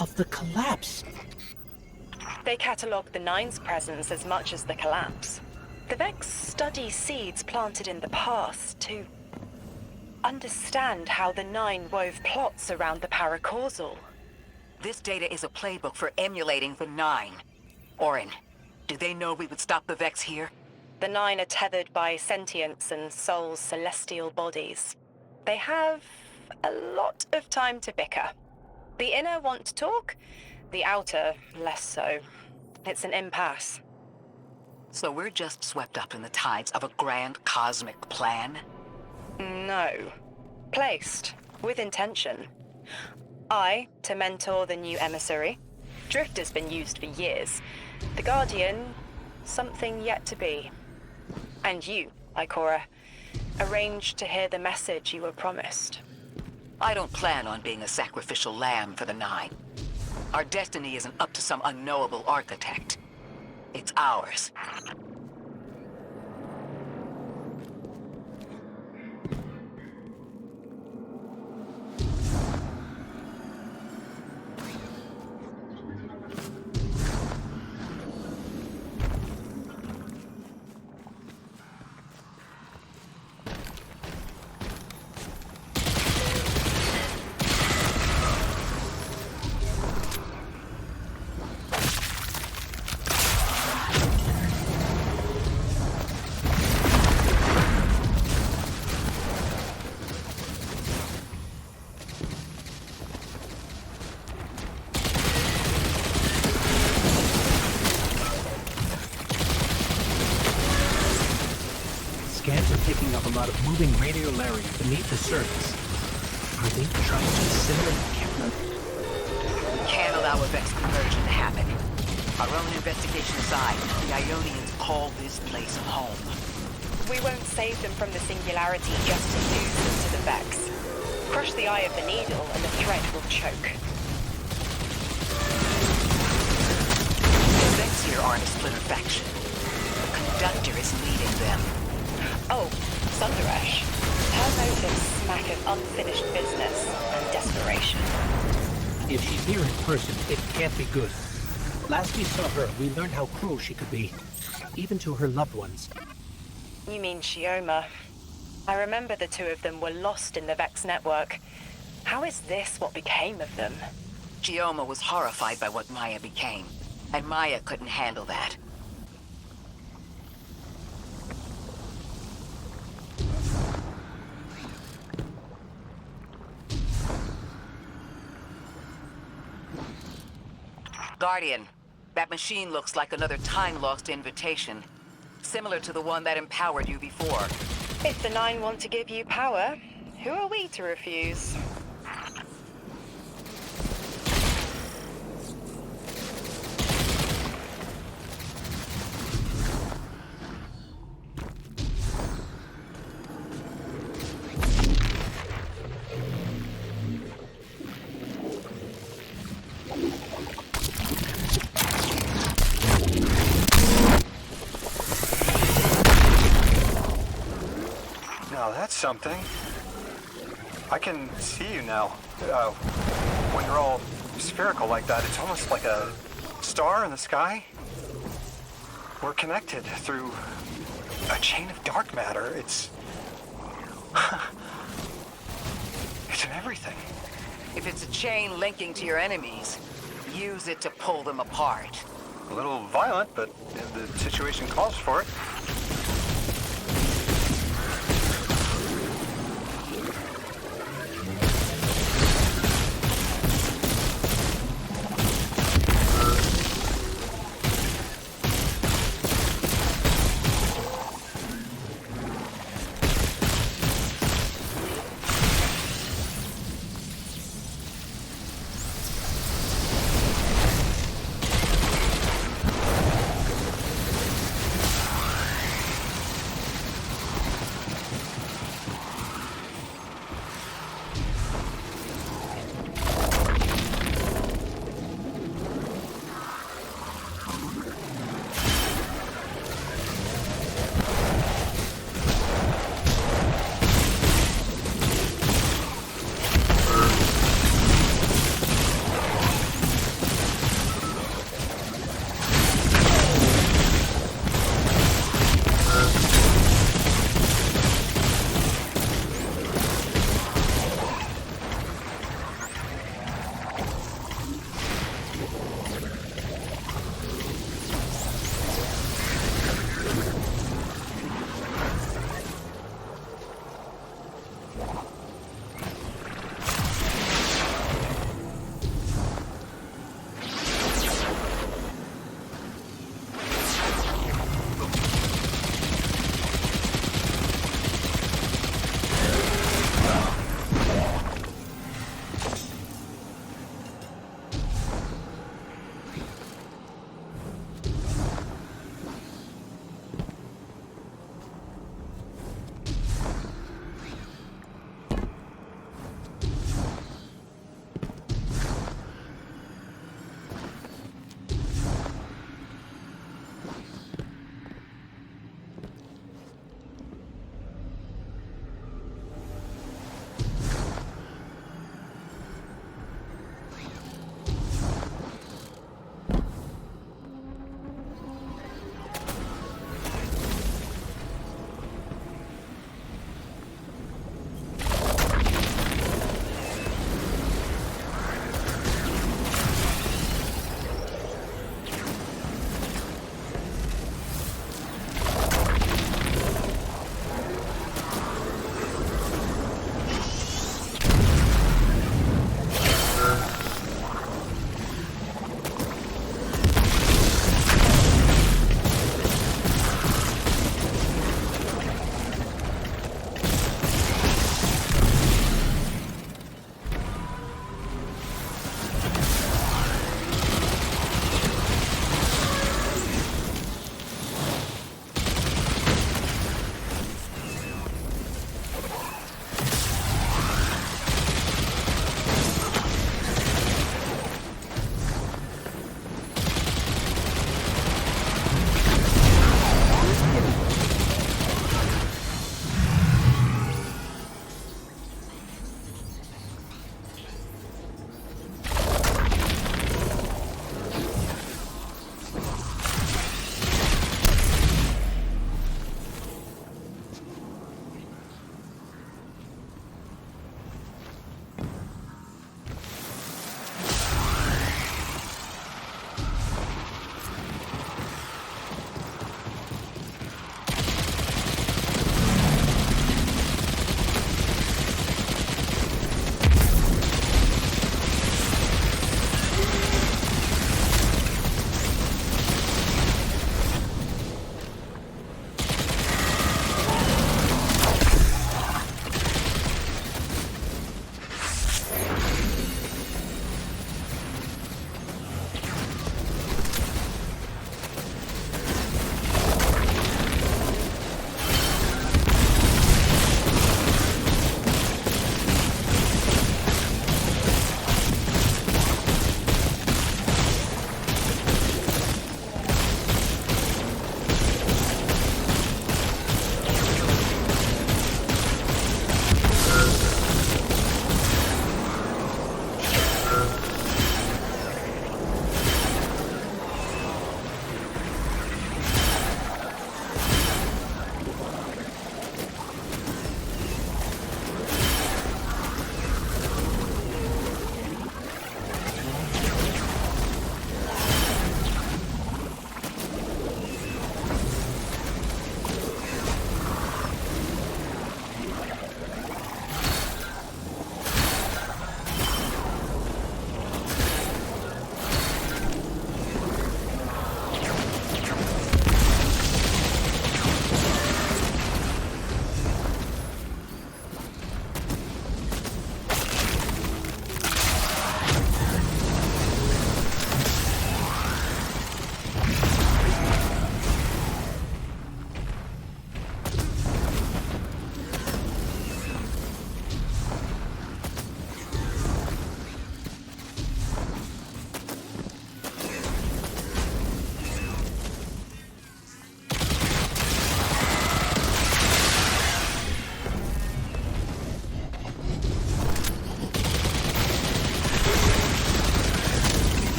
of the collapse. They catalogue the 9's presence as much as the collapse. The Vex study seeds planted in the past to understand how the 9 wove plots around the paracausal. This data is a playbook for emulating the 9. Orin, do they know we would stop the Vex here? The 9 are tethered by sentience and soul's celestial bodies. They have a lot of time to bicker. The inner want to talk, the outer less so. It's an impasse. So we're just swept up in the tides of a grand cosmic plan? No. Placed, with intention. I, to mentor the new emissary. Drifter's been used for years. The Guardian, something yet to be. And you, Ikora, arranged to hear the message you were promised. I don't plan on being a sacrificial lamb for the 9. Our destiny isn't up to some unknowable architect. It's ours. Picking up a lot of moving radiolaria beneath the surface. Are they trying to assimilate Kepler? Can't allow a Vex conversion to happen. Our own investigation aside, the Ionians call this place home. We won't save them from the singularity just to lose them to the Vex. Crush the eye of the needle and the thread will choke. The Vex here aren't a splinter faction. The conductor is leading them. Oh, Sundaresh. Her motives smack of unfinished business and desperation. If she's here in person, it can't be good. Last we saw her, we learned how cruel she could be, even to her loved ones. You mean Shioma. I remember the two of them were lost in the Vex network. How is this what became of them? Shioma was horrified by what Maya became, and Maya couldn't handle that. Guardian, that machine looks like another time-lost invitation. similar to the one that empowered you before. If the Nine want to give you power, who are we to refuse? Now that's something. I can see you now. When you're all spherical like that, it's almost like a star in the sky. We're connected through a chain of dark matter. It's in everything. If it's a chain linking to your enemies, use it to pull them apart. A little violent, but the situation calls for it.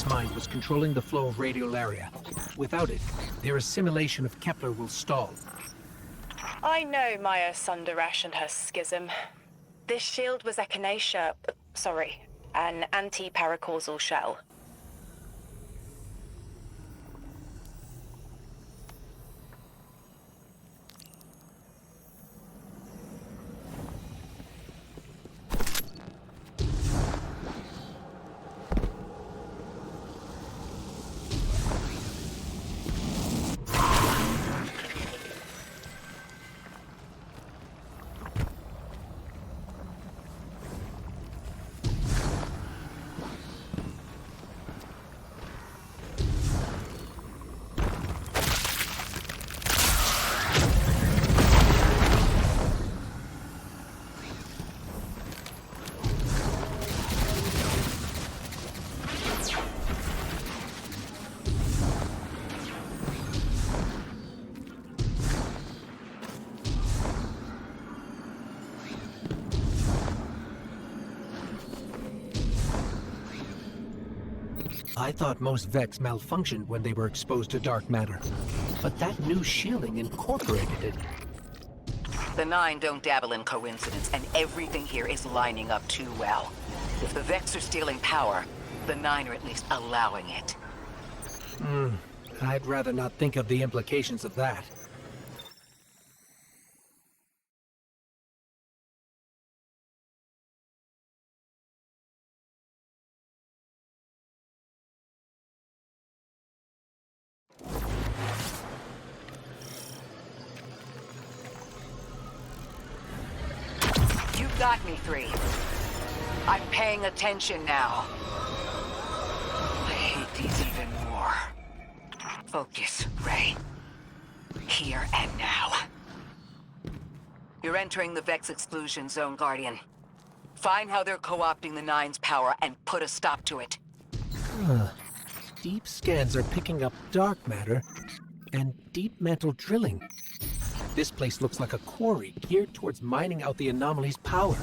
Vex mind was controlling the flow of radial area. Without it, their assimilation of Kepler will stall. I know Maya Sundarash and her schism. This shield was echinacea, sorry, an anti-paracausal shell. I thought most Vex malfunctioned when they were exposed to dark matter, but that new shielding incorporated it. The Nine don't dabble in coincidence, and everything here is lining up too well. If the Vex are stealing power, the Nine are at least allowing it. I'd rather not think of the implications of that. You've got me, 3. I'm paying attention now. I hate these even more. Focus, Ray. Here and now. You're entering the Vex exclusion zone, Guardian. Find how they're co-opting the Nine's power and put a stop to it. Deep scans are picking up dark matter and deep mantle drilling. This place looks like a quarry geared towards mining out the anomaly's power.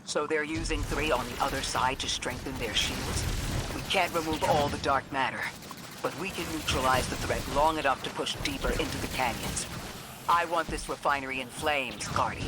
So they're using 3 on the other side to strengthen their shields? We can't remove all the dark matter, but we can neutralize the threat long enough to push deeper into the canyons. I want this refinery in flames, Guardian.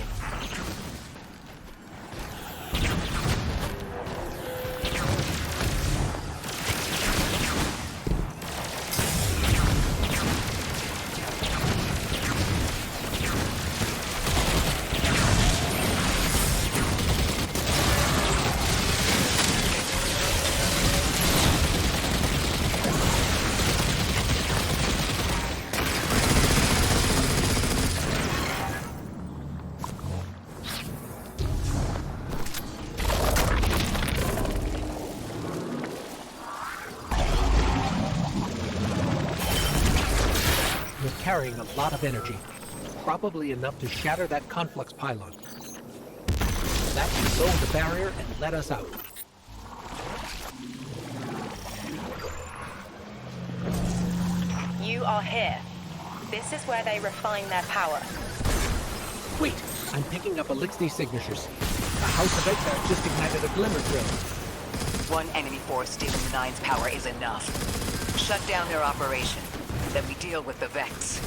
Carrying a lot of energy, probably enough to shatter that conflux pylon. That will lower the barrier and let us out. You are here. This is where they refine their power. Wait, I'm picking up Elixir signatures. The House of Exile just ignited a glimmer drill. One enemy force stealing the Nine's power is enough. Shut down their operation. Then we deal with the Vex.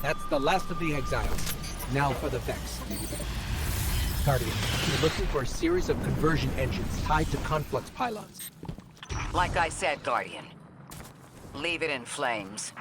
That's the last of the Exiles. Now for the Vex. Guardian, you're looking for a series of conversion engines tied to conflux pylons. Like I said, Guardian. Leave it in flames.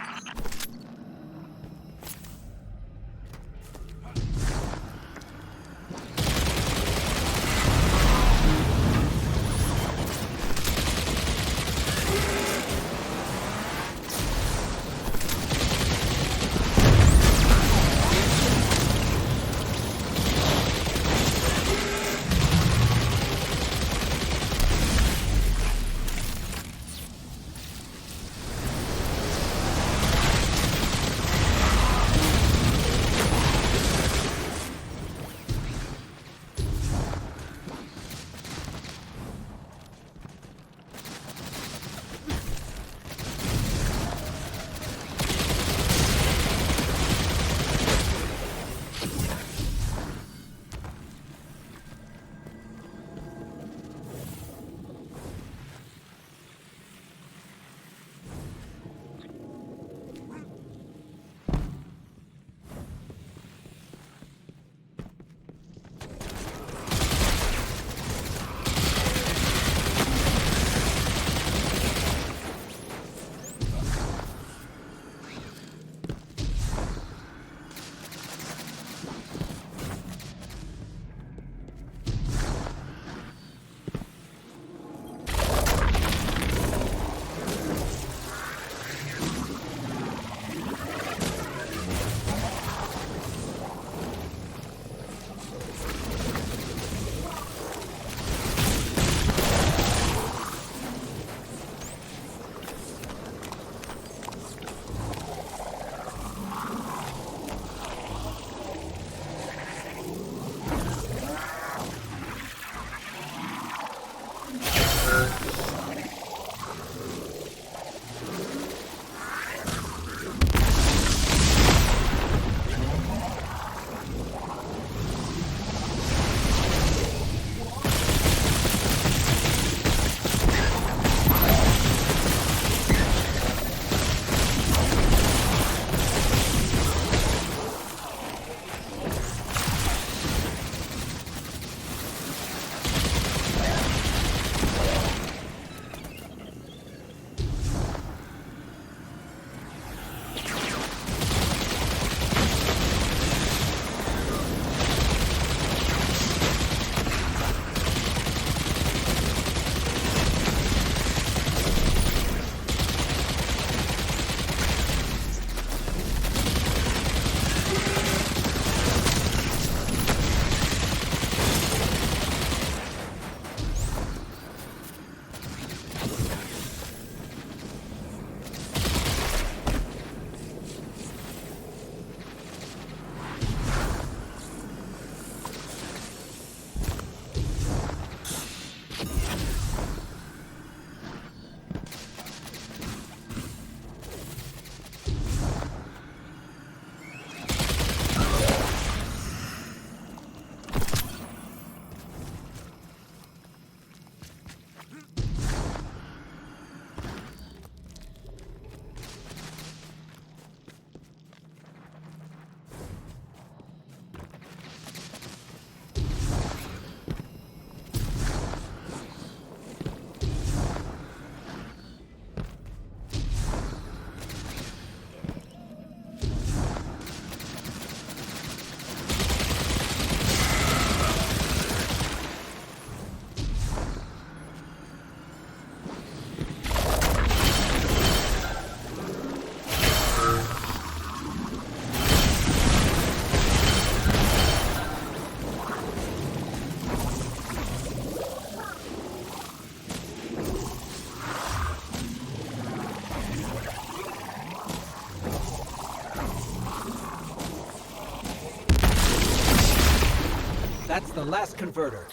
That's the last converter.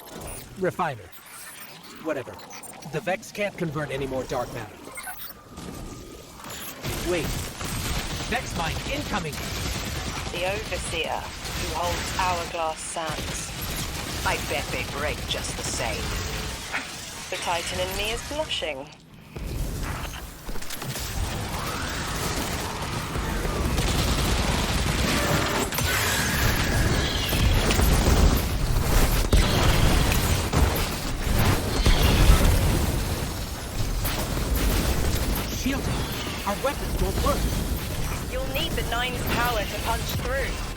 Refiner. Whatever. The Vex can't convert any more dark matter. Wait. Vex mine incoming! The Overseer, who holds Hourglass Sands. I bet they break just the same. The Titan in me is blushing. shielding. Our weapons won't work. You'll need the Nine's power to punch through.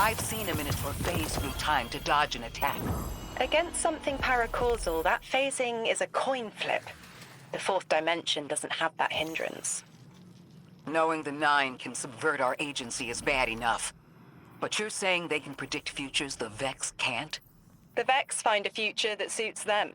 I've seen a minute for phase through time to dodge an attack. Against something paracausal, that phasing is a coin flip. The fourth dimension doesn't have that hindrance. Knowing the Nine can subvert our agency is bad enough. But you're saying they can predict futures the Vex can't? The Vex find a future that suits them.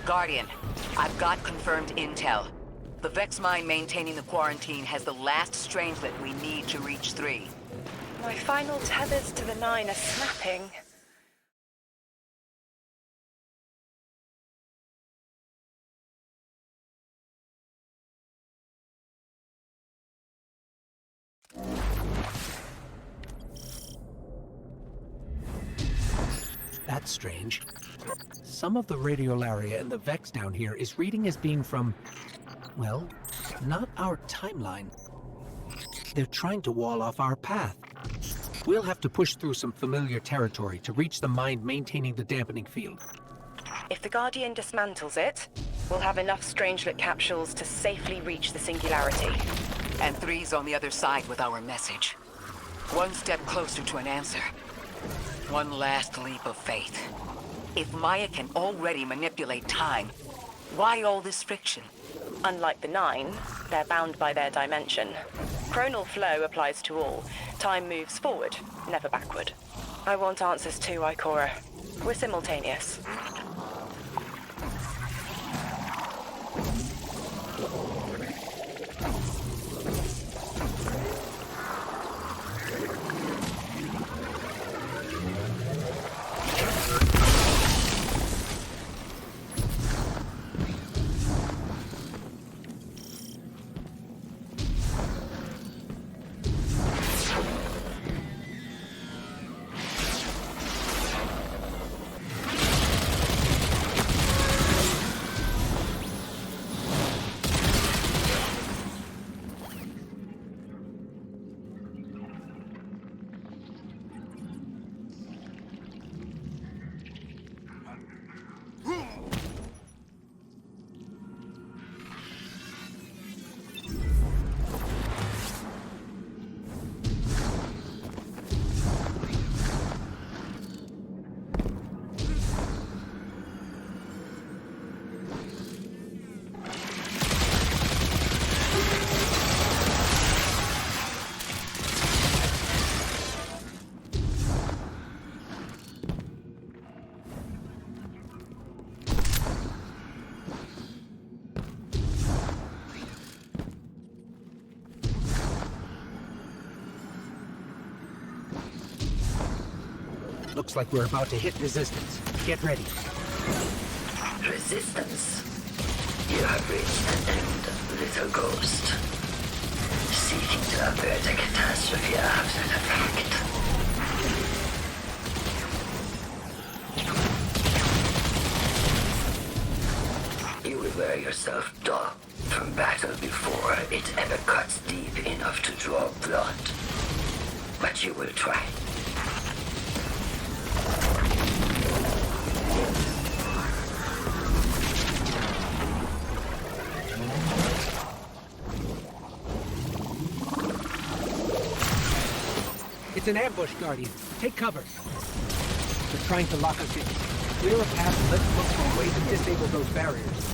Guardian, I've got confirmed intel. The Vex mine maintaining the quarantine has the last Strangelet we need to reach 3. My final tethers to the 9 are snapping. That's strange. Some of the radiolaria in the Vex down here is reading as being from, well, not our timeline. They're trying to wall off our path. We'll have to push through some familiar territory to reach the mine maintaining the dampening field. If the Guardian dismantles it, we'll have enough Strangelet capsules to safely reach the Singularity. And 3's on the other side with our message. One step closer to an answer. One last leap of faith. If Maya can already manipulate time, why all this friction? Unlike the 9, they're bound by their dimension. Chronal flow applies to all. Time moves forward, never backward. I want answers too, Ikora. We're simultaneous. Looks like we're about to hit resistance. Get ready. Resistance. You have reached the end, little ghost. Seeking to avert a catastrophe after the fact. You will wear yourself dull from battle before it ever cuts deep enough to draw blood. But you will try. It's an ambush, Guardian. Take cover. They're trying to lock us in. Clear a path and let's look for a way to disable those barriers.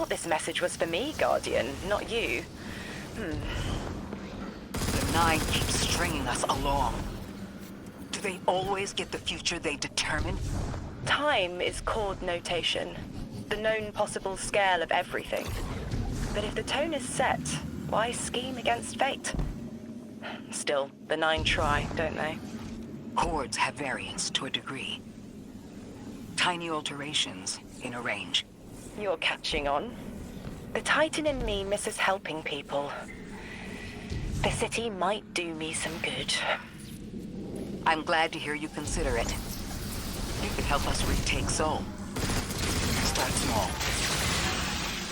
thought this message was for me, Guardian, not you. The Nine keeps stringing us along. Do they always get the future they determine? Time is chord notation, the known possible scale of everything. But if the tone is set, why scheme against fate? Still, the Nine try, don't they? Chords have variance to a degree. Tiny alterations in a range. You're catching on. The Titan in me misses helping people. The city might do me some good. I'm glad to hear you consider it. You could help us retake Seoul. Start small.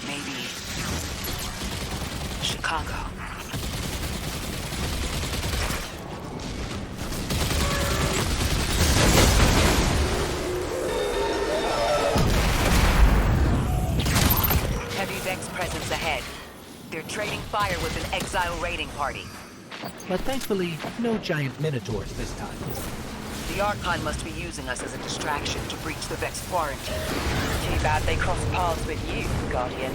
Maybe Chicago. Heavy Vex presence ahead. They're trading fire with an Exile raiding party. But thankfully, no giant minotaurs this time. The Archon must be using us as a distraction to breach the Vex quarantine. Too bad they crossed paths with you, Guardian.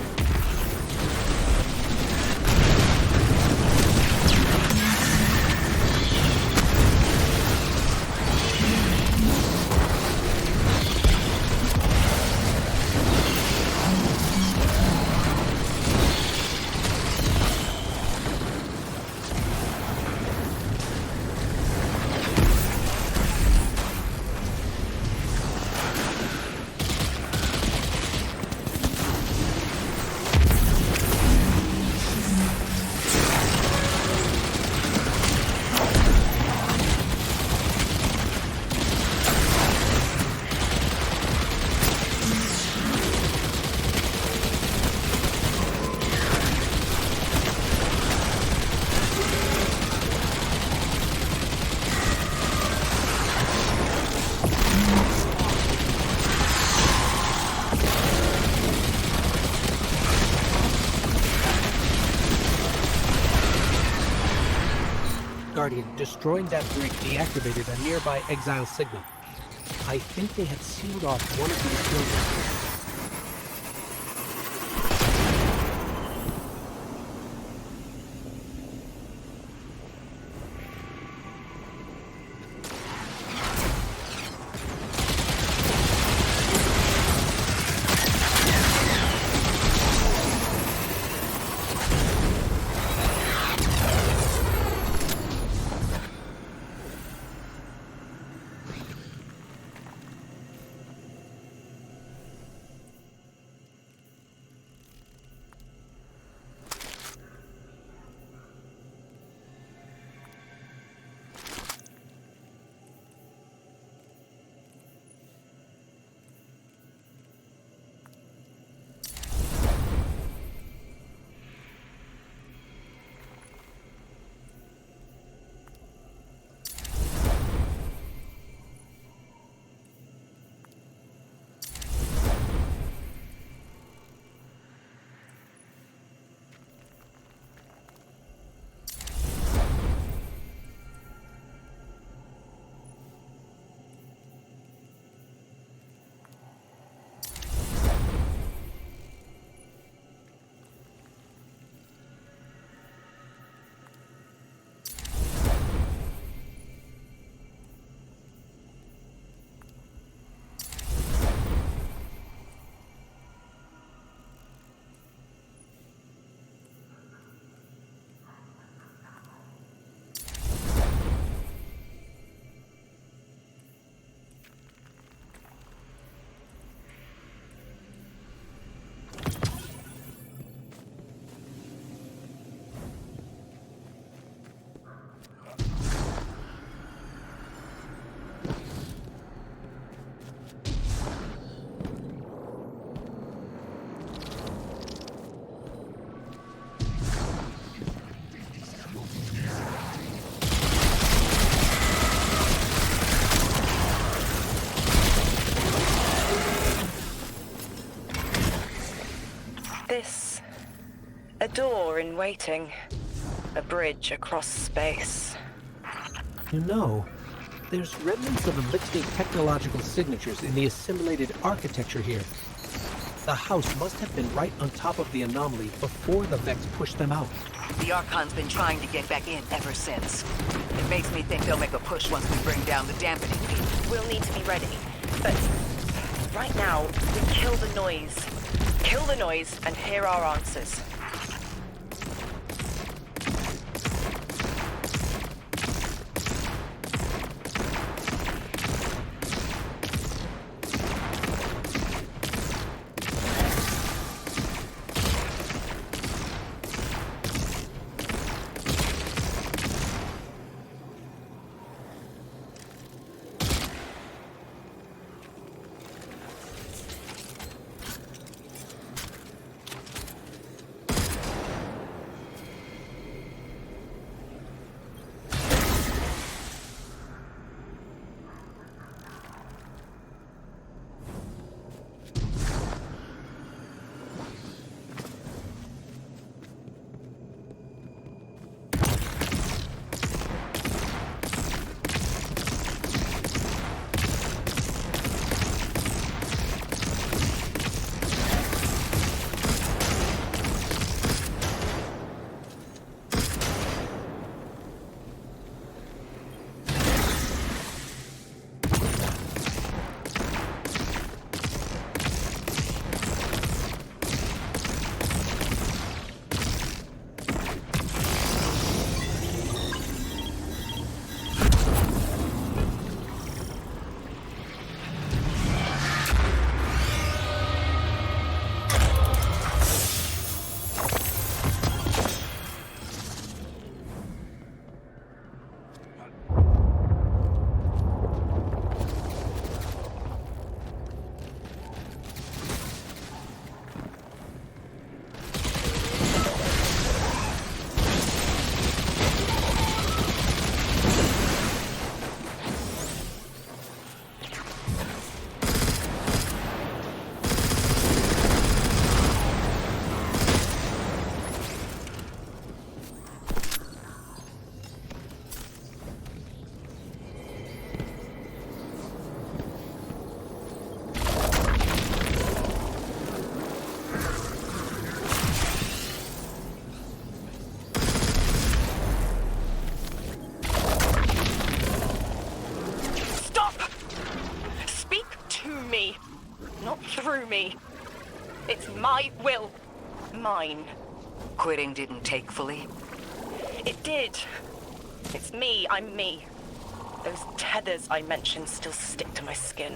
Guardian, destroying that bridge deactivated a nearby Exile signal. I think they had sealed off one of these buildings. This... a door in waiting. A bridge across space. You know, there's remnants of elixir technological signatures in the assimilated architecture here. The house must have been right on top of the anomaly before the Vex pushed them out. The Archon's been trying to get back in ever since. It makes me think they'll make a push once we bring down the dampening field. We'll need to be ready. But right now, we kill the noise. Kill the noise and hear our answers. Through me. It's my will. Mine. Quitting didn't take fully? It did. It's me, I'm me. Those tethers I mentioned still stick to my skin.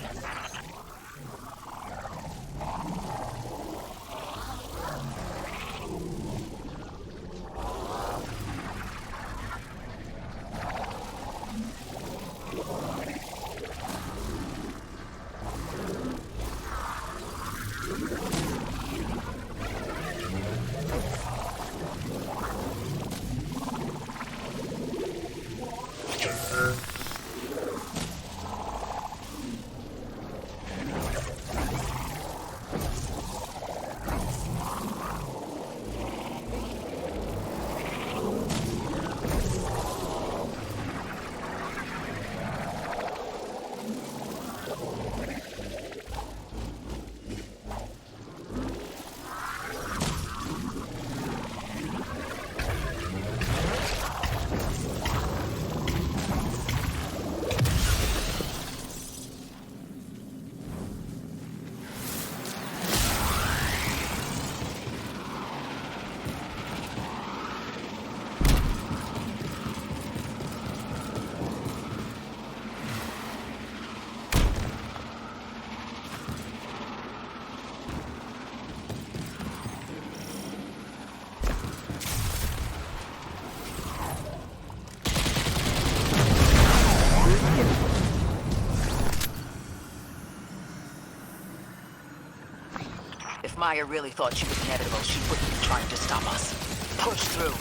If Maya really thought she was inevitable, she wouldn't be trying to stop us. Push through.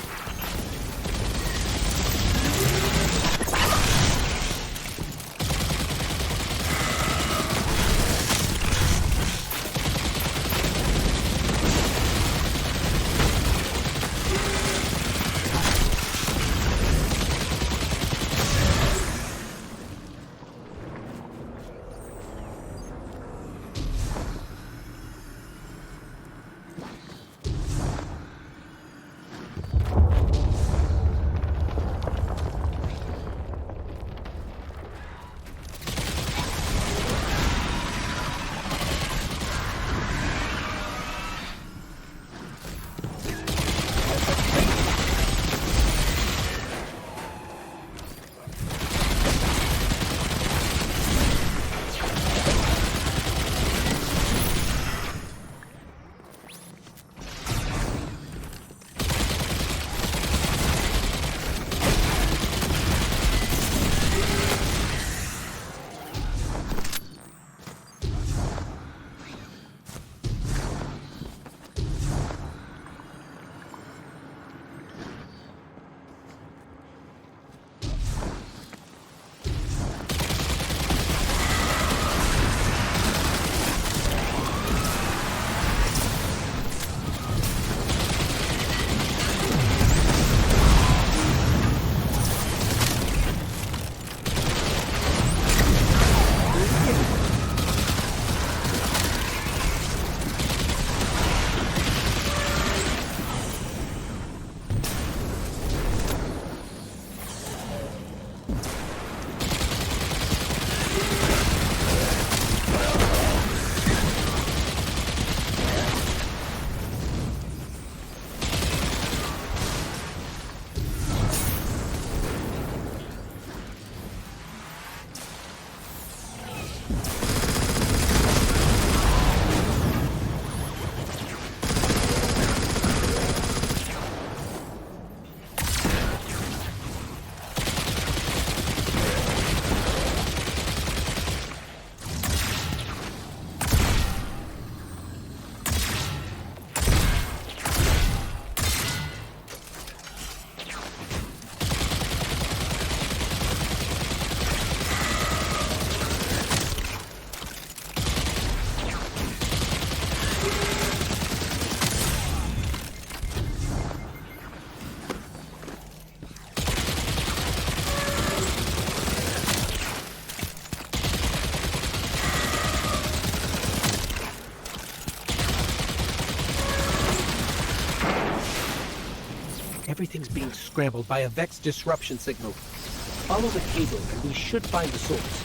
Everything's being scrambled by a Vex disruption signal. Follow the cable and we should find the source.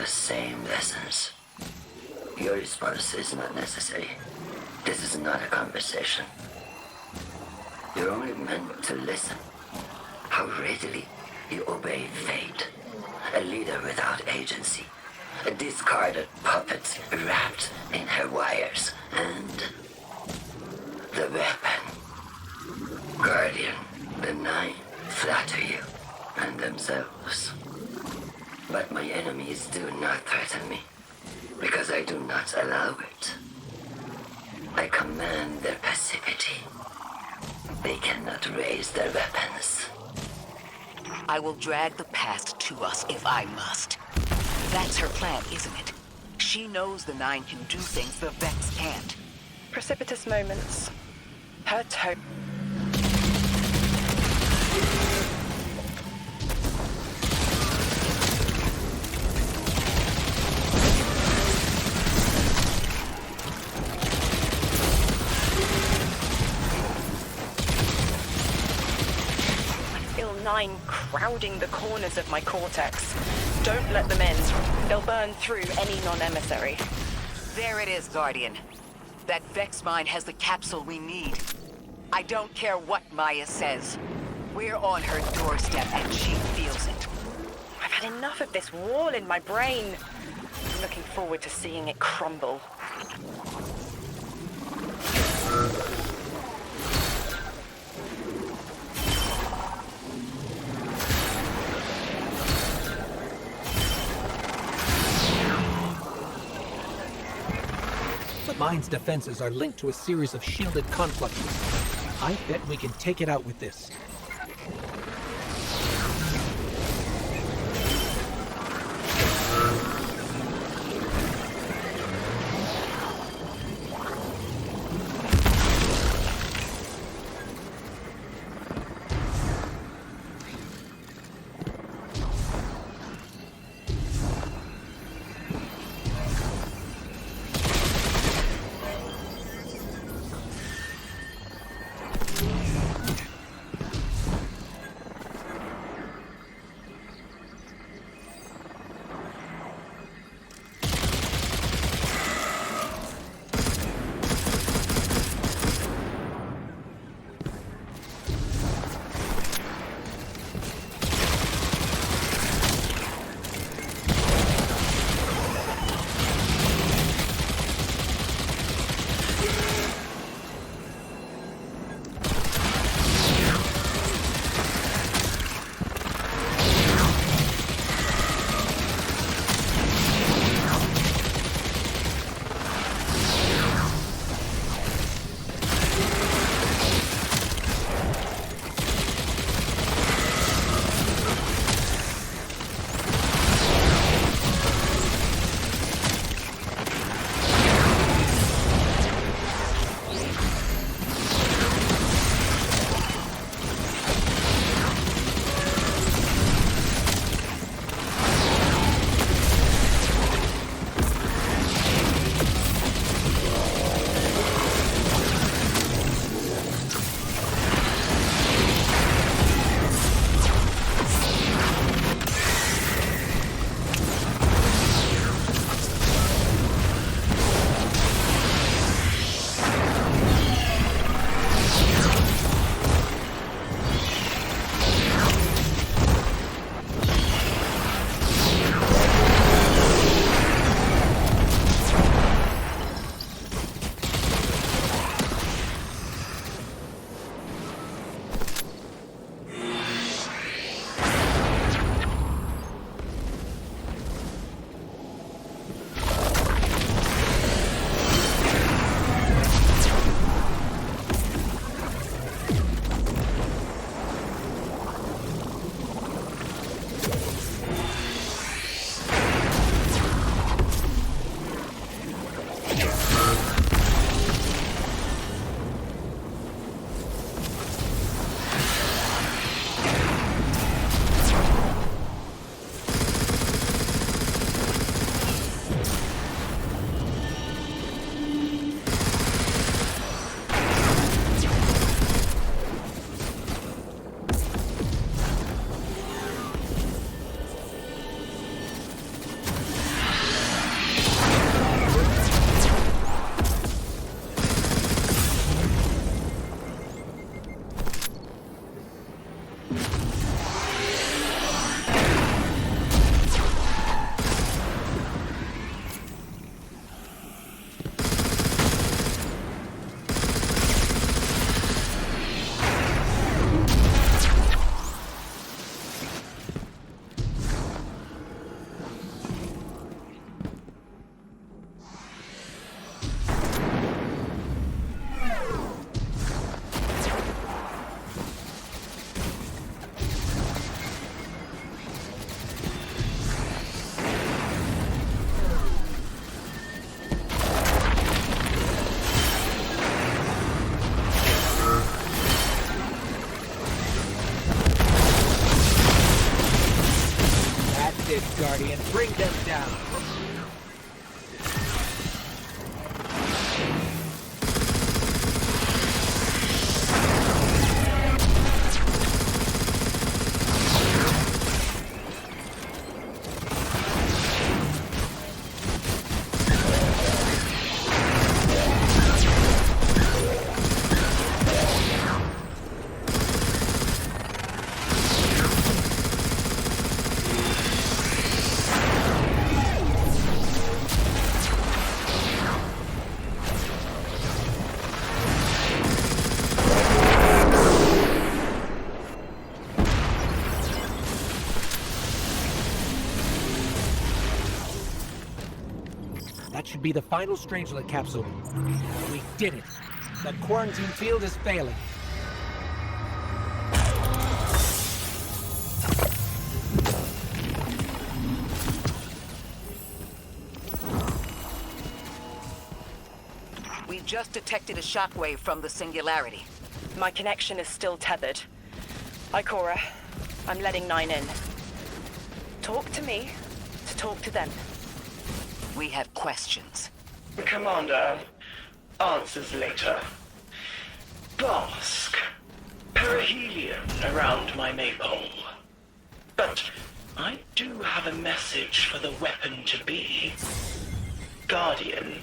Same lessons. Your response is not necessary. This is not a conversation. You're only meant to listen. How readily you obey fate. A leader without agency. A discarded puppet wrapped in her wires. And the weapon. Guardian, the Nine flatter you and themselves. But my enemies do not threaten me, because I do not allow it. I command their passivity. They cannot raise their weapons. I will drag the past to us if I must. That's her plan, isn't it? She knows the Nine can do things the Vex can't. Precipitous moments. Her tone. Nine crowding the corners of my cortex. Don't let them in. They'll burn through any non-emissary. There it is, Guardian. That Vex mine has the capsule we need. I don't care what Maya says. We're on her doorstep and she feels had enough of this wall in my brain. I'm looking forward to seeing it crumble. The mine's defenses are linked to a series of shielded confluxes. I bet we can take it out with this. That should be the final Strangelet capsule. We did it. The quarantine field is failing. We just detected a shockwave from the singularity. My connection is still tethered. Ikora, I'm letting 9 in. Talk to me to talk to them. We have questions. Commander, answers later. Bask. Perihelion around my maypole. But I do have a message for the weapon-to-be. Guardian.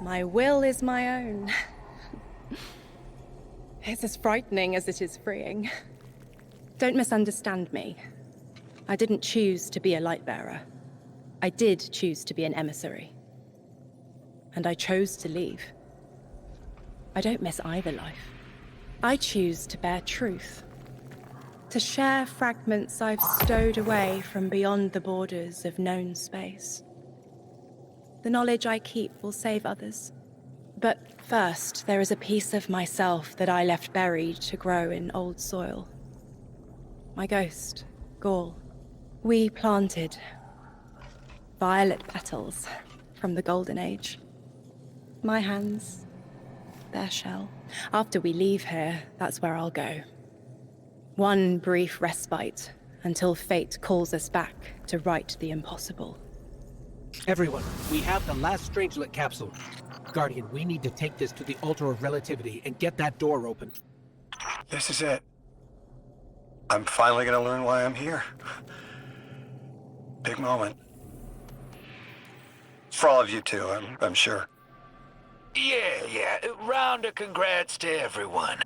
My will is my own. It's as frightening as it is freeing. Don't misunderstand me. I didn't choose to be a light bearer. I did choose to be an emissary. And I chose to leave. I don't miss either life. I choose to bear truth. To share fragments I've stowed away from beyond the borders of known space. The knowledge I keep will save others. But first, there is a piece of myself that I left buried to grow in old soil. My ghost, Gaul. We planted violet petals from the Golden Age. My hands, their shell. After we leave here, that's where I'll go. One brief respite until fate calls us back to right the impossible. Everyone, we have the last Strangelet capsule. Guardian, we need to take this to the altar of relativity and get that door open. This is it. I'm finally gonna learn why I'm here. Big moment. For all of you too, I'm sure. Yeah. Round of congrats to everyone.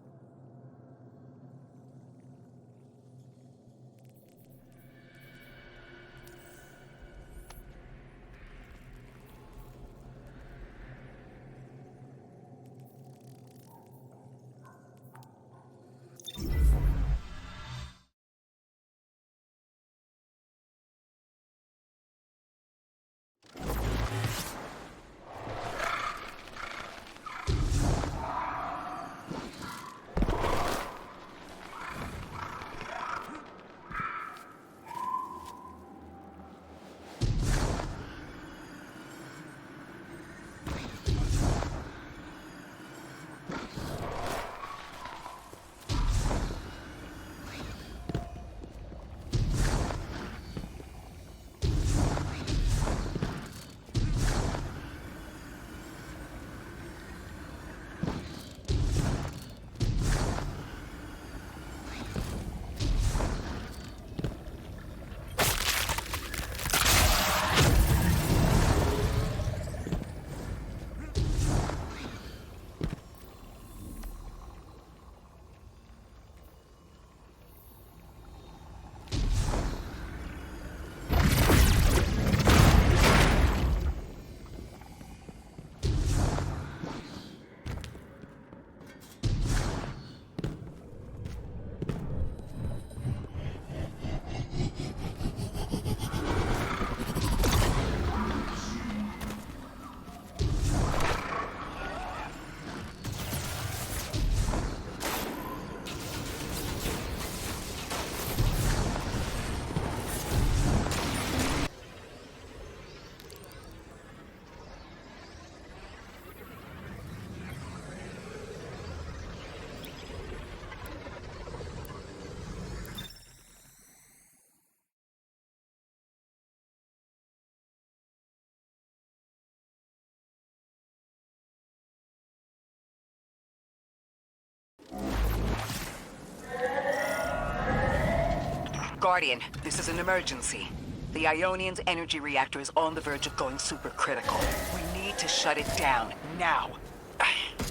Guardian, this is an emergency. The Ionian's energy reactor is on the verge of going supercritical. We need to shut it down, now.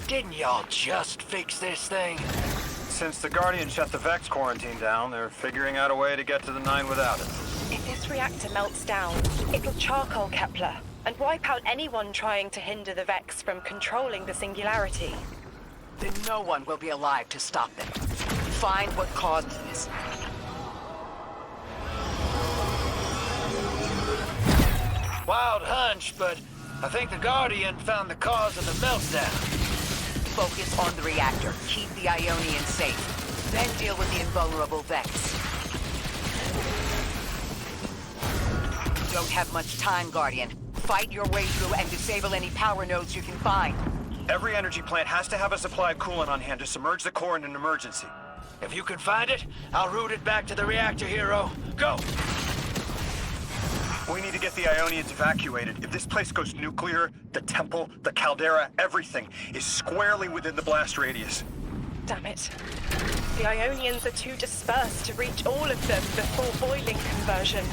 Didn't y'all just fix this thing? Since the Guardian shut the Vex quarantine down, they're figuring out a way to get to the 9 without it. If this reactor melts down, it'll charcoal Kepler and wipe out anyone trying to hinder the Vex from controlling the singularity. Then no one will be alive to stop them. Find what caused this. Wild hunch, but I think the Guardian found the cause of the meltdown. Focus on the reactor. Keep the Ionian safe. Then deal with the invulnerable Vex. Don't have much time, Guardian. Fight your way through and disable any power nodes you can find. Every energy plant has to have a supply of coolant on hand to submerge the core in an emergency. If you can find it, I'll route it back to the reactor, hero. Go! We need to get the Ionians evacuated. If this place goes nuclear, the temple, the Caldera, everything is squarely within the blast radius. Damn it. The Ionians are too dispersed to reach all of them before boiling conversion.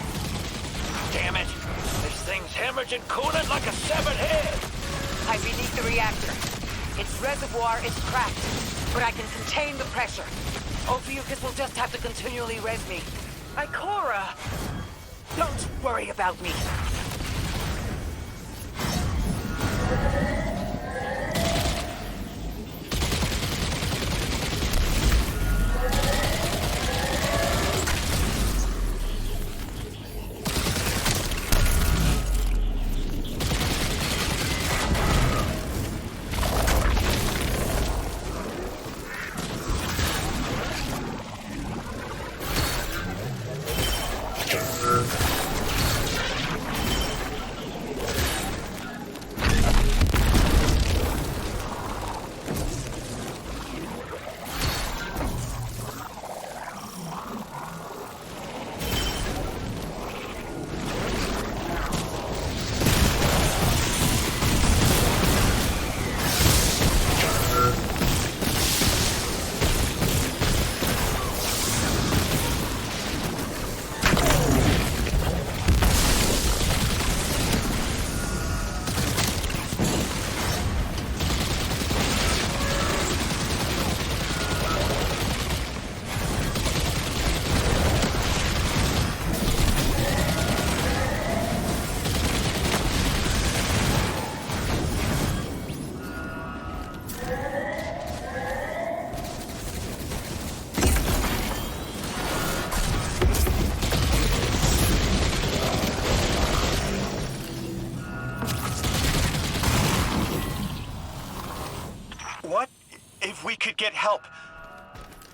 Damn it! This thing's hemorrhaging coolant like a severed head! I'm beneath the reactor. Its reservoir is cracked, but I can contain the pressure. Ophiuchus will just have to continually res me. Ikora! Don't worry about me. Get help.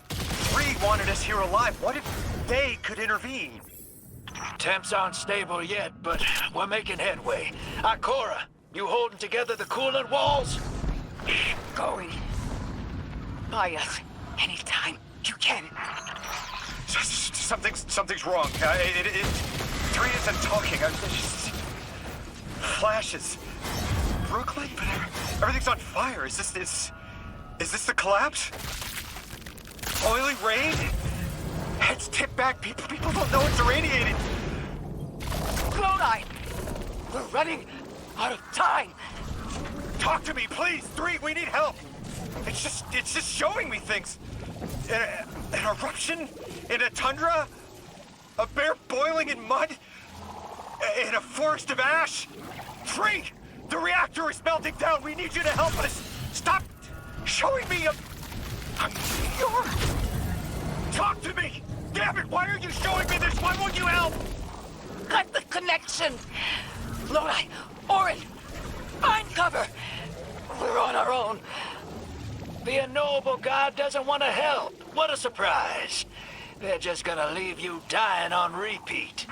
3 wanted us here alive. What if they could intervene? Temps aren't stable yet, but we're making headway. Ikora, you holding together the coolant walls? Going. Buy us anytime you can. Something's wrong. 3 isn't talking. Flashes. Brooklyn, but everything's on fire. Is this the collapse? Boiling rain? Heads tip back. People don't know it's irradiated. Lodi! We're running out of time. Talk to me, please. 3, we need help. It's just showing me things. An eruption in a tundra, a bear boiling in mud, in a forest of ash. 3, the reactor is melting down. We need you to help us. Stop showing me a meteor. Talk to me. Damn it! Why are you showing me this? Why won't you help? Cut the connection. Lodi, Orin, find cover. We're on our own. The unknowable god doesn't want to help. What a surprise. They're just gonna leave you dying on repeat.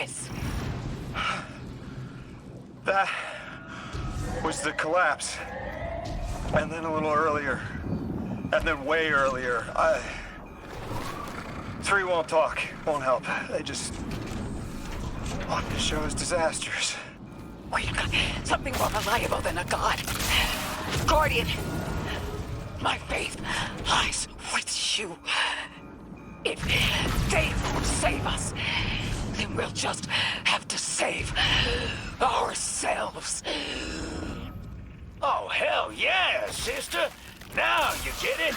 this? That was the collapse. And then a little earlier. And then way earlier. 3 won't talk, won't help. They just want to show us disasters. We've got something more reliable than a god. Guardian, my faith lies with you. If they won't save us, then we'll just have to save ourselves. Oh, hell yeah, sister! Now you get it!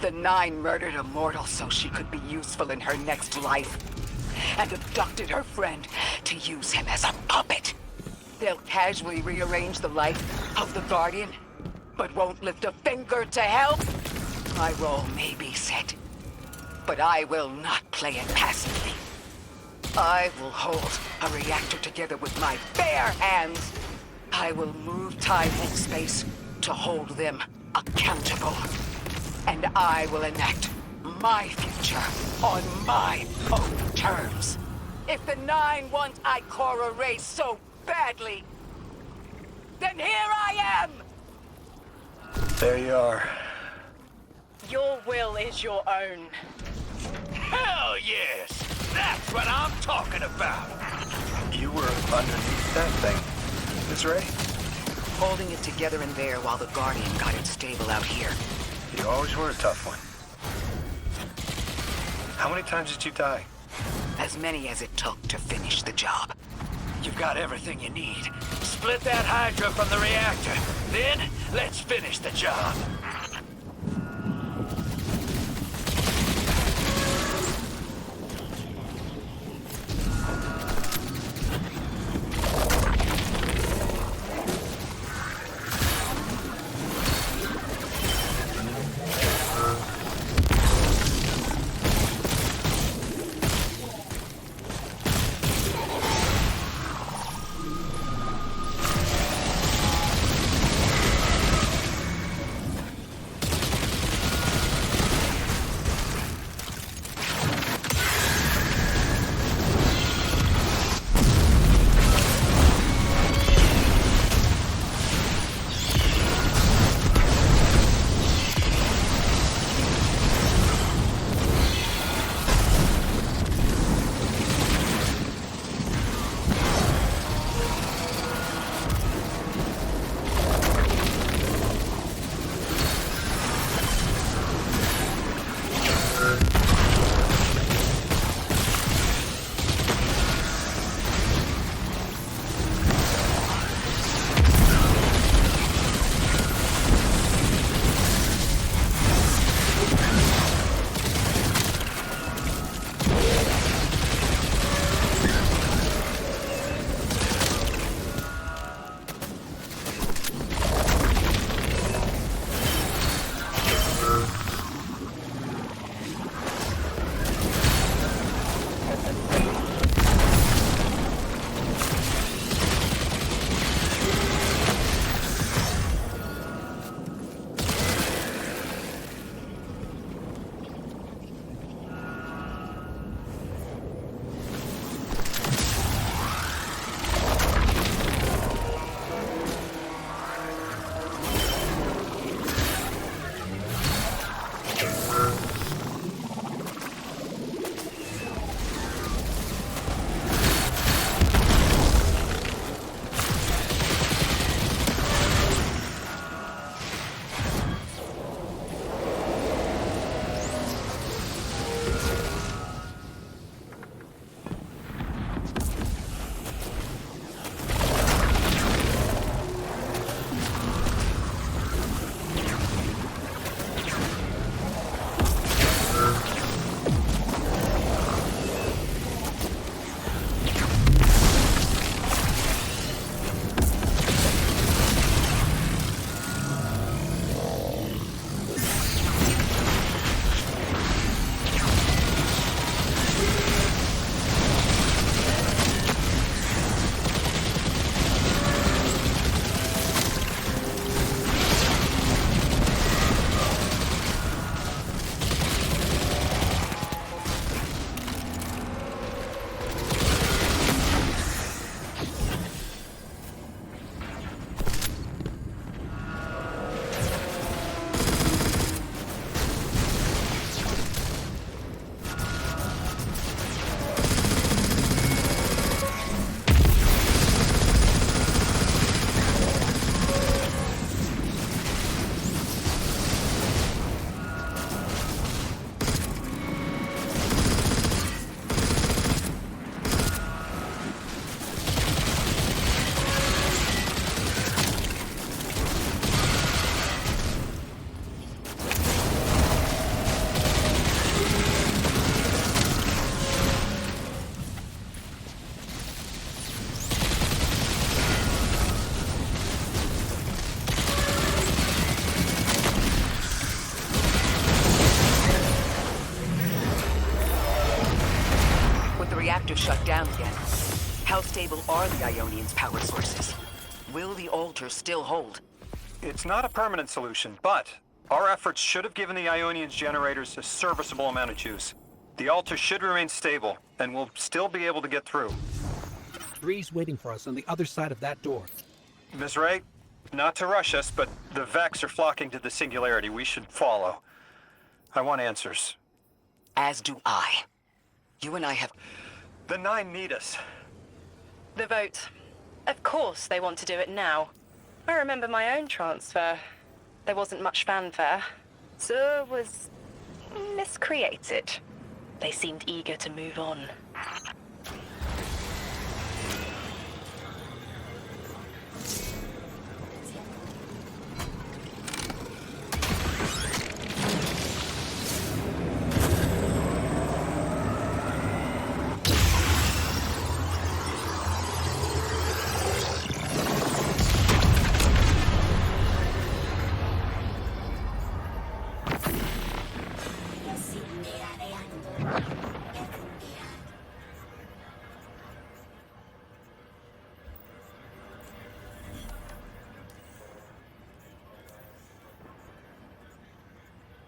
The Nine murdered a mortal so she could be useful in her next life. and abducted her friend to use him as a puppet. They'll casually rearrange the life of the Guardian, but won't lift a finger to help. My role may be set, but I will not play it passively. I will hold a reactor together with my bare hands. I will move time and space to hold them accountable. And I will enact my future on my own terms. If the Nine want Ikora raised so badly, then here I am! There you are. Your will is your own. Hell yes! That's what I'm talking about! You were underneath that thing, Miss Ray? Holding it together in there while the Guardian got it stable out here. You always were a tough one. How many times did you die? As many as it took to finish the job. You've got everything you need. Split that Hydra from the reactor. Then, let's finish the job. reactor shut down again. How stable are the Ionians' power sources? Will the altar still hold? It's not a permanent solution, but our efforts should have given the Ionians' generators a serviceable amount of juice. The altar should remain stable, and we'll still be able to get through. 3's waiting for us on the other side of that door. Ms. Ray, not to rush us, but the Vex are flocking to the Singularity. We should follow. I want answers. As do I. You and I have... The 9 need us. The vote. Of course they want to do it now. I remember my own transfer. There wasn't much fanfare. So was miscreated. They seemed eager to move on.